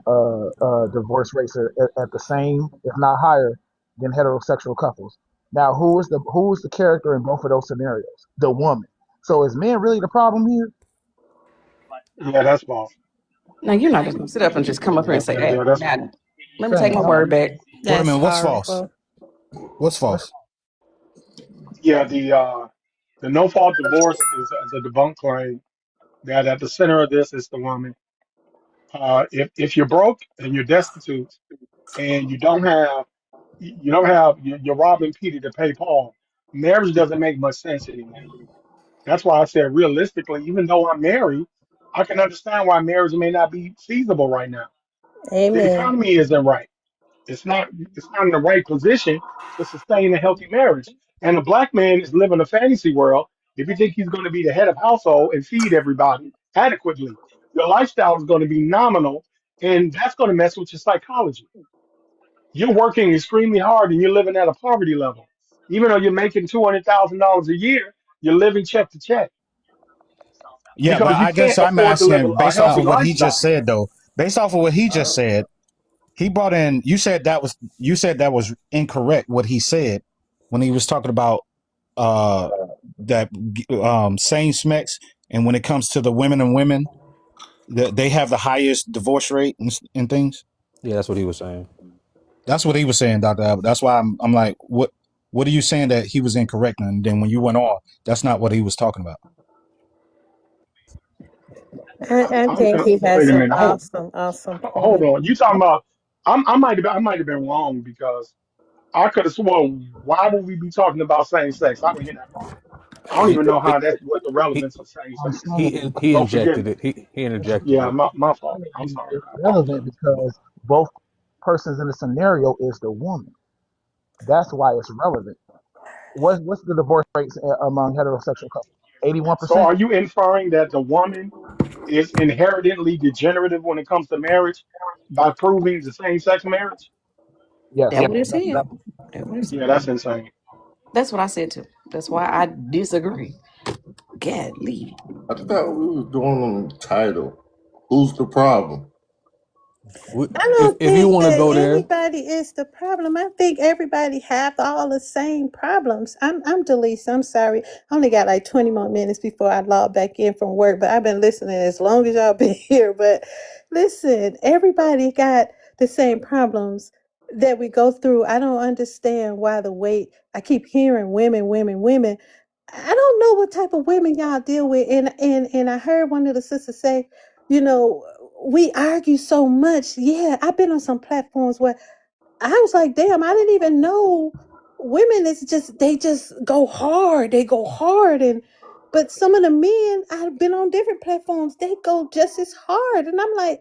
divorce rates are at the same, if not higher, than heterosexual couples. Now, who is the character in both of those scenarios? The woman. So is men really the problem here? Yeah, that's false. Now you're not just gonna sit up and just come up here and say, "Hey, Yeah, that's false. now let me take Saying, my no. word back." Wait a That's minute. What's false? horrible. What's What's false? Yeah, the no fault divorce is a debunked claim that at the center of this is the woman. If you're broke and you're destitute and you're robbing Peter to pay Paul, marriage doesn't make much sense anymore. That's why I said realistically, even though I'm married, I can understand why marriage may not be feasible right now. The Amen. economy isn't right. It's not in the right position to sustain a healthy marriage. And a black man is living a fantasy world if you think he's going to be the head of household and feed everybody adequately. Your lifestyle is going to be nominal, and that's going to mess with your psychology. You're working extremely hard and you're living at a poverty level. Even though you're making $200,000 a year, you're living check to check Yeah, but because you I can't guess I'm afford to live asking a based off healthy of what he just lifestyle. said though. Based off of what he just said, he brought in. You said that was incorrect. What he said when he was talking about uh that same sex, and when it comes to the women and women, that they have the highest divorce rate and things. Yeah, that's what he was saying. That's what he was saying, Dr. Albert. That's why I'm like, what are you saying that he was incorrect? And then when you went on, that's not what he was talking about. I think he has Wait a some minute. awesome Hold points. on. You talking about? I might have been wrong because I could have sworn. Why would we be talking about same sex? I didn't hear that part. I don't He even know how that's he what the he, relevance of same I'm sex. saying he So forgive injected me. it. He interjected Yeah, it. my fault. I'm it's sorry. I relevant apologize. because Both persons in the scenario is the woman. That's why it's relevant. What's the divorce rates among heterosexual couples? So 81%. are you inferring that the woman is inherently degenerative when it comes to marriage by proving the same sex marriage? Yes. That what it That's said. exactly. That what it Yeah, said. that's insane. That's what I said too. That's why I disagree. Gadly. I thought we was doing on the title. Who's the problem? I If don't you think want to that go there, anybody is the problem. I think everybody have all the same problems. I'm Delise. I'm sorry. I only got like 20 more minutes before I log back in from work, but I've been listening as long as y'all been here. But listen, everybody got the same problems that we go through. I don't understand why the weight. I keep hearing women, women, women. I don't know what type of women y'all deal with. And I heard one of the sisters say, you know, we argue so much. Yeah, I've been on some platforms where I was like, damn, I didn't even know women is just they just go hard. They go hard but some of the men I've been on different platforms, they go just as hard. And I'm like,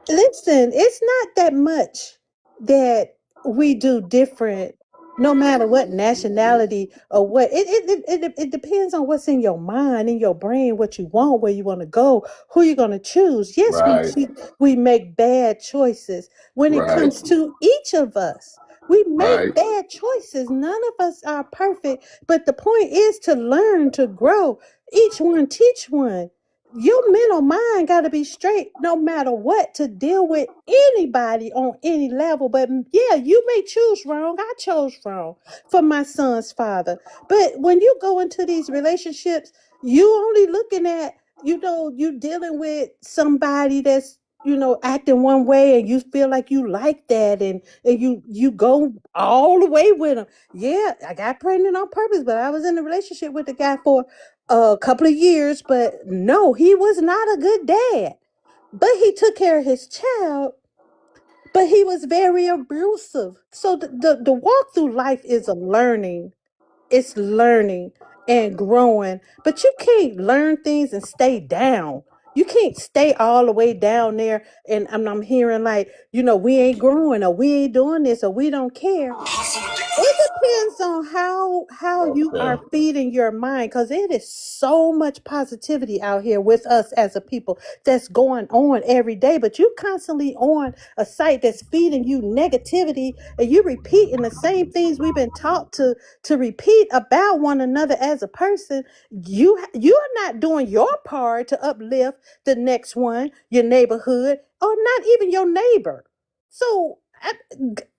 listen, it's not that much that we do different, no matter what nationality or what. It depends on what's in your mind, in your brain, what you want, where you want to go, who you're going to choose. Yes, we Right, cheat, we make bad choices when it right, comes to each of us. We make right, bad choices. None of us are perfect, but the point is to learn, to grow. Each one teach one. Your mental mind got to be straight no matter what to deal with anybody on any level. But yeah, you may choose wrong. I chose wrong for my son's father. But when you go into these relationships, you only looking at, you dealing with somebody that's, acting one way and you feel like you like that and you go all the way with them. Yeah, I got pregnant on purpose, but I was in a relationship with the guy for a couple of years, but no, he was not a good dad. But he took care of his child, but he was very abusive. So the walk through life is a learning. It's learning and growing, but you can't learn things and stay down. You can't stay all the way down there. And I'm hearing like, we ain't growing or we ain't doing this or we don't care. It depends on how you okay. are feeding your mind, because it is so much positivity out here with us as a people that's going on every day. But you constantly on a site that's feeding you negativity, and you repeating the same things we've been taught to repeat about one another as a person. You're not doing your part to uplift the next one, your neighborhood, or not even your neighbor. So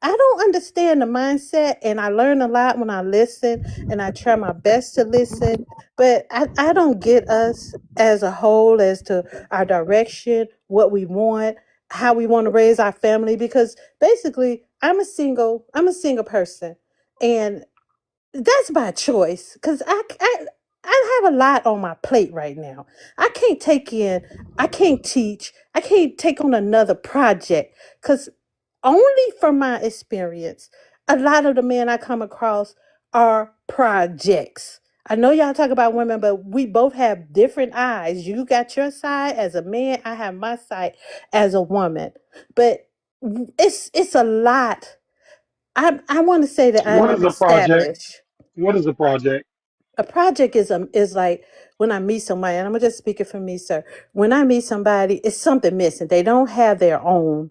I don't understand the mindset, and I learn a lot when I listen, and I try my best to listen. But I don't get us as a whole as to our direction, what we want, how we want to raise our family. Because basically, I'm a single person, and that's by choice. Because I have a lot on my plate right now. I can't take in. I can't teach. I can't take on another project because only from my experience, a lot of the men I come across are projects. I know y'all talk about women, but we both have different eyes. You got your side as a man, I have my side as a woman. But it's a lot. I want to say that I'm What is a project? established. What is a project? A project is like when I meet somebody, and I'm gonna just speak it for me, sir. When I meet somebody, it's something missing. They don't have their own.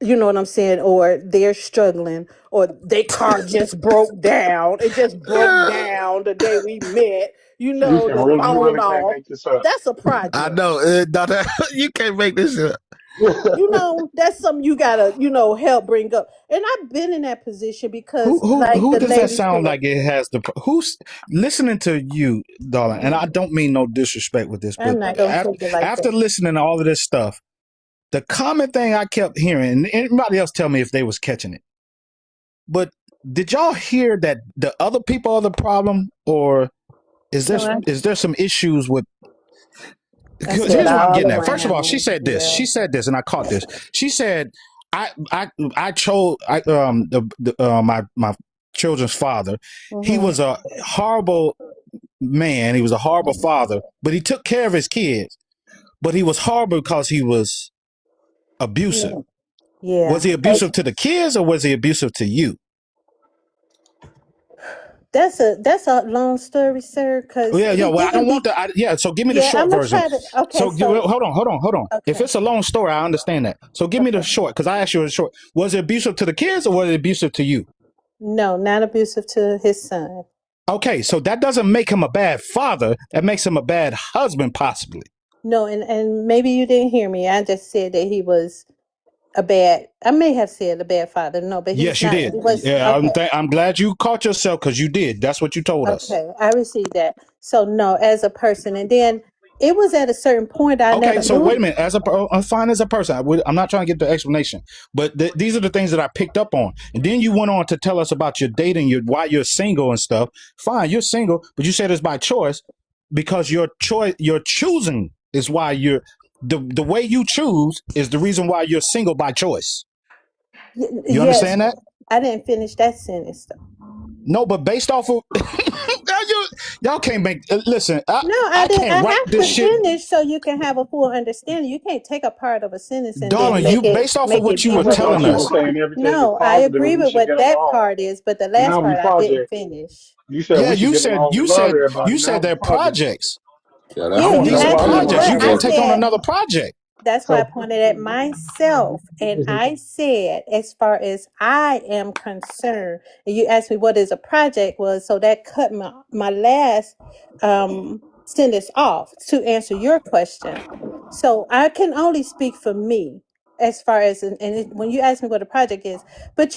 You know what I'm saying? Or they're struggling, or their car just broke down. It just broke down the day we met. The You phone really can't off. make this up. That's a I project. know, Doctor. You can't make this up. That's something you gotta, help bring up. And I've been in that position Who because, who like who the does that lady sound said, like it has the who's listening to you, darling? And "Mhm, I don't mean no disrespect with this, but I'm not gonna after, take it like after that." listening to all of this stuff, the common thing I kept hearing, and anybody else tell me if they was catching it, but did y'all hear that the other people are the problem, or is there No, is there some issues with? I said Here's what I'm all getting at. First of all, around. Yeah. She said this, and I caught this. She said, I chose my children's father. He Mm-hmm. was a horrible man. He was a horrible father, but he took care of his kids. But he was horrible because he was Yeah. abusive. Was Yeah. he abusive to the kids or was he abusive to you? That's a long story, sir, Oh, because yeah, yeah. he Well, I don't didn't want be. the. Yeah, so give me the Yeah, short I'm gonna version. try to. Okay, So so hold on. If okay, it's a long story, I understand that. So give me the okay. short, because I asked you a short. Was it abusive to the kids or was it abusive to you? No, not abusive to his son. Okay, so that doesn't make him a bad father. That makes him a bad husband, possibly. No, and maybe you didn't hear me. I just said that he was a bad. I may have said a bad father. No, but he's Yes, you not. did. He was Yeah, okay. I'm glad you caught yourself because you did. That's what you told us. Okay, I received that. So no, as a person, and then it was at a certain point I Okay, never so wait a knew. minute. I'm fine as a person. I'm not trying to get the explanation, but these are the things that I picked up on. And then you went on to tell us about your dating, why you're single and stuff. Fine, you're single, but you said it's by choice because your choosing is why you're the way you choose is the reason why you're single by choice. You Yes, understand that? I didn't finish that sentence though. No, but based off of y'all can't make. Listen, No, I I didn't. can't I write have this to shit. finish so you can have a full understanding. You can't take a part of a sentence and then Darling, you make it based off of make what it you be were I what you thought telling you want. were us. saying everything is No, I positive agree and we with should what get that along. part is, but the last Now we part I didn't project. finish. You said Yeah, we should get along. We love everybody. you Now said we they're project. projects. Yeah, that's Yeah, I'm a you These no are asked me project projects. what You too, I can't though. take on said. another project. That's why I So pointed at myself, and I said, as far as I am concerned, and you asked me what is a project was, so that cut my last sentence off to answer your question. So I can only speak for me as far as, when you ask me what a project is, but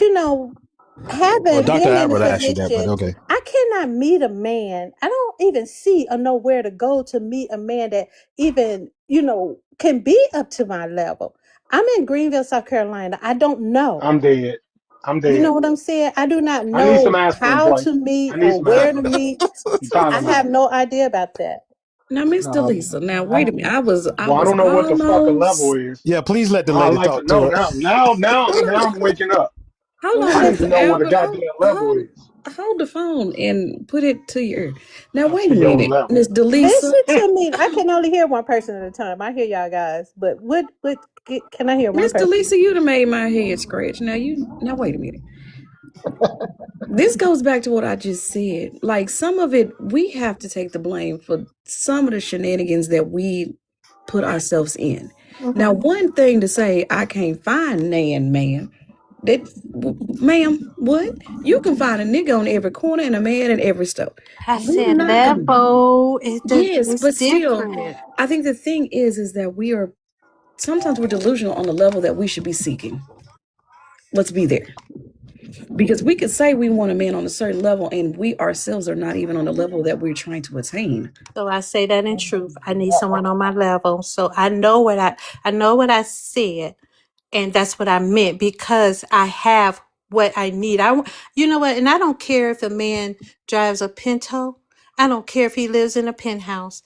Well, having Dr. been in a Albert asked you that, but position, okay. I cannot meet a man. I don't even see or know where to go to meet a man that even, can be up to my level. I'm in Greenville, South Carolina. I don't know. I'm dead. I'm You know dead. what I'm saying? I do not I need some know aspirin, how plate. to I meet need or some where to aspirin. meet. I'm I tired have now. no idea about that. Now, Miss No, Delisa, now I, wait a minute. I well, I was don't know what the fucking level almost. is. Yeah, please let the I lady like to talk know to her. now. Hold Now on, I'm waking up. hold on, I need to Mr. know what the Albert. goddamn level is. Hold the phone and put it to your ear. Now, wait To a your minute, level. Miss Delisa. Listen to me. I can only hear one person at a time. I hear y'all guys, but can I hear one Miss person? Delisa, you done made my head scratch. Now wait a minute. This goes back to what I just said. Like some of it, we have to take the blame for some of the shenanigans that we put ourselves in. Now, Hmm. one thing to say, I can't find Nan man. That, ma'am, what? You can find a nigga on every corner and a man in every store. I We're said not gonna. level. Yes, It's but still, different. I think the thing is that we are sometimes we're delusional on the level that we should be seeking. Let's be there. Because we could say we want a man on a certain level and we ourselves are not even on the level that we're trying to attain. So I say that in truth. I need someone on my level. So I know what I said, and that's what I meant because I have what I need. You know what? And I don't care if a man drives a Pinto. I don't care if he lives in a penthouse.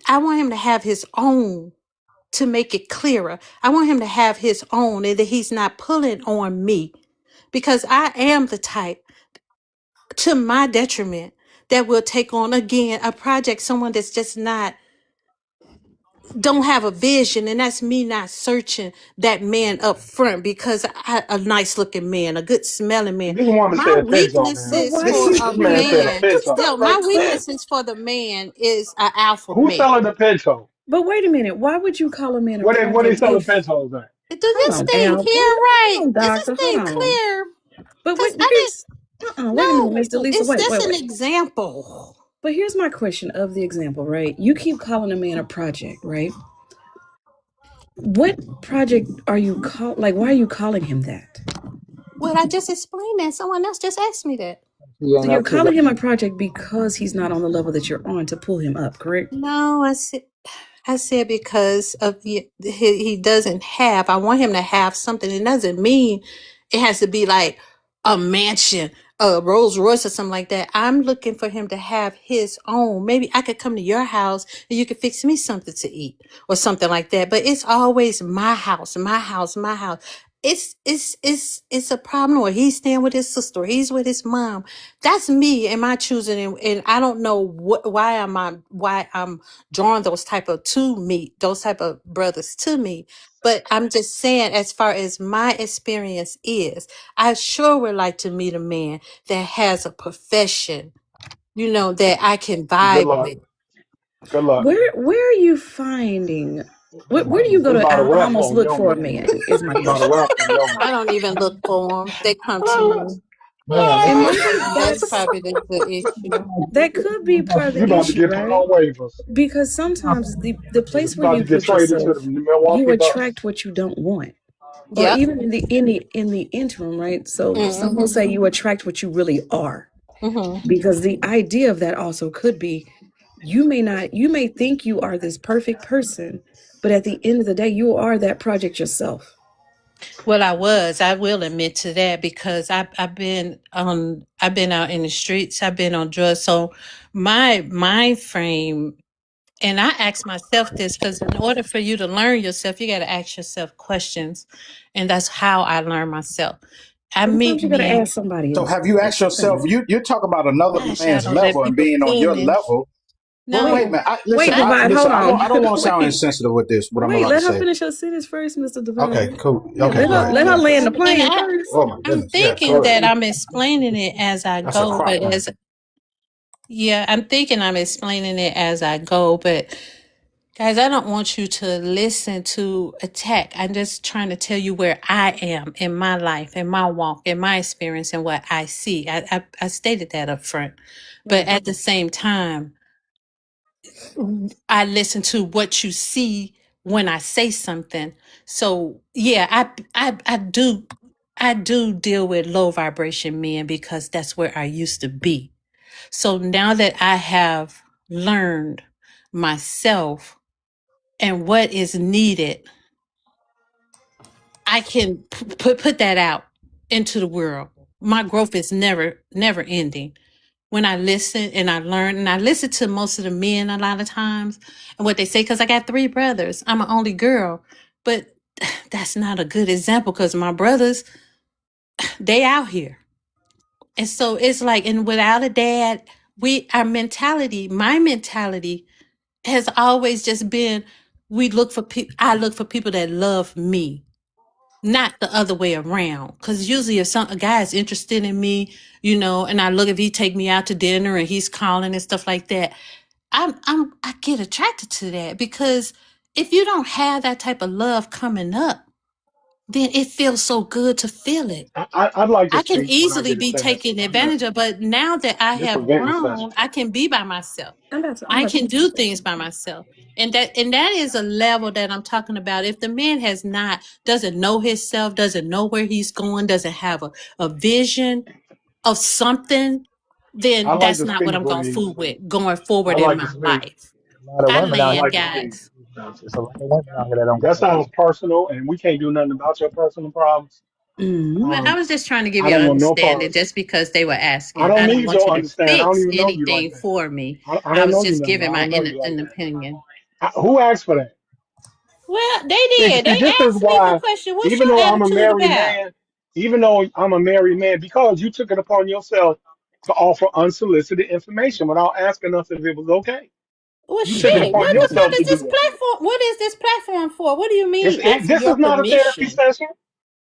I want him to have his own to make it clearer. I want him to have his own and that he's not pulling on me because I am the type to my detriment that will take on again a project, someone that's just not don't have a vision, and that's me not searching that man up front because a nice looking man, a good smelling man. This woman My said pinto, man. But weaknesses why for you This a man said a man, just pinto. stop no, right my there? weaknesses for the man is an alpha Who's male. selling the pinto? But wait a minute. Why would you call a man a What they project selling if pintos at? Does hold this on, thing Al? here Hold right? on, Is this doctor. Hold thing on. clear? But Because wait, I didn't. here's wait a minute, No, Miss Delisa. it's Wait, just an wait. example. But here's my question of the example, right? You keep calling a man a project, right? What project are you why are you calling him that? What I just explained that someone else just asked me that. He So ain't you're up to that. calling him a project because he's not on the level that you're on to pull him up, correct? No, I said because of he doesn't have. I want him to have something. It doesn't mean it has to be like a mansion, a Rolls Royce, or something like that. I'm looking for him to have his own. Maybe I could come to your house and you could fix me something to eat or something like that. But it's always my house, my house, my house. it's a problem where he's staying with his sister, or he's with his mom. That's me and my choosing, and I don't know why I'm drawing those type of to me, those type of brothers to me. But I'm just saying, as far as my experience is, I sure would like to meet a man that has a profession, that I can Good vibe luck. with. Good luck. Where are you finding? Where do you go We to about to wrap almost on look your for a man. man? Is my We about to question. wrap on your I man. don't even look for them; they come to me. Man, And listen, maybe And that's that's probably the issue. that could be part of You the about to issue, get put right? on waivers. Because sometimes the place You where about you to get put traded to the yourself, you Milwaukee Bucks. attract what you don't want. Or Yep. even in the interim, right? So some will Mm-hmm. say you attract what you really are. Mm-hmm. Because the idea of that also could be you may think you are this perfect person, but at the end of the day, you are that project yourself. Well, I will admit to that, because I've been out in the streets, I've been on drugs. So my mind frame, and I ask myself this, because in order for you to learn yourself, you got to ask yourself questions. And that's how I learn myself. I meet Sometimes you gotta men. ask somebody So else. have you That's asked the yourself? thing. You're talking about another Gosh, y'all man's don't let level and people being on your finish. level. Well, wait a No. minute. Wait, Listen. I Divide. Hold on. I don't want to sound Wait. insensitive with this. What I'm Wait, about to let her say. finish her sentence first, Mr. Okay, Divine. cool. Yeah, Okay, let go her ahead. let her Yeah. land the and plane I first. Oh my I'm goodness. Yeah, thinking go ahead. that I'm explaining it as I That's a go, crop but one. I'm thinking I'm explaining it as I go, but guys, I don't want you to listen to attack. I'm just trying to tell you where I am in my life, in my walk, in my experience, and what I see. I stated that up front. But at the same time, I listen to what you see when I say something. So yeah, I do deal with low vibration men, because that's where I used to be. So now that I have learned myself and what is needed, I can put that out into the world. My growth is never ending. When I listen and I learn, and I listen to most of the men a lot of times and what they say, because I got three brothers. I'm an only girl, but that's not a good example, because my brothers, they out here. And so it's like, and without a dad, my mentality has always just been, I look for people that love me, not the other way around. Because usually if a guy is interested in me, and I look, if he take me out to dinner and he's calling and stuff like that, I get attracted to that, because if you don't have that type of love coming up, then it feels so good to feel it. I'd like to I can speak when I easily get a be chance. taken advantage of, but now that I This have preventing session. grown, I can be by myself. I'm I about to can do things by myself. And that is a level that I'm talking about. If the man doesn't know himself, doesn't know where he's going, doesn't have a vision of something, I then like that's to not what speak, I'm going to Breeze. fool with going I forward in like to my speak. life. a lot of I women I out land, like here. to speak. guys. It's a lot of women out here that don't That got that. sounds personal, and we can't do nothing about your personal problems. mm, Well, I Um, was just trying to give I you don't want no understanding, part. just because they were I asking. don't I don't need want your you to understanding. I don't fix even know you like anything that. for me. I I don't was know you just nothing. giving I my don't know you like an that. opinion. Who asked for that? Well, they See, did. see, They this is asked me the why, question, what's even your though I'm a attitude married about? man, even though I'm a married man, because you took it upon yourself to offer unsolicited information without asking us if it was okay. Well, You took it shit. upon What the fuck yourself is to do this that. platform? What is this platform for? What do you mean asking This your is not a therapy permission? session.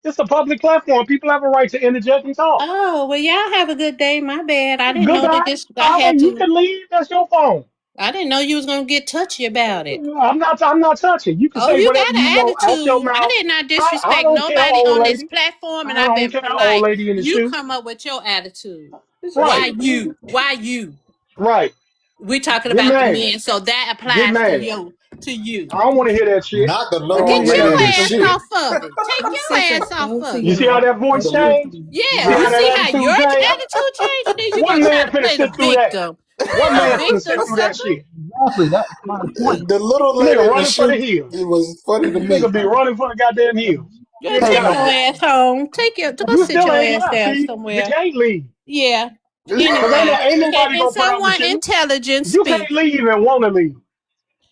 It's a public platform. People have a right to interject and talk. Oh, well, y'all have a good day. My bad. I didn't know that Goodbye. this, I All right, had you to, can leave. That's your phone. I didn't know you was going to get touchy about it. I'm not. I'm not touching. You can Oh, say you whatever got you an want out your attitude. I mouth. did not I disrespect don't care, nobody old on this lady. platform, and I I've don't been care, old polite. lady in the You shoe. come up with your attitude. Right. Why you? Why you? Right. We're talking Get about the mad. men, so that Get applies to mad. you. To you. I don't want to hear that shit. Not the I Well, don't little want to get hear your lady that in the shit. ass shoe. off of it. Take I'm your sick of ass off both of of You it. see how y'all. that voice changed? You Yeah, see you how Right. that see how attitude your changed? attitude changed, and then you're What gonna try man to finna play the sit through that? victim. What You a man finna victim sit through that sucker. shit? Exactly. That's my point. The little lady Nigga in the running for the shoe, hills. it was funny to me. Nigga be running for the goddamn hills. Yeah, You ain't take got no your Exactly. voice. ass home. Go You sit still your ain't ass left. down See, you somewhere. can't leave. Yeah. Cause ain't, Anyway, ain't nobody can gonna put up with someone you. intelligent You speak? can't leave and wanna leave.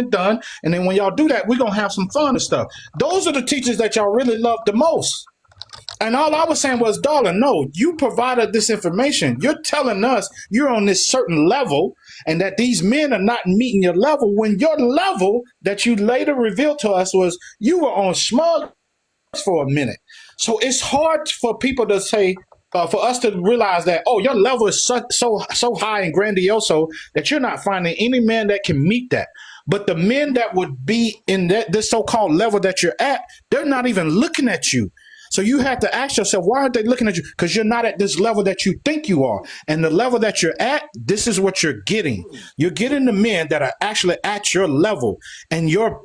and done. And then when y'all do that, we're gonna have some fun and stuff. Those are the teachers that y'all really love the most. And all I was saying was, darling, no, you provided this information. You're telling us you're on this certain level and that these men are not meeting your level when your level that you later revealed to us was you were on smug for a minute. So it's hard for people to say, for us to realize that, oh, your level is so high and grandioso that you're not finding any man that can meet that. But the men that would be in this so-called level that you're at, they're not even looking at you. So you have to ask yourself, why aren't they looking at you? Because you're not at this level that you think you are. And the level that you're at, this is what you're getting. You're getting the men that are actually at your level. And you're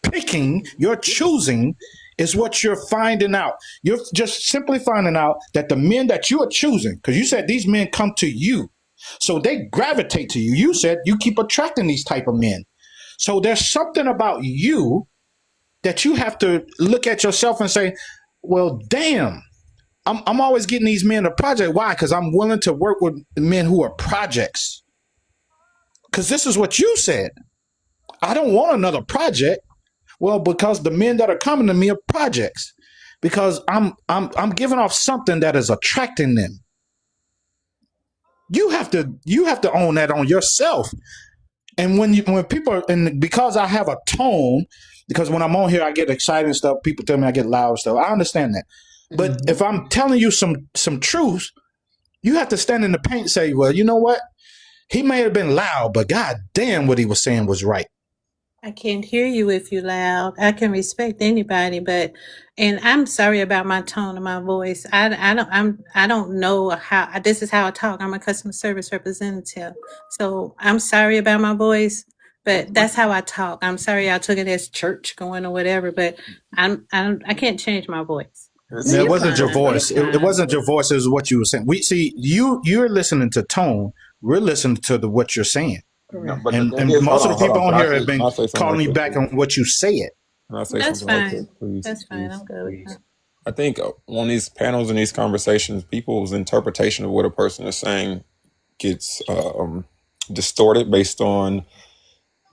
picking, you're choosing is what you're finding out. You're just simply finding out that the men that you are choosing, because you said these men come to you. So they gravitate to you. You said you keep attracting these type of men. So there's something about you that you have to look at yourself and say, well, damn, I'm always getting these men a project. Why? Because I'm willing to work with men who are projects. Because this is what you said. I don't want another project. Well, because the men that are coming to me are projects. Because I'm giving off something that is attracting them. You have to own that on yourself. And when people are, and because I have a tone, because when I'm on here I get excited and stuff, people tell me I get loud and stuff. I understand that. But if I'm telling you some truth, you have to stand in the paint and say, well, you know what? He may have been loud, but god damn what he was saying was right. I can't hear you if you're loud. I can respect anybody, but and I'm sorry about my tone of my voice. I don't know how this is how I talk. I'm a customer service representative. So I'm sorry about my voice, but that's how I talk. I'm sorry y'all took it as church going or whatever, but I can't change my voice. No, No, it you're wasn't your fine. You're voice. It fine. wasn't your voice. It was what you were saying. We see you're listening to tone. We're listening to what you're saying. No, Correct. but the thing And is, most of the hold people on. on here have Can been I say something right calling you quick, back please? on what you said. Can I say That's something right fine. quick, please? That's fine. Please, I'm good with please. that. I think on these panels and these conversations, people's interpretation of what a person is saying gets distorted based on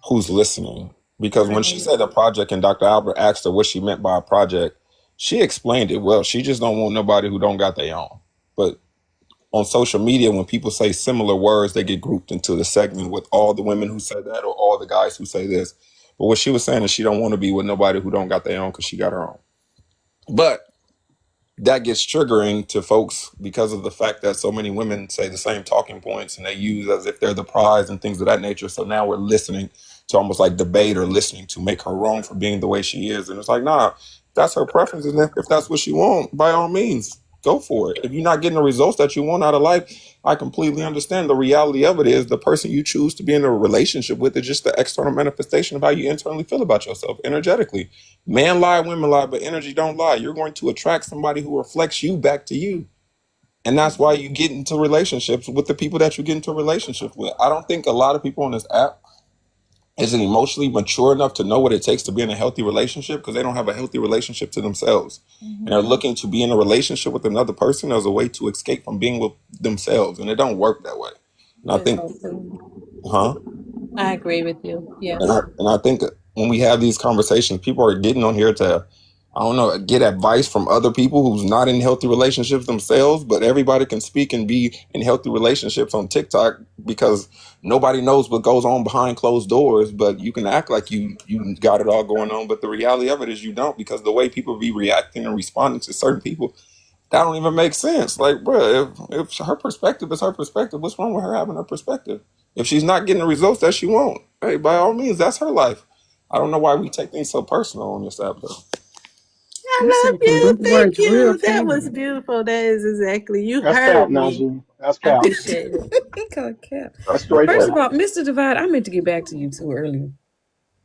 who's listening. Because when she Right. said a project and Dr. Albert asked her what she meant by a project, she explained it well. She just don't want nobody who don't got their own. But on social media, when people say similar words, they get grouped into the segment with all the women who say that or all the guys who say this. But what she was saying is she don't want to be with nobody who don't got their own because she got her own. But that gets triggering to folks because of the fact that so many women say the same talking points and they use as if they're the prize and things of that nature. So now we're listening to almost like debate or listening to make her wrong for being the way she is. And it's like, nah, that's her preference. And if that's what she wants, by all means, go for it. If you're not getting the results that you want out of life, I completely understand. The reality of it is the person you choose to be in a relationship with is just the external manifestation of how you internally feel about yourself energetically. Man lie, women lie, but energy don't lie. You're going to attract somebody who reflects you back to you. And that's why you get into relationships with the people that you get into relationships with. I don't think a lot of people on this app isn't emotionally mature enough to know what it takes to be in a healthy relationship because they don't have a healthy relationship to themselves. And they're looking to be in a relationship with another person as a way to escape from being with themselves. And it don't work that way. And I That's think, so true. huh? I agree with you. And Yes. I think when we have these conversations, people are getting on here to, I don't know, get advice from other people who's not in healthy relationships themselves, but everybody can speak and be in healthy relationships on TikTok because nobody knows what goes on behind closed doors, but you can act like you got it all going on, but the reality of it is you don't because the way people be reacting and responding to certain people, that don't even make sense. Like, bro, if her perspective is her perspective, what's wrong with her having a perspective? If she's not getting the results that she wants, hey, by all means, that's her life. I don't know why we take things so personal on this app, though. You I love said some you. good Thank words real you. That was fast. beautiful. That is exactly. You That's cap, heard me. Najee. That's I cap. appreciate it. He called Cap. That's But straight first cap. of all, Mr. Divide, I meant to get back to you too earlier.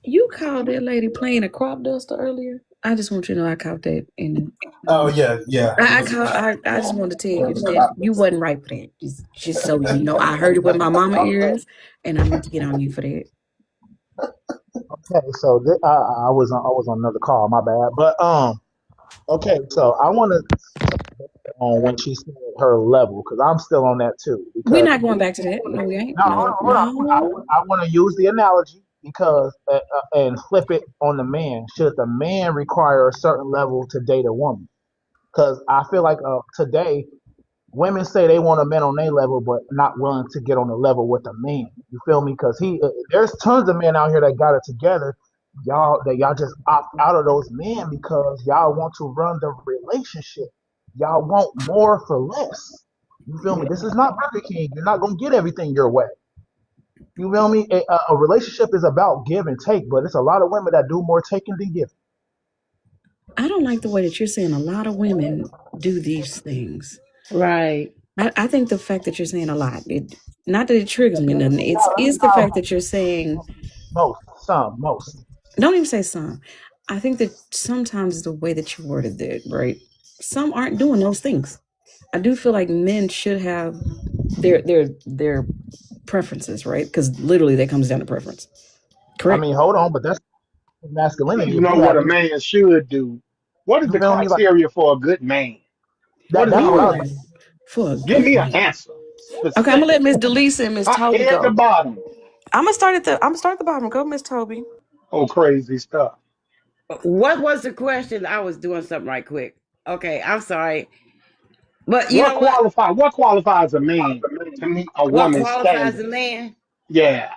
You called that lady playing a crop duster earlier. I just want you to know I caught that, and Oh yeah, yeah. It was. I just wanted to tell you that you wasn't right for that. Just so you know, I heard it with my mama ears, and I meant to get on you for that. Okay, so I was on another call. My bad. But okay, so I want to on when she said her level because I'm still on that too. We're Because not going back to that. No, we ain't. now, hold No, on, hold on. no. I want to use the analogy because and flip it on the man. Should the man require a certain level to date a woman? Because I feel like today women say they want a man on their level, but not willing to get on the level with a man. You feel me? Because there's tons of men out here that got it together. Y'all just opt out of those men because y'all want to run the relationship. Y'all want more for less. You feel me? This is not Burger King. You're not gonna get everything your way. You feel me? A relationship is about give and take, but it's a lot of women that do more taking than giving. I don't like the way that you're saying a lot of women do these things. Right. I think the fact that you're saying a lot, not that it triggers me, nothing. It's the No, fact that you're saying, most. don't even say some. I think that sometimes the way that you worded it, right? Some aren't doing those things. I do feel like men should have their preferences, right? Because literally that comes down to preference. I Correct? mean, hold on, but that's masculinity. You If know you what have a each, man should do. What is you the feel me? Like criteria for a good man? What is the that's what I was. Ooh, criteria? for a Give good me an man. answer, Okay, I'm gonna let specific, Miss Delisa and Miss top Toby and the go. bottom. I'm gonna start at the bottom. Go, Miss Toby. Oh, crazy stuff. What was the question? I was doing something right quick. Okay, I'm sorry. But you What know what? qualify? What qualifies a man to meet a What woman's qualifies a standard? man? Yeah,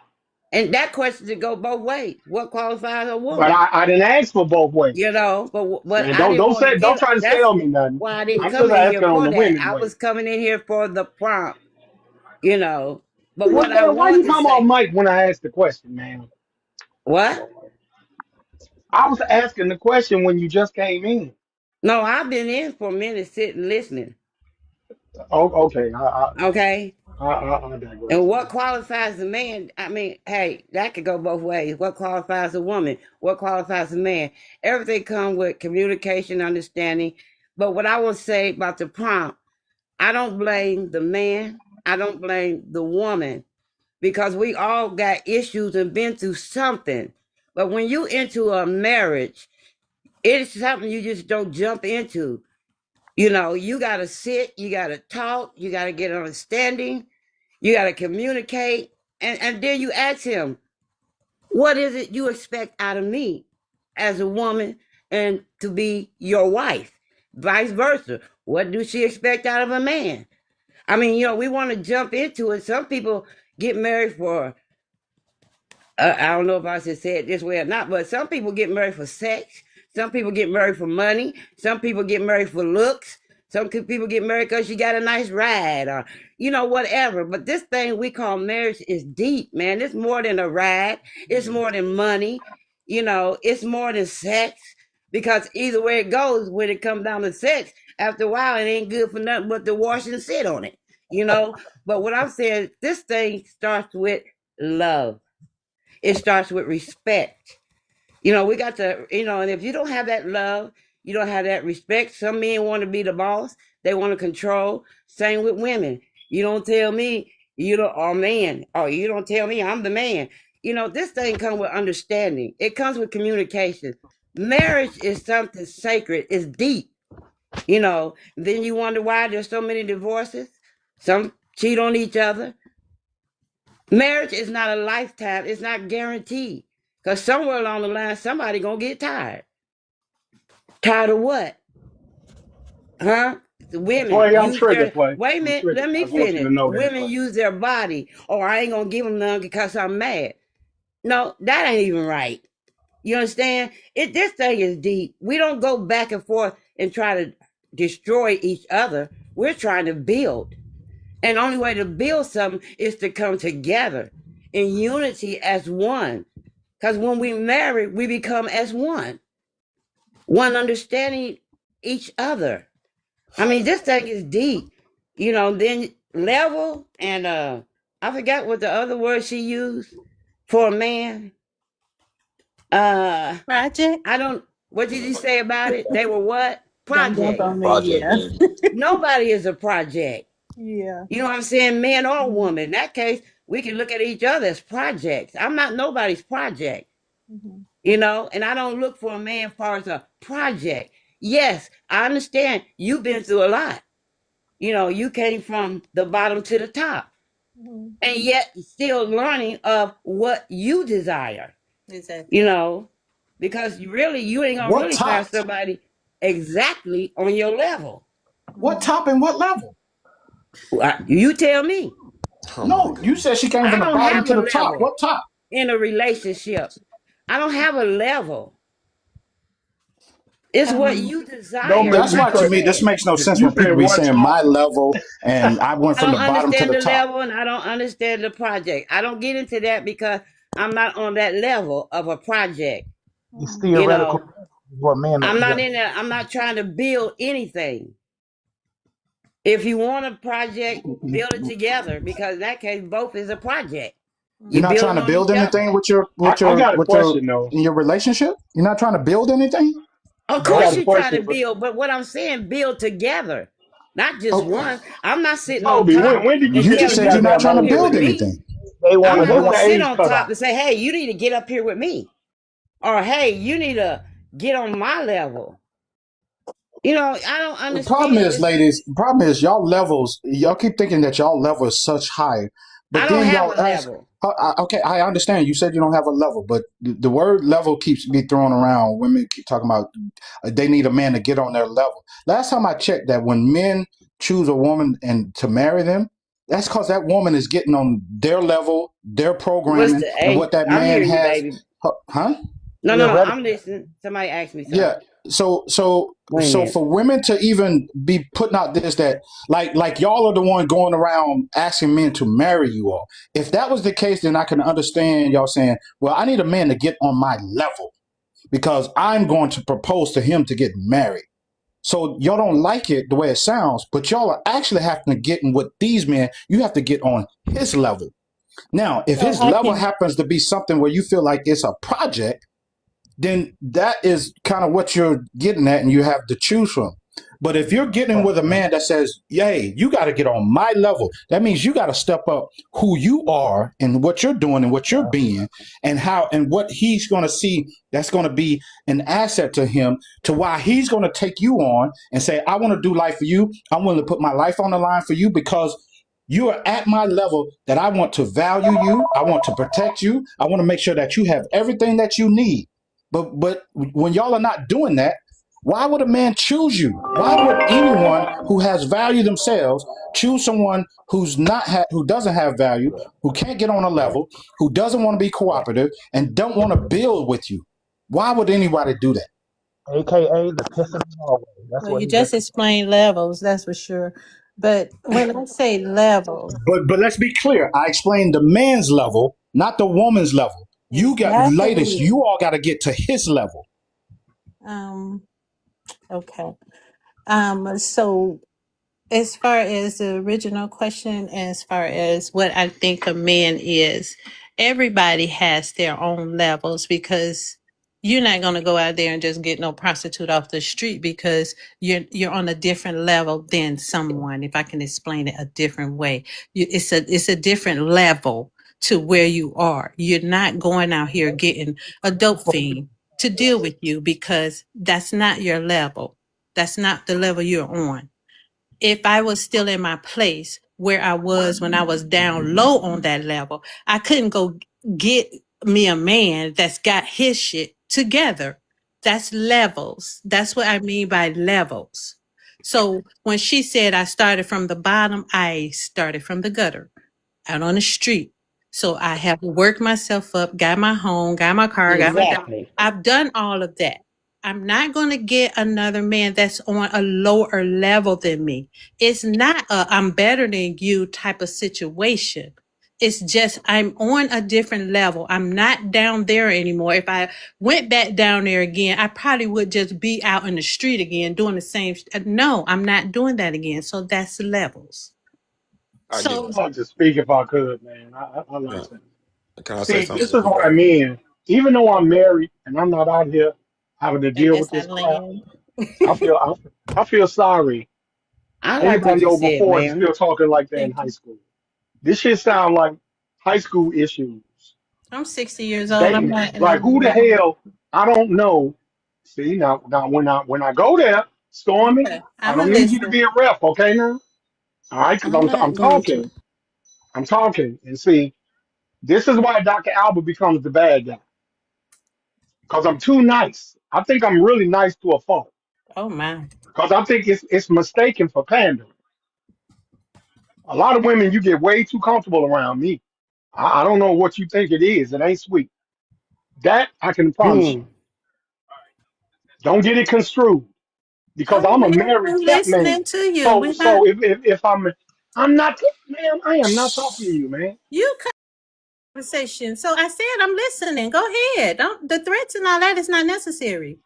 And that question should go both ways. What qualifies a but woman? I didn't ask for both ways. You know, but Man, I didn't want to don't give. try to That's sell me nothing. why I didn't I'm come just in here asking on for the that. women I way. was coming in here for the prompt. You know, but Well, what I man, why want you to come off say, mic when I asked the question, man? what? I was asking the question when you just came in. No, I've been in for a minute, sitting listening. Oh, okay. Okay. I digress. And I what digress. qualifies a man? I mean, hey, that could go both ways. What qualifies a woman? What qualifies a man? Everything comes with communication, understanding. But what I will say about the prompt, I don't blame the man. I don't blame the woman because we all got issues and been through something. But when you into a marriage, it's something you just don't jump into. You know, you got to sit, you got to talk, you got to get understanding, you got to communicate. And then you ask him, what is it you expect out of me as a woman and to be your wife? Vice versa. What do she expect out of a man? I mean, you know, we want to jump into it. Some people get married for I don't know if I should say it this way or not, but some people get married for sex. Some people get married for money. Some people get married for looks. Some people get married because you got a nice ride or, you know, whatever. But this thing we call marriage is deep, man. It's more than a ride. It's more than money. You know, it's more than sex because either way it goes, when it comes down to sex, after a while, it ain't good for nothing but to wash and sit on it, you know. But what I'm saying, this thing starts with love. It starts with respect. You know, we got to, you know, and if you don't have that love, you don't have that respect. Some men want to be the boss, they want to control. Same with women. You don't tell me you don't, or man, or you don't tell me I'm the man. You know, this thing comes with understanding, it comes with communication. Marriage is something sacred, it's deep, you know. Then you wonder why there's so many divorces. Some cheat on each other. Marriage is not a lifetime. It's not guaranteed. Because somewhere along the line, somebody gonna get tired. Tired of what? Huh? The women Play, I'm use triggered, their play. wait a I'm minute, triggered. let I me just want you to finish. know that, Women play. use their body. Oh, I ain't gonna give them none because I'm mad. No, that ain't even right. You understand? This thing is deep. We don't go back and forth and try to destroy each other. We're trying to build. And the only way to build something is to come together in unity as one. Because when we marry, we become as one understanding each other. I mean, this thing is deep, you know. Then level and I forgot what the other word she used for a man. Uh, Project. I don't. What did you say about it? They were what Don't jump project? on me. Project Yeah. baby. Nobody is a project. Yeah. You know what I'm saying? Man or Mhm. woman. In that case, we can look at each other as projects. I'm not nobody's project. Mhm. You know, and I don't look for a man far as a project. Yes, I understand you've been through a lot. You know, you came from the bottom to the top, Mhm. and yet still learning of what you desire. You Exactly. know, because you ain't gonna What really find top? somebody exactly on your level. What Mhm. top and what level? You tell me. Oh my No, you god. said she came I from the don't bottom have to a the top. level What top? in a relationship. I don't have a level. It's what Um, you Don't desire, make That's me why not to cut. me this just. makes no sense You when said people be one saying my time. level and I went I from don't the bottom to understand the the top. level and I don't understand the project. I don't get into that because I'm not on that level of a project. These You theoretical know, is what men. I'm not in there. I'm not trying to build anything. If you want a project, build it together because in that case, both is a project. You're You're not trying building to on build each other. anything with your I got a question though. in your relationship? You're not trying to build anything? Of I got course, a you try to question, but build, but what I'm saying, build together, not just Oh, one. I'm not sitting on Toby, top when did you and you get just this telling said you you're to not goddamn come trying to up here old? build with me. anything. They I'm want to. not They When's gonna the want. sit age on top cutoff? and say, "Hey, you need to get up here with me," or "Hey, you need to get on my level." You know, I don't The problem understand. is, ladies, the problem is y'all levels, y'all keep thinking that y'all level is such high, I but don't then have y'all a ask, level. okay, I understand you said you don't have a level, but the word level keeps be thrown around. Women keep talking about they need a man to get on their level. Last time I checked that when men choose a woman and to marry them, that's because that woman is getting on their level, their What's programming, the and age? what that I'm man hearing you, has, baby. huh? No, no, no. I'm Theoretically, listening. Somebody asked me something. Yeah. Wait a So minute. for women to even be putting out this that like y'all are the one going around asking men to marry you all. If that was the case, then I can understand y'all saying, "Well, I need a man to get on my level because I'm going to propose to him to get married." So y'all don't like it the way it sounds, but y'all are actually having to get in with these men. You have to get on his level. Now, if So his I level can. happens to be something where you feel like it's a project, then that is kind of what you're getting at and you have to choose from. But if you're getting with a man that says, "Yay, you got to get on my level," that means you got to step up who you are and what you're doing and what you're being and how and what he's going to see that's going to be an asset to him to why he's going to take you on and say, "I want to do life for you. I'm willing to put my life on the line for you because you are at my level that I want to value you. I want to protect you. I want to make sure that you have everything that you need." But when y'all are not doing that, why would a man choose you? Why would anyone who has value themselves choose someone who doesn't have value, who can't get on a level, who doesn't want to be cooperative, and don't want to build with you? Why would anybody do that? AKA the piss in the hallway. That's Well, what you he just just. explained levels, that's for sure. But when I say level, But let's be clear. I explained the man's level, not the woman's level. You got ladies, exactly. you all got to get to his level. Um. Okay. So as far as the original question, as far as what I think a man is, everybody has their own levels because you're not going to go out there and just get no prostitute off the street because you're on a different level than someone. If I can explain it a different way, it's a different level to where you are. You're not going out here getting a dope fiend to deal with you because that's not your level. That's not the level you're on. If I was still in my place where I was when I was down low on that level, I couldn't go get me a man that's got his shit together. That's levels. That's what I mean by levels. So when she said I started from the bottom, I started from the gutter out on the street. So I have worked myself up, got my home, got my car, got my job. Exactly. I've done all of that. I'm not going to get another man that's on a lower level than me. It's not a I'm better than you type of situation. It's just I'm on a different level. I'm not down there anymore. If I went back down there again, I probably would just be out in the street again doing the same. No, I'm not doing that again. So that's levels. I get So it. I'd like to speak if I could, man. I like Yeah. to. Can I say See, something? this is what I mean. Even though I'm married and I'm not out here having to I deal with guess I this crap, land. I feel sorry. I like what Anybody you over said, 40 man. still talking like that in Thank high you. school. This shit sound like high school issues. I'm 60 years old. I'm They not in like no who the real. hell? I don't know. See now when I go there, Stormy, Okay, I I'm gonna don't need you to listen. be a rep, okay now? All right, because I'm I'm not going talking. to. I'm talking. And see, this is why Dr. Albert becomes the bad guy. Because I'm too nice. I think I'm really nice to a fault. Oh my. Because I think it's mistaken for pandering. A lot of women, you get way too comfortable around me. I don't know what you think it is. It ain't sweet. That I can promise you. Don't get it construed because Oh I'm a man, married we're kept man. listening to you. So We're not. so if I'm not, ma'am, I am not talking to you, man. You conversation. So I said I'm listening. Go ahead. Don't the threats and all that is not necessary.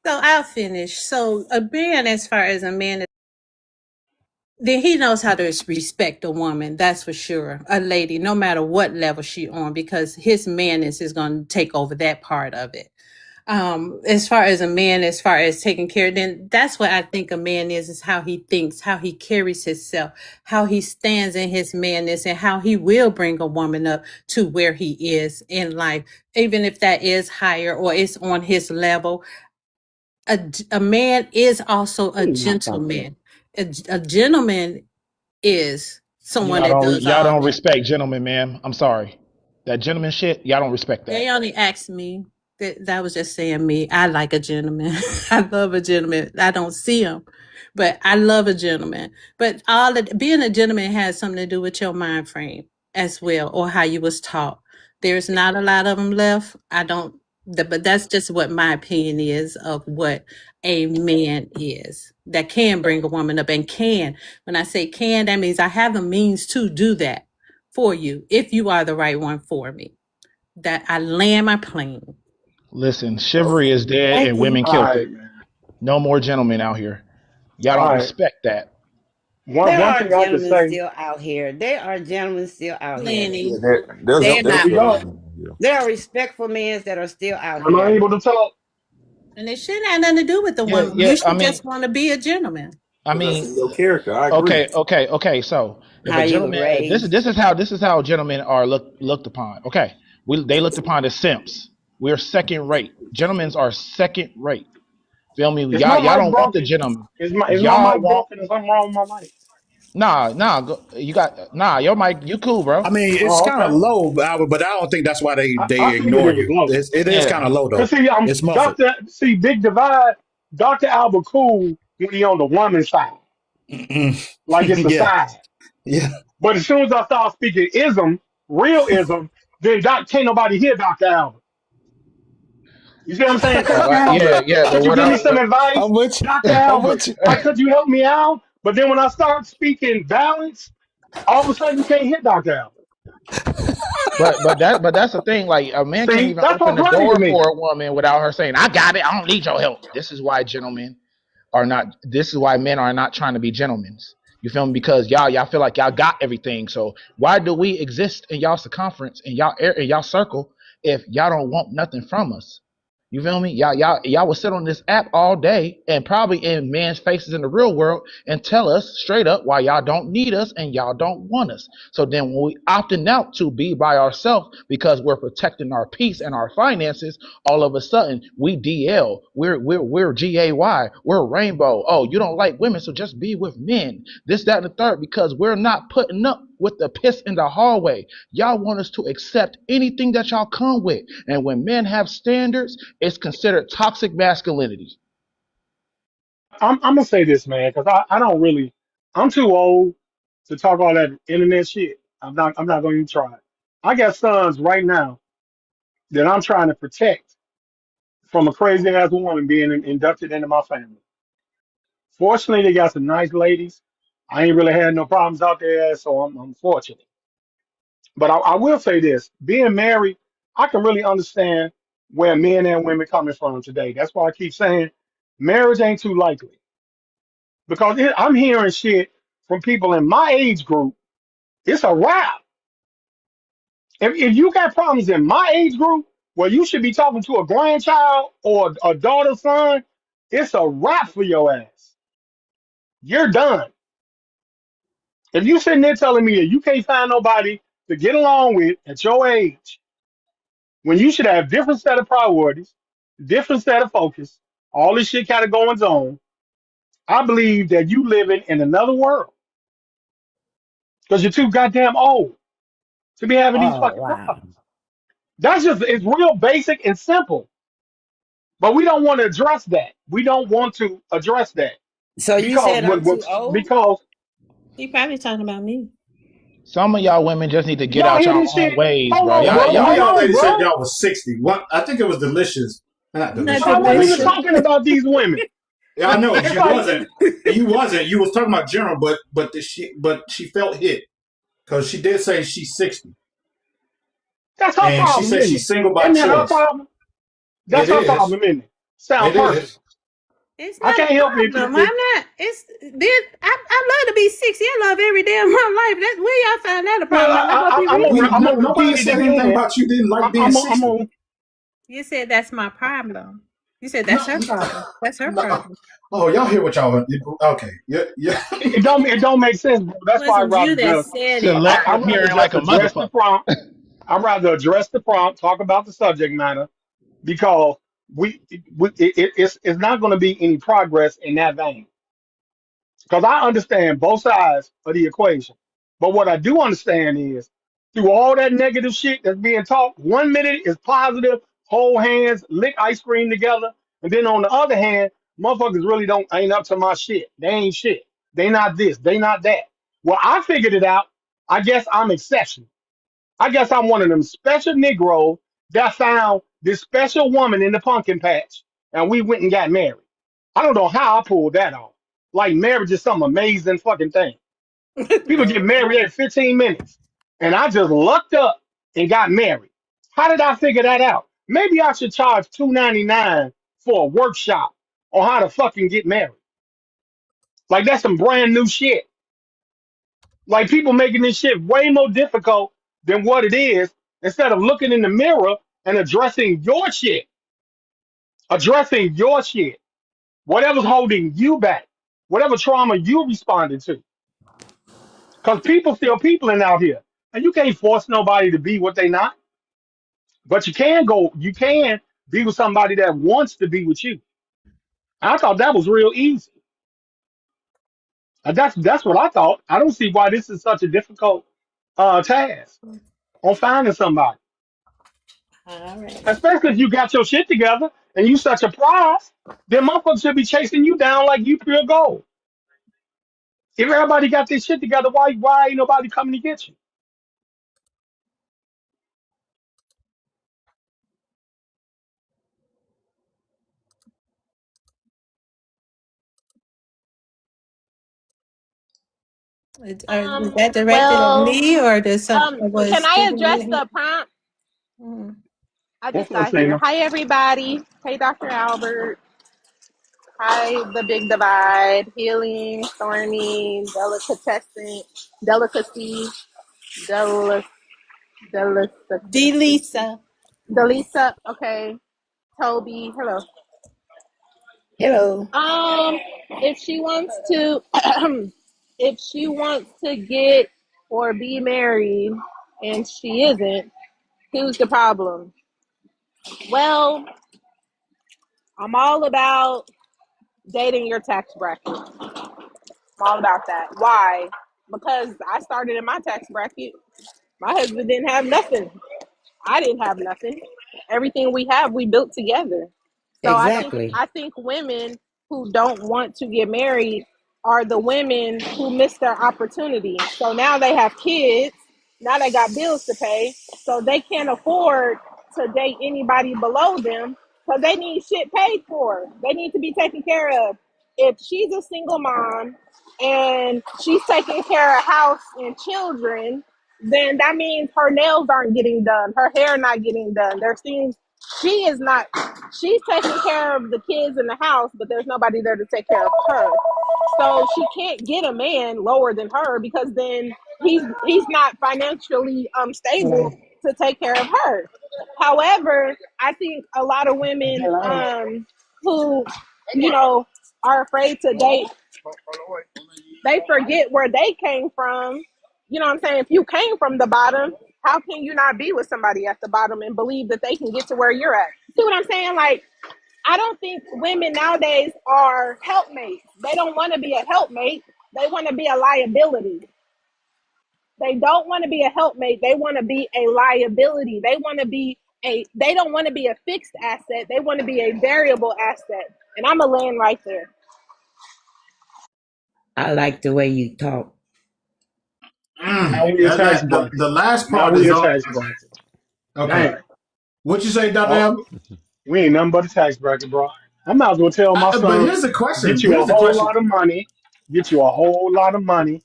So I'll finish. So a man, as far as a man, then he knows how to respect a woman. That's for sure. A lady, no matter what level she on, because his manness is going to take over that part of it. As far as a man, as far as taking care, then that's what I think a man is how he thinks, how he carries himself, how he stands in his manness, and how he will bring a woman up to where he is in life, even if that is higher or it's on his level. A man is also a He not talking. gentleman. A gentleman is someone that does Y'all all don't that. respect gentlemen, man. I'm sorry. That gentleman shit, y'all don't respect They that. only asked me. That was just saying me. I like a gentleman. I love a gentleman. I don't see them, but I love a gentleman. But all of, being a gentleman has something to do with your mind frame as well, or how you was taught. There's not a lot of them left. I don't. But that's just what my opinion is of what a man is that can bring a woman up and can. When I say can, that means I have the means to do that for you if you are the right one for me. That I land my plane. Listen, chivalry is dead Thank and you. women All killed right, it. man. No more gentlemen out here. Y'all All don't right. respect that. One There one are thing I can gentlemen say. still out here. There are gentlemen still out here. Yeah, Plenty. They're there's There not. we still go. gentlemen here. There are respectful men that are still out Am I here. able to talk? And it shouldn't have nothing to do with the Yeah, woman. yeah. You should just want to be a gentleman. I Because that's mean, in your character. I agree. okay. So if How a you were gentleman, raised. this is how gentlemen are looked upon. Okay, they looked upon as simps. We're second rate. Gentlemen are second rate. Feel me? Is my Y'all mic don't want the broken? gentleman. Is my Y'all mic want broken? Is something wrong with my mic? you got your mic. You cool, bro? I mean, it's Oh, kind of okay. low, Albert, but I don't think that's why they I figured ignore it was you. low. It is Yeah. kind of low Cause though. see, It's muffled. Doctor. See, Big Divide. Doctor Albert cool when he on the woman side, Mm-mm. like it's a Yeah, side. yeah. But as soon as I start speaking ism, real ism, then can't nobody hear Doctor Albert. You see what I'm saying? Doctor Albert, Yeah. But could you what give me I some I'm advice? with you. Doctor I'm Albert, with you. like, could you help me out? But then when I start speaking balance, all of a sudden you can't hit Doctor Albert. but that's the thing. Like a man can't See, even that's open what's the funny to door me. for a woman without her saying, "I got it. I don't need your help." This is why gentlemen are not. This is why men are not trying to be gentlemen. You feel me? Because y'all feel like y'all got everything. So why do we exist in y'all circumference in y'all circle if y'all don't want nothing from us? You feel me? Y'all will sit on this app all day and probably in men's faces in the real world and tell us straight up why y'all don't need us and y'all don't want us. So then when we opting out to be by ourselves because we're protecting our peace and our finances, all of a sudden we DL, we're GAY, we're rainbow. Oh, you don't like women, so just be with men. This, that, and the third, because we're not putting up with the piss in the hallway. Y'all want us to accept anything that y'all come with. And when men have standards, it's considered toxic masculinity. I'm gonna say this, man, because I don't really. I'm too old to talk all that internet shit. I'm not going to even try it. I got sons right now that I'm trying to protect from a crazy ass woman being inducted into my family. Fortunately, they got some nice ladies. I ain't really had no problems out there, so I'm fortunate. But I will say this: being married, I can really understand where men and women coming from today. That's why I keep saying marriage ain't too likely because I'm hearing shit from people in my age group. It's a wrap. If you got problems in my age group, where you should be talking to a grandchild or a daughter, son, it's a wrap for your ass. You're done. If you sitting there telling me that you can't find nobody to get along with at your age, when you should have different set of priorities, different set of focus, all this shit kind of going on, I believe that you living in another world because you're too goddamn old to be having these Oh fucking wow. problems. That's just it's real basic and simple, but we don't want to address that. We don't want to address that So you because said I'm too old? because He probably talking about me. Some of y'all women just need to get Y'all out hear your this own shit? ways, Hold bro. on, Y'all, bro. y'all, Hold y'all on, lady said bro. y'all was 60. What? I think it was delicious. Not Not delicious. I wasn't even delicious. Alicia. talking about these women. Yeah, I know It's you like wasn't. You wasn't. You was talking about general, but she felt hit because she did say she's 60, that's her and she problem, said isn't it? she's single by Isn't that her choice. problem? That's It her is. problem, isn't it? Sound It personal. is. It's I not can't a help it. problem. I'm not. It's this. I love to be 60. I love every day of my life. That's where y'all find that a Well, problem. I'm not gonna be We reasonable. I'm no, gonna nobody repeat it said anything again. about you didn't like being I'm 60. gonna. You said that's my problem. You said that's No, her problem. That's her no. problem. Oh, y'all hear what y'all? Okay, yeah, yeah. It don't make sense, bro. It That's why I'd wasn't rather you that just said She it. left I'd from rather hearing just like a address the motherfucker. prompt. I'd rather address the prompt, talk about the subject matter, because it's not going to be any progress in that vein. Because I understand both sides of the equation. But what I do understand is through all that negative shit that's being taught, 1 minute is positive, hold hands, lick ice cream together. And then on the other hand, motherfuckers really don't ain't up to my shit. They ain't shit. They not this, they not that. Well, I figured it out. I guess I'm exceptional. I guess I'm one of them special Negroes that found this special woman in the pumpkin patch and we went and got married. I don't know how I pulled that off. Like marriage is some amazing fucking thing. People get No, it's married not. every 15 minutes. And I just lucked up and got married. How did I figure that out? Maybe I should charge $2.99 for a workshop on how to fucking get married. Like that's some brand new shit. Like people making this shit way more difficult than what it is instead of looking in the mirror and addressing your shit. Addressing your shit. Whatever's holding you back. Whatever trauma you responded to. Because people still peopling out here. And you can't force nobody to be what they not. But you can be with somebody that wants to be with you. I thought that was real easy. And that's what I thought. I don't see why this is such a difficult task on finding somebody. All right. Especially if you got your shit together and you such a prize, then motherfuckers should be chasing you down like you pure gold. If everybody got this shit together, why ain't nobody coming to get you? Is that directed at Well, me or does some can was I speaking to address me? the prompt? Mhm. I What's just up, got here. Shayna? Hi, everybody. Hey, Dr. Albert. Hi, The Big Divide. Healing, Stormy, Delicacy, Del, Delicacy, Delisa. Delisa. Okay. Toby. Hello. Hello. If she wants to, if she wants to get or be married and she isn't, who's the problem? Well, I'm all about dating your tax bracket. I'm all about that. Why? Because I started in my tax bracket. My husband didn't have nothing. I didn't have nothing. Everything we have, we built together. So Exactly. I think women who don't want to get married are the women who miss their opportunity. So now they have kids. Now they got bills to pay. So they can't afford to date anybody below them because they need shit paid for. They need to be taken care of. If she's a single mom and she's taking care of house and children, then that means her nails aren't getting done, her hair not getting done. There seems she is not. She's taking care of the kids in the house, but there's nobody there to take care of her. So she can't get a man lower than her because then he's not financially stable Hello. to take care of her. However, I think a lot of women Hello. who are afraid to date, they forget where they came from. You know what I'm saying? If you came from the bottom, how can you not be with somebody at the bottom and believe that they can get to where you're at? See what I'm saying? Like, I don't think women nowadays are helpmates. They don't want to be a helpmate. They want to be a liability. They don't want to be a helpmate. They want to be a liability. They don't want to be a fixed asset. They want to be a variable asset. And I'm a land right there. I like the way you talk. Now we a tax bracket. The last Now part we is a all tax bracket. okay. Damn. What you say, Dr. Oh, Albert? we ain't nothing but a tax bracket, bro. I might as well tell my But son, here's the question. get you a Here's the whole question. lot of money, get you a whole lot of money,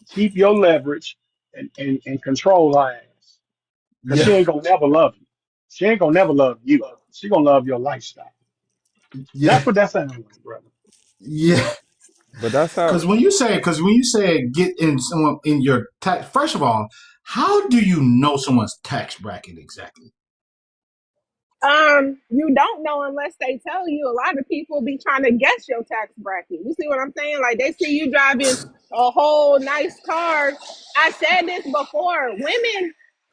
keep your leverage, and control her ass. Cause Yeah, she ain't gonna never love you. She ain't gonna never love you. She gonna love your lifestyle. yeah, That's what that sounds like, brother. yeah. But that's how. Because when you say get in someone in your tax, first of all, how do you know someone's tax bracket exactly? You don't know unless they tell you. A lot of people be trying to guess your tax bracket. You see what I'm saying? Like they see you driving a whole nice car. I said this before.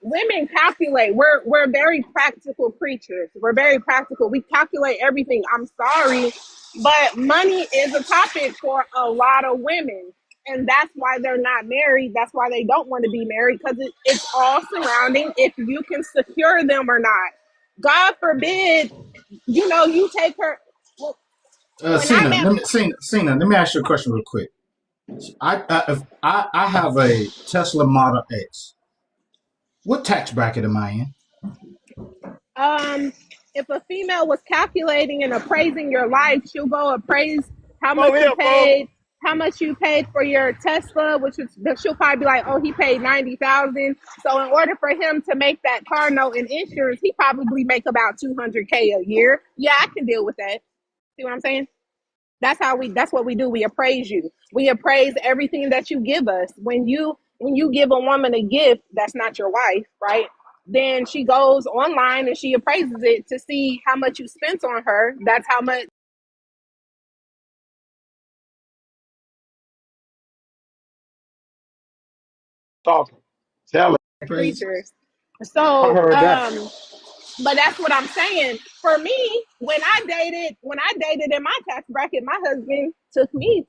Women calculate. We're very practical creatures. We're very practical. We calculate everything. I'm sorry, but money is a topic for a lot of women. And that's why they're not married. That's why they don't want to be married, because it's all surrounding if you can secure them or not. God forbid, you take her. Well, when I met, Cena, let me ask you a question real quick. If I have a Tesla Model X. What tax bracket am I in? if a female was calculating and appraising your life, she'll go appraise how Come over much you here, bro. paid, how much you paid for your Tesla, which is she'll probably be like, oh, he paid 90,000. So in order for him to make that car note and insurance, he probably make about 200K a year. Yeah, I can deal with that. See what I'm saying? That's what we do. We appraise you. We appraise everything that you give us. When you give a woman a gift that's not your wife, right? Then she goes online and she appraises it to see how much you spent on her. That's how much Talking. Tell her. Praise. creatures. I So, heard that. but that's what I'm saying. For me, when I dated in my tax bracket, my husband took me,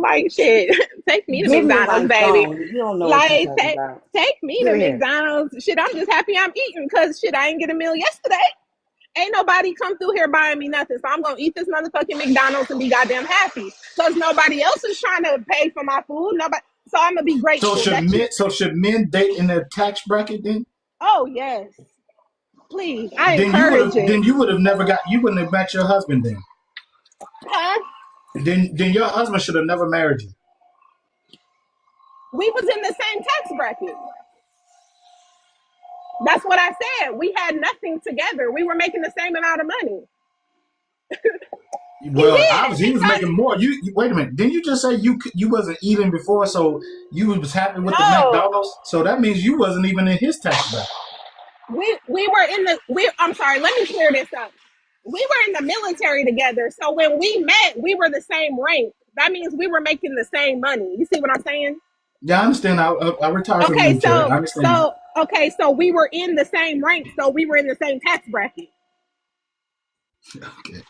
like shit, take me to Give me McDonald's, my baby. phone. You don't know what you're Like talking about. take me Give to it here. McDonald's. Shit, I'm just happy I'm eating because shit, I ain't get a meal yesterday. Ain't nobody come through here buying me nothing. So I'm gonna eat this motherfucking McDonald's and be goddamn happy. Because nobody else is trying to pay for my food. Nobody, so I'm gonna be grateful that you. So should men date in their tax bracket then? Oh yes. Please. I Then encourage it. you would have never got you wouldn't have met your husband then. Huh? Then your husband should have never married you. We was in the same tax bracket. That's what I said. We had nothing together. We were making the same amount of money. He Well, did obviously he was because making more. Wait a minute. Didn't you just say you wasn't eating before, so you was happy with the no, McDonald's? So that means you wasn't even in his tax bracket. we were in the we. I'm sorry. Let me clear this up. We were in the military together. So when we met, we were the same rank. That means we were making the same money. You see what I'm saying? Yeah, I understand. I retired from the Okay, military. I so understand that. so okay, so we were in the same rank. So we were in the same tax bracket. Okay,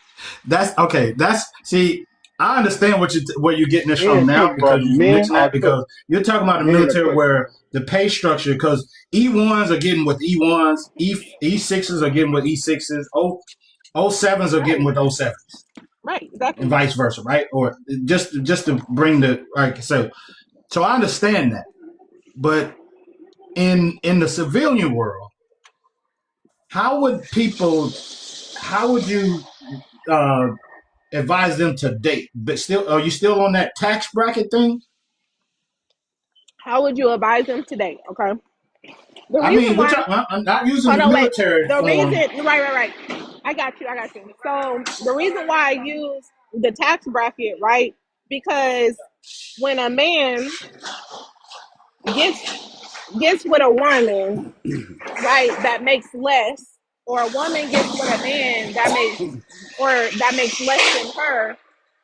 that's okay. That's see. I understand where you're getting this from Men now cook, because brother. you Men mentioned are that cook. because you're talking about the Men are military cook. where the pay structure because E1s are getting with E1s, E6s are getting with E6s, O7s are getting Right. with O7s, Right. and Exactly. vice versa, right? Or just to bring the right. So I understand that, but in the civilian world, how would people? How would you? Uh, Advise them to date. But still, are you still on that tax bracket thing? How would you advise them today? Okay. The I reason mean, why, I'm not using hold the on, wait. military The reason, form. right. I got you. So the reason why I use the tax bracket, right? Because when a man gets with a woman, right, that makes less, or a woman gets with a man that makes less than her,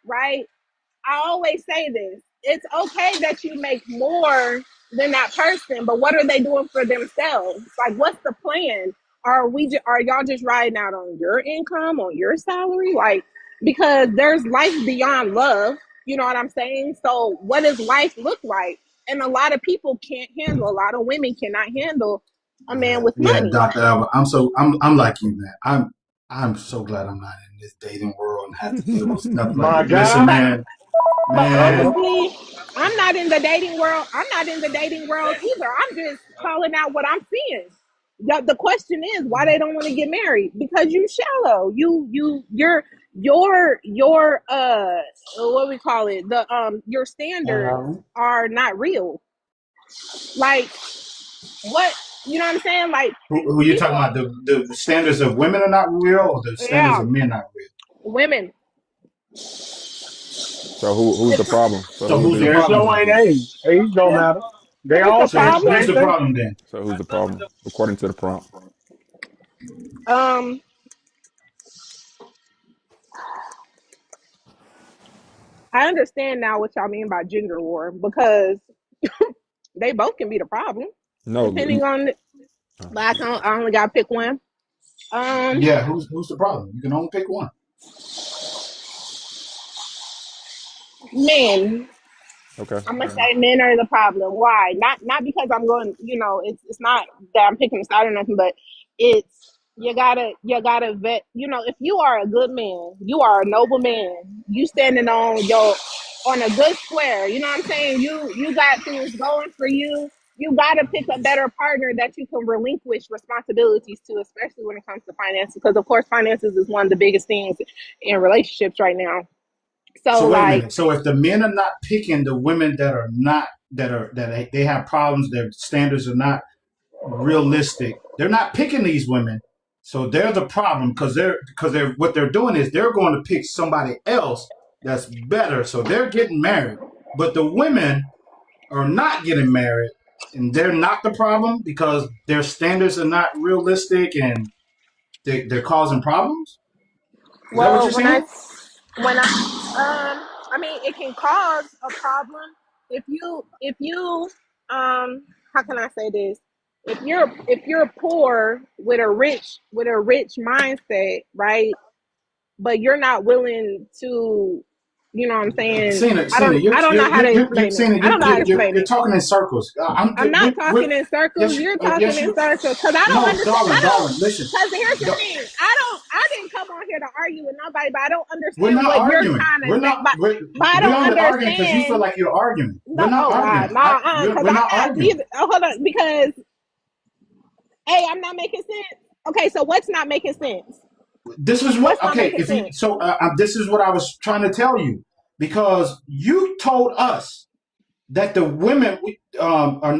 right? I always say this. It's okay that you make more than that person, but what are they doing for themselves? Like, what's the plan? Are y'all just riding out on your income, on your salary? Like, because there's life beyond love. You know what I'm saying? So, what does life look like? And a lot of people can't handle. A lot of women cannot handle a man with Yeah, money. Dr. Albert. I'm like you, man. I'm so glad I'm not in this dating world and have to deal with stuff like My that. Listen, God. But man, but Uh oh. man. honestly, I'm not in the dating world. I'm not in the dating world either. I'm just calling out what I'm seeing. The question is why they don't want to get married, because you shallow. Your what we call it, the your standards Hello. are not real. Like what, you know what I'm saying? Like Who you talking people, about? The standards of women are not real, or the standards yeah, of men not real? women. So who's the problem? So So who's who's the the There's problem no then? ain't age. Age don't matter. They Who's all the saying the So problem? who's same the thing. problem then? so who's the problem according to the prompt? Um, I understand now what y'all mean by gender war, because they both can be the problem, No, depending on. But I only got to pick one. Um, Yeah, who's the problem? You can only pick one. Men. okay. I'm gonna say men are the problem. Why? Not because I'm going. It's not that I'm picking a side or nothing, but it's you gotta vet. If you are a good man, you are a noble man. You standing on a good square. You know what I'm saying? You got things going for you. You gotta pick a better partner that you can relinquish responsibilities to, especially when it comes to finances. Because of course, finances is one of the biggest things in relationships right now. So So wait a like, minute. So if the men are not picking the women that are not that they have problems, their standards are not realistic. They're not picking these women, so they're the problem because they're what they're doing is they're going to pick somebody else that's better. So they're getting married, but the women are not getting married, and they're not the problem because their standards are not realistic and they're causing problems. Is that what well, you're saying? I mean, it can cause a problem if you how can I say this? If you're poor with a rich mindset, right? But you're not willing to, you know what I'm saying? Cena, I Cena, don't I don't know how to explain it. Cena, I don't know how to explain you're it. talking in circles. I'm not talking in circles. Yes, You're talking yes, in you. circles because I don't No, understand. I don't. darling, listen. Because here's the thing. I didn't come on here to argue with nobody, but I don't We're understand not what you're arguing. trying to say. But I We're don't only arguing because you feel understand. like you're arguing. We're No, not oh arguing. God, nah, because We're I'm not not arguing. either. Oh, hold on, because hey, I'm not making sense. Okay, so what's not making sense? This is what What's not okay. making If you sense? so, this is what I was trying to tell you because you told us that the women are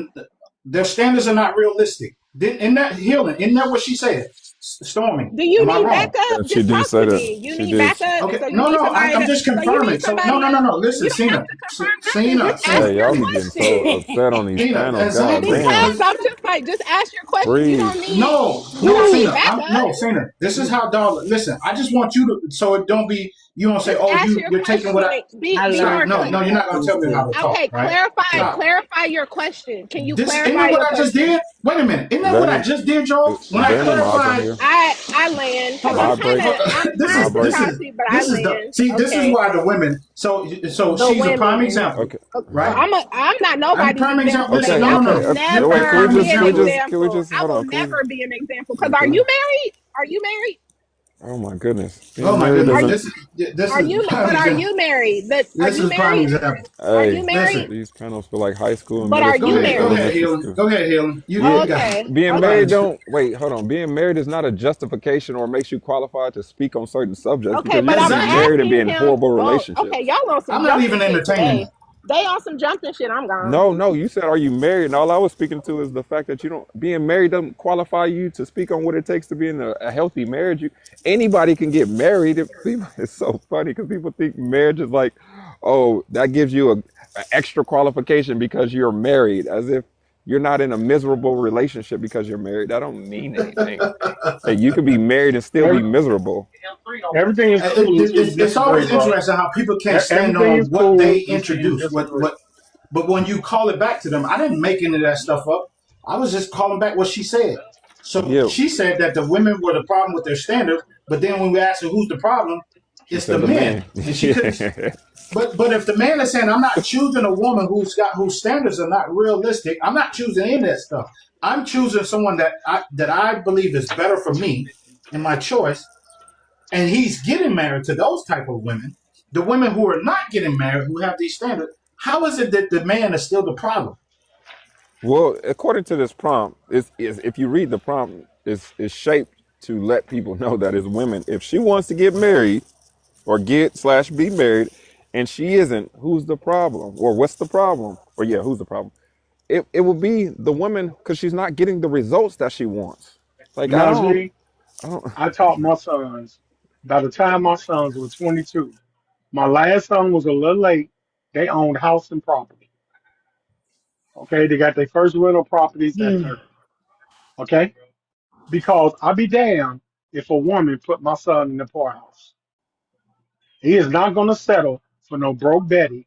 their standards are not realistic. In that healing, isn't that what she said? Stormy, Do you am I need wrong? backup? She Just did talk say to that. me. You She need did. backup, Okay, so you no, need no, somebody I'm to. just So you need confirming. So no, somebody no, no, else. no. Listen, You don't have Cena, to confirm nothing. Cena, Just ask Cena, Hey, your y'all be getting so question. upset on these Cena, panels. God damn. Because I'm just like, just ask your question. You Breathe. don't need. no, You no, don't need Cena, backup. no, Cena. This is how, darling. Listen, I just want you to, so it don't be, you don't say, Just oh, ask your you're taking what question. I. I Be Stop. learned more No, from no, clear. you're not gonna Abby's tell me how too. to talk, Okay, right? Stop. clarify your question. Can you This isn't that clarify what your I just question? did. Wait a minute, isn't that what I Vanity, just did, y'all? When is I there any mods on clarified, here? I land because hold I'm on. kind Mod of breaks. I'm Mod super breaks. toxic, but I land. This is Okay, why the women. So the she's a prime women. example, Okay. right? I'm not I'm a nobody's prime example. example, Listen, baby. Okay, no, I no, will okay, no. okay. You're a Wait, never prime be an example. can we example. just I hold will on? Can we never be an example. Because are can you we married? Are you married? oh my goodness. Oh Being my married goodness, Are you doesn't this are is you? prime But are example. you married? Are This you is prime married? example. Are you hey, married? Listen, these panels feel like high school and But middle are go you school ahead, married? elementary Helen. school. Go ahead, Helen. Yeah, You got it. Okay, being You got married okay, it. don't wait, hold on. Being married is not a justification or makes you qualified to speak on certain subjects okay. because you But can I'm be Exactly. married and be asking in him. horrible Oh, okay. relationships. Y'all on I'm some not jumping even shit entertaining today. that. They on some jumping shit. I'm gone. No, no, you said are you married? And all I was speaking to is the fact that you don't being married doesn't qualify you to speak on what it takes to be in a healthy marriage. Anybody can get married. It's so funny because people think marriage is like, oh, that gives you a extra qualification because you're married, as if you're not in a miserable relationship because you're married. That don't mean anything. Hey, you could be married and still be Every, miserable. everything is cool until you It's disagree, always bro. interesting how people can't stand Everything is on what cool they until you introduce. disagree. But when you call it back to them, I didn't make any of that stuff up. I was just calling back what she said. So Yeah, she said that the women were the problem with their standards, but then when we asked her who's the problem, she it's the said the man. men, and she couldn't. But if the man is saying I'm not choosing a woman whose standards are not realistic, I'm not choosing any of that stuff. I'm choosing someone that I believe is better for me in my choice, and he's getting married to those type of women. The women who are not getting married, who have these standards, How is it that the man is still the problem? Well, according to this prompt, is if you read the prompt, is shaped to let people know that as women, if she wants to get married or get slash be married, and she isn't, who's the problem, or what's the problem, or yeah, who's the problem? It will be the woman because she's not getting the results that she wants. Like Najee, I don't. I taught my sons. By the time my sons were 22, my last son was a little late. They owned house and property. Okay, they got their first rental properties at 30. Okay, because I'd be damned if a woman put my son in the poorhouse. He is not going to settle for no broke Betty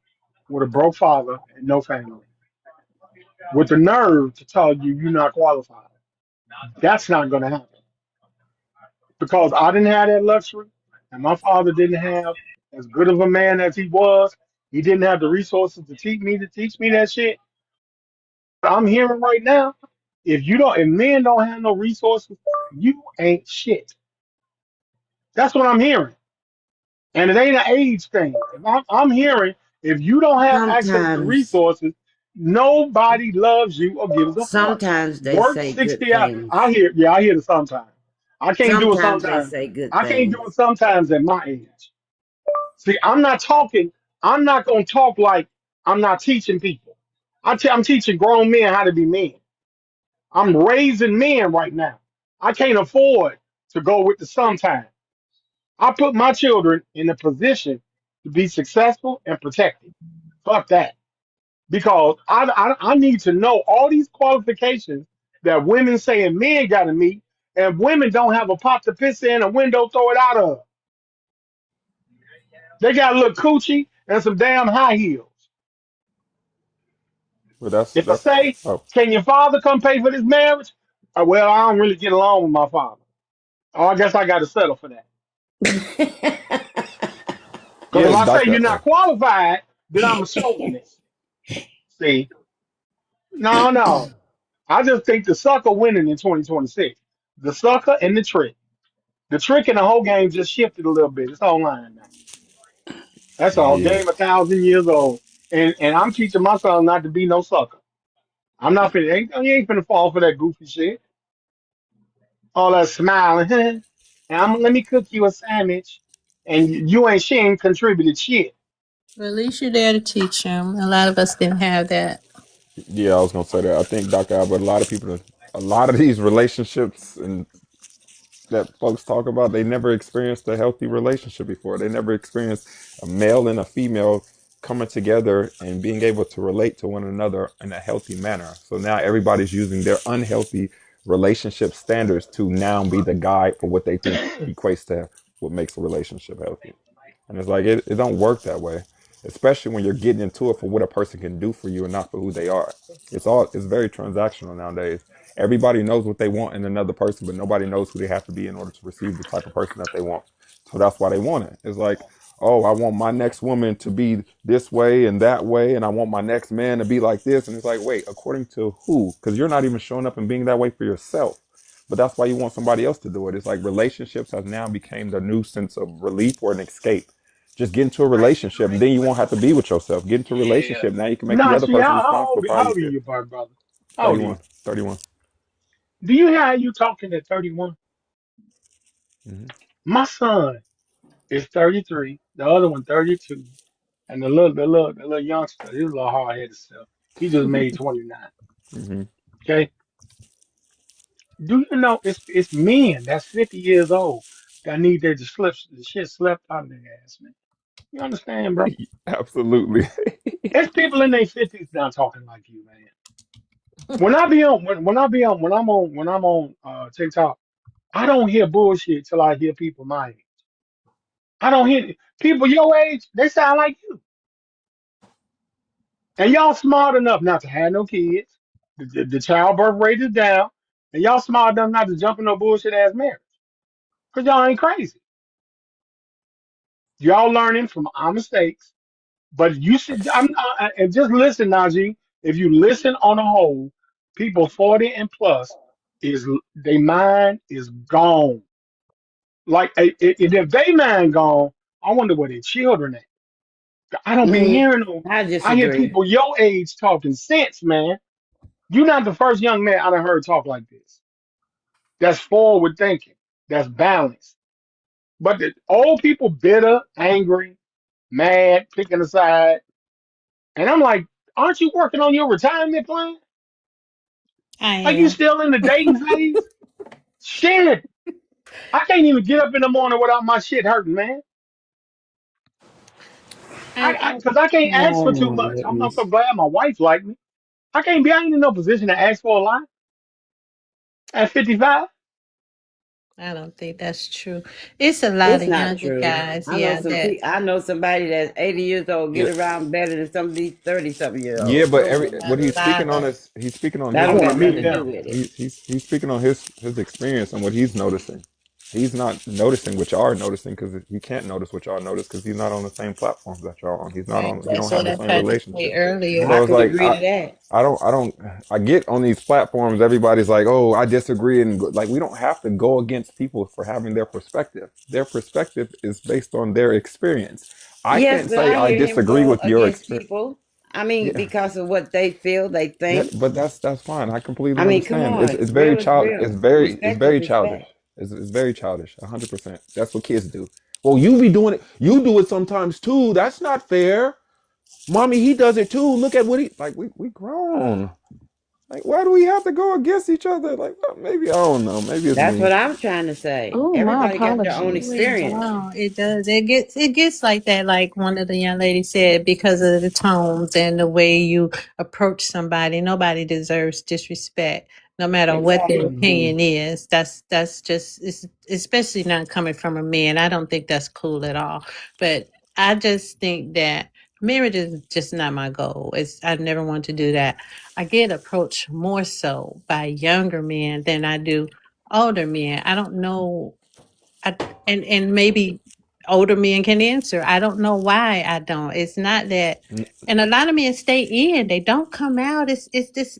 with a broke father and no family, with the nerve to tell you you're not qualified. That's not going to happen because I didn't have that luxury, and my father didn't have as good of a man as he was. He didn't have the resources to teach me that shit. I'm hearing right now, if men don't have no resources, you ain't shit. That's what I'm hearing. And it ain't an age thing. I'm hearing if you don't have access to Sometimes, resources, nobody loves you or gives a fuck. sometimes they Work say good 60 hours. things. I hear the sometimes. I can't do it Sometimes they sometimes. say good I can't do things. it sometimes at my age. See, I'm not going to talk like I'm not teaching people. I'm teaching grown men how to be men. I'm raising men right now. I can't afford to go with the sometimes. I put my children in a position to be successful and protected. Fuck that. Because I need to know all these qualifications that women saying men got to meet, and women don't have a pot to piss in, a window throw it out of. They got a little coochie and some damn high heels. But If I that's say, oh can your father come pay for this marriage? Well, I don't really get along with my father. Oh, I guess I got to settle for that. Because if yeah, I say doctor. you're not qualified, then I'm a chauvinist. See? No, no. I just think the sucker winning in 2026. The sucker and the trick. The trick in the whole game just shifted a little bit. It's online now. That's all. Yeah, Game 1,000 years old. And I'm teaching my son not to be no sucker. I'm not finna, you ain't finna fall for that goofy shit. All that smiling. And let me cook you a sandwich. And she ain't contributed shit. Well, at least you're there to teach them. A lot of us didn't have that. yeah. I was gonna say that. I think Dr. Albert, a lot of people, a lot of these relationships and that folks talk about, they never experienced a healthy relationship before. They never experienced a male and a female coming together and being able to relate to one another in a healthy manner. So now everybody's using their unhealthy relationship standards to now be the guide for what they think equates to what makes a relationship healthy. And it's like it don't work that way, especially when you're getting into it for what a person can do for you and not for who they are. It's very transactional nowadays. Everybody knows what they want in another person, but nobody knows who they have to be in order to receive the type of person that they want. So that's why they want it. It's like, oh, I want my next woman to be this way and that way, and I want my next man to be like this. And it's like, wait, according to who? Because you're not even showing up and being that way for yourself. But that's why you want somebody else to do it. It's like relationships have now become the new sense of relief or an escape. Just get into a relationship, and then you won't have to be with yourself. Get into a Yeah. relationship. Now you can make the other Nachi, person how responsible old, for how how you old are feel. you, brother? How old are you? 31, 31. Do you hear how you talking at 31? Mm-hmm. My son is 33, the other one 32, and the little youngster, he's a little hard headed stuff. He just made 29. Mm-hmm. Okay. Do you know it's men that's 50 years old that need their the shit slept out of their ass, man. You understand, bro? Absolutely. It's people in their 50s now talking like you, man. When I be on when I be on when I'm on TikTok, I don't hear bullshit till I hear people my age. I don't hear people your age, they sound like you. And y'all smart enough not to have no kids. The childbirth rate is down. And y'all smart enough not to jump in no bullshit ass marriage. Because y'all ain't crazy. Y'all learning from our mistakes. But you should, and just listen, Najee. If you listen on a whole, people 40 and plus, is their mind is gone. Like, if they mind gone, I wonder where their children at. I don't be hearing them. I I hear disagree. people your age talking sense, man. You're not the first young man I done heard talk like this. That's forward thinking. That's balanced. But the old people bitter, angry, mad, picking a side. And I'm like, aren't you working on your retirement plan? I Like you am. still in the dating phase? Shit. I can't even get up in the morning without my shit hurting, man. I Cause I can't ask Oh for too my much. I'm so goodness. glad my wife like me. I ain't in no position to ask for a lot at 55. I don't think that's true. It's a lot It's of not younger true. guys, I know yeah, some that people. I know somebody that's 80 years old Yeah, get around better than some of these 30-something year yeah, olds. but So every a what he's lot speaking on of is he's speaking on that his I don't want to got nothing meet to experience. do them. with it. He's speaking on his experience and what he's noticing. He's not noticing what y'all are noticing because he can't notice what y'all notice because he's not on the same platforms that y'all on. He's not right. on. He That's don't have what the I same tried to say relationship. earlier. I So it's could like agree to that. I get on these platforms. Everybody's like, oh, I disagree, and like we don't have to go against people for having their perspective. Their perspective is based on their experience. I Yes, can't but say I I hear him disagree go with your against experience. people. I mean, Yeah, because of what they feel, they yeah, think. but that's fine. I I completely mean, come understand. on. It's very Real is child. real. It's Respect is very childish. respect. It's very childish. 100%. That's what kids do. Well, you be doing it. You do it sometimes too. That's not fair. Mommy, he does it too. Look at what he like. We grown. Like, why do we have to go against each other? Like, well, maybe I don't know. Maybe it's That's me. what I'm trying to say. Oh, my Everybody got their own apologies. Really experience. don't. It does. It gets like that, like one of the young ladies said, because of the tones and the way you approach somebody. Nobody deserves disrespect, no matter what their Exactly. opinion is. That's just it's especially not coming from a man. I don't think that's cool at all. But I just think that marriage is just not my goal. I've never wanted to do that. I get approached more so by younger men than I do older men. I don't know. I, and maybe older men can answer. I don't know why I don't. It's not that. And a lot of men stay in. They don't come out. It's this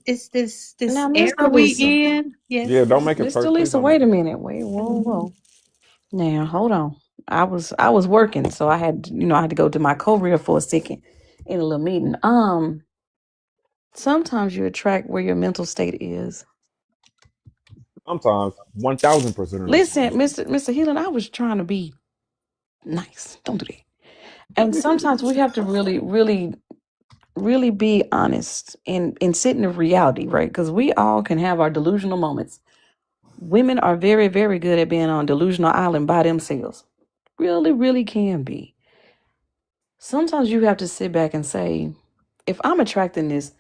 Now, Mr. era we Lisa. in. Yeah, Yes. don't make it Mr. personal. Please Lisa, don't make wait a it. minute. Wait, whoa, Mhm. whoa. Now, hold on. I was working, so I had to go to my career for a second in a little meeting. Sometimes you attract where your mental state is. Sometimes 1,000% of the Listen, time. Mr. Healing, I was trying to be nice. Don't do that. And sometimes we have to really, really, really be honest and sit in the reality, right? Because we all can have our delusional moments. Women are very, very good at being on delusional island by themselves. Really, really can be. Sometimes you have to sit back and say, if I'm attracting this,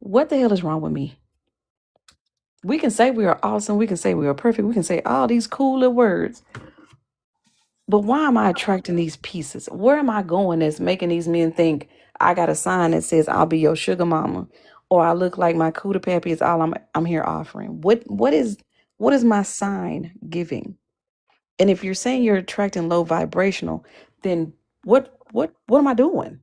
what the hell is wrong with me? We can say we are awesome. We can say we are perfect. We can say all these cool little words. But why am I attracting these pieces? Where am I going that's making these men think I got a sign that says I'll be your sugar mama, or I look like my cooter pappy is all I'm here offering? What is my sign giving? And if you're saying you're attracting low vibrational, then what am I doing?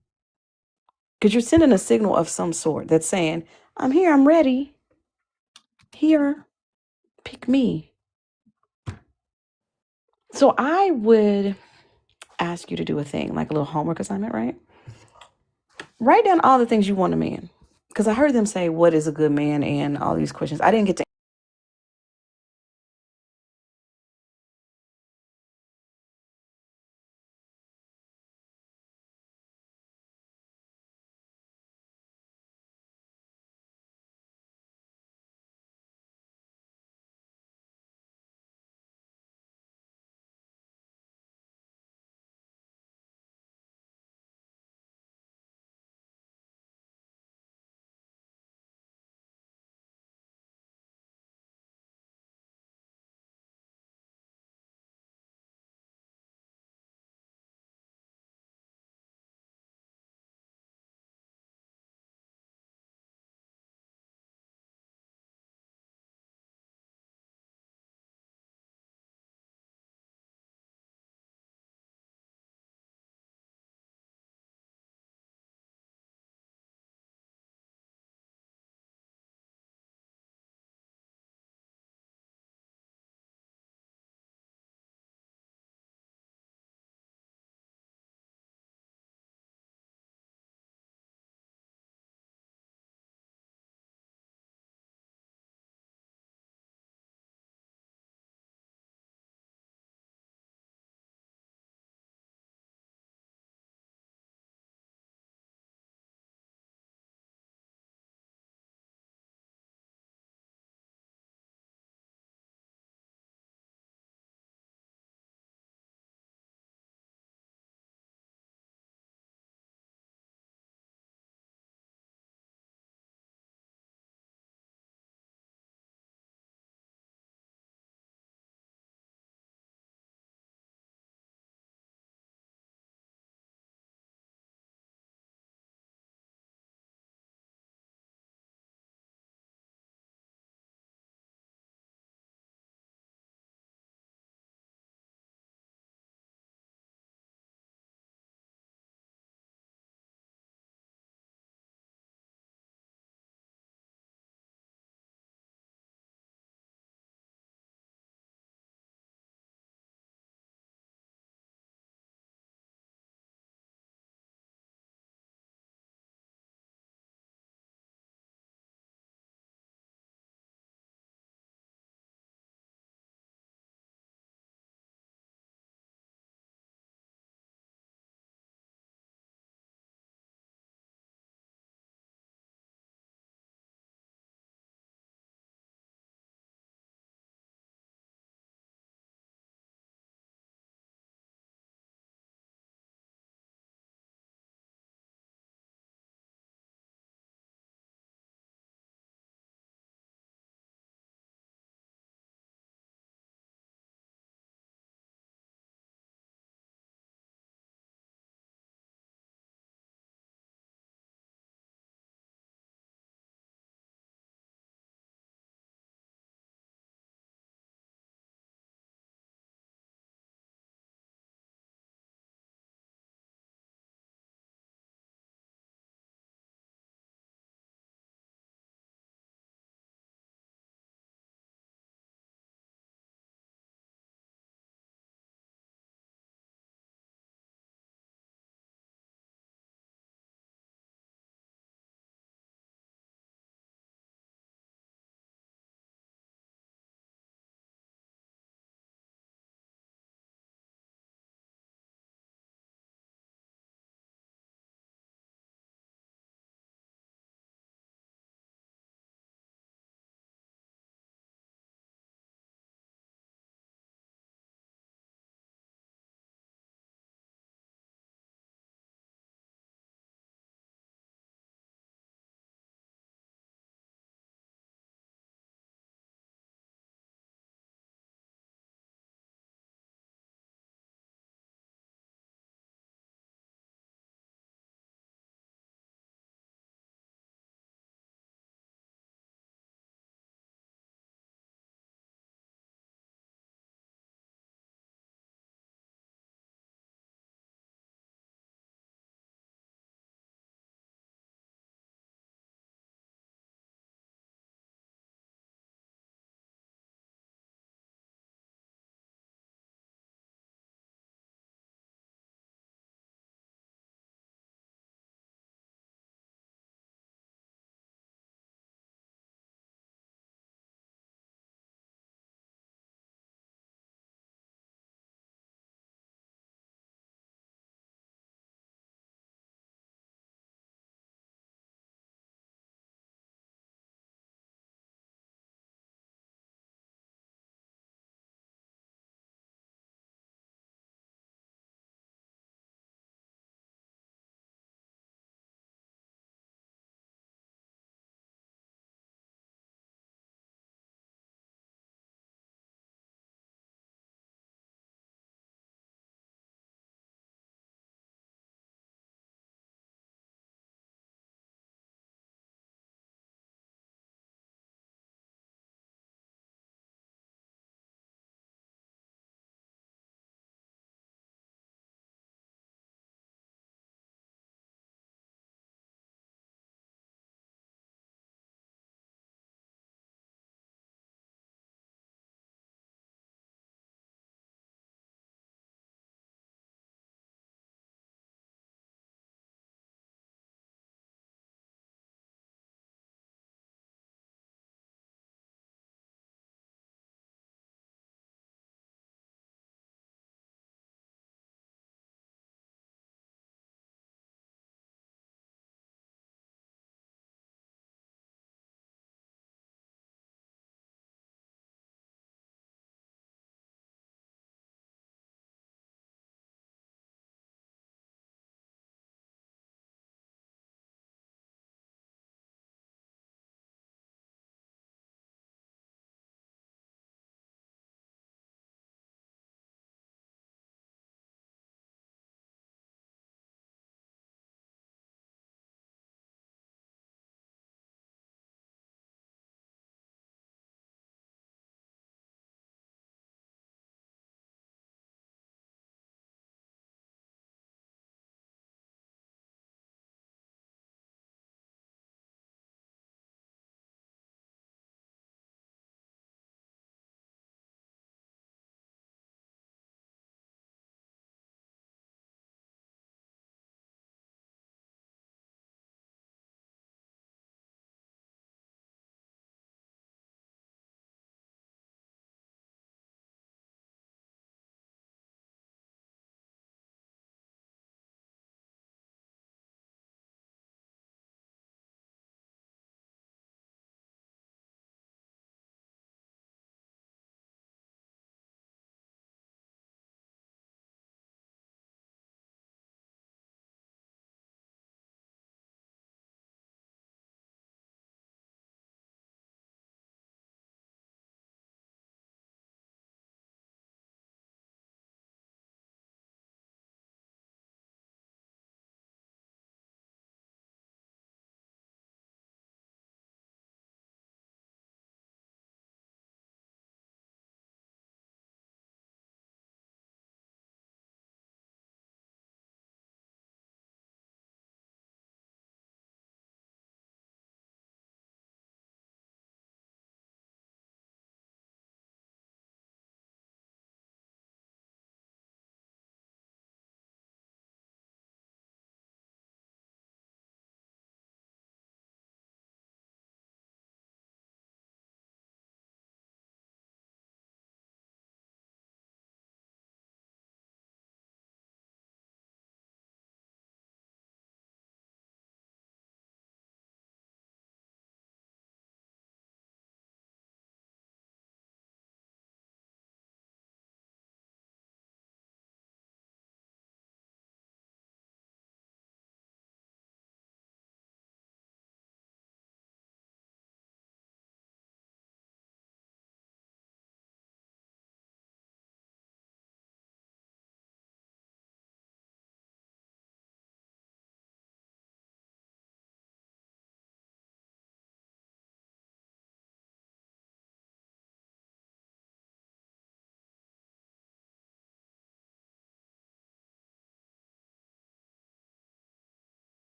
Because you're sending a signal of some sort that's saying, I'm here, I'm ready. Here, pick me. So I would ask you to do a thing, like a little homework assignment, right? Write down all the things you want a man. Because I heard them say, what is a good man? And all these questions. I didn't get to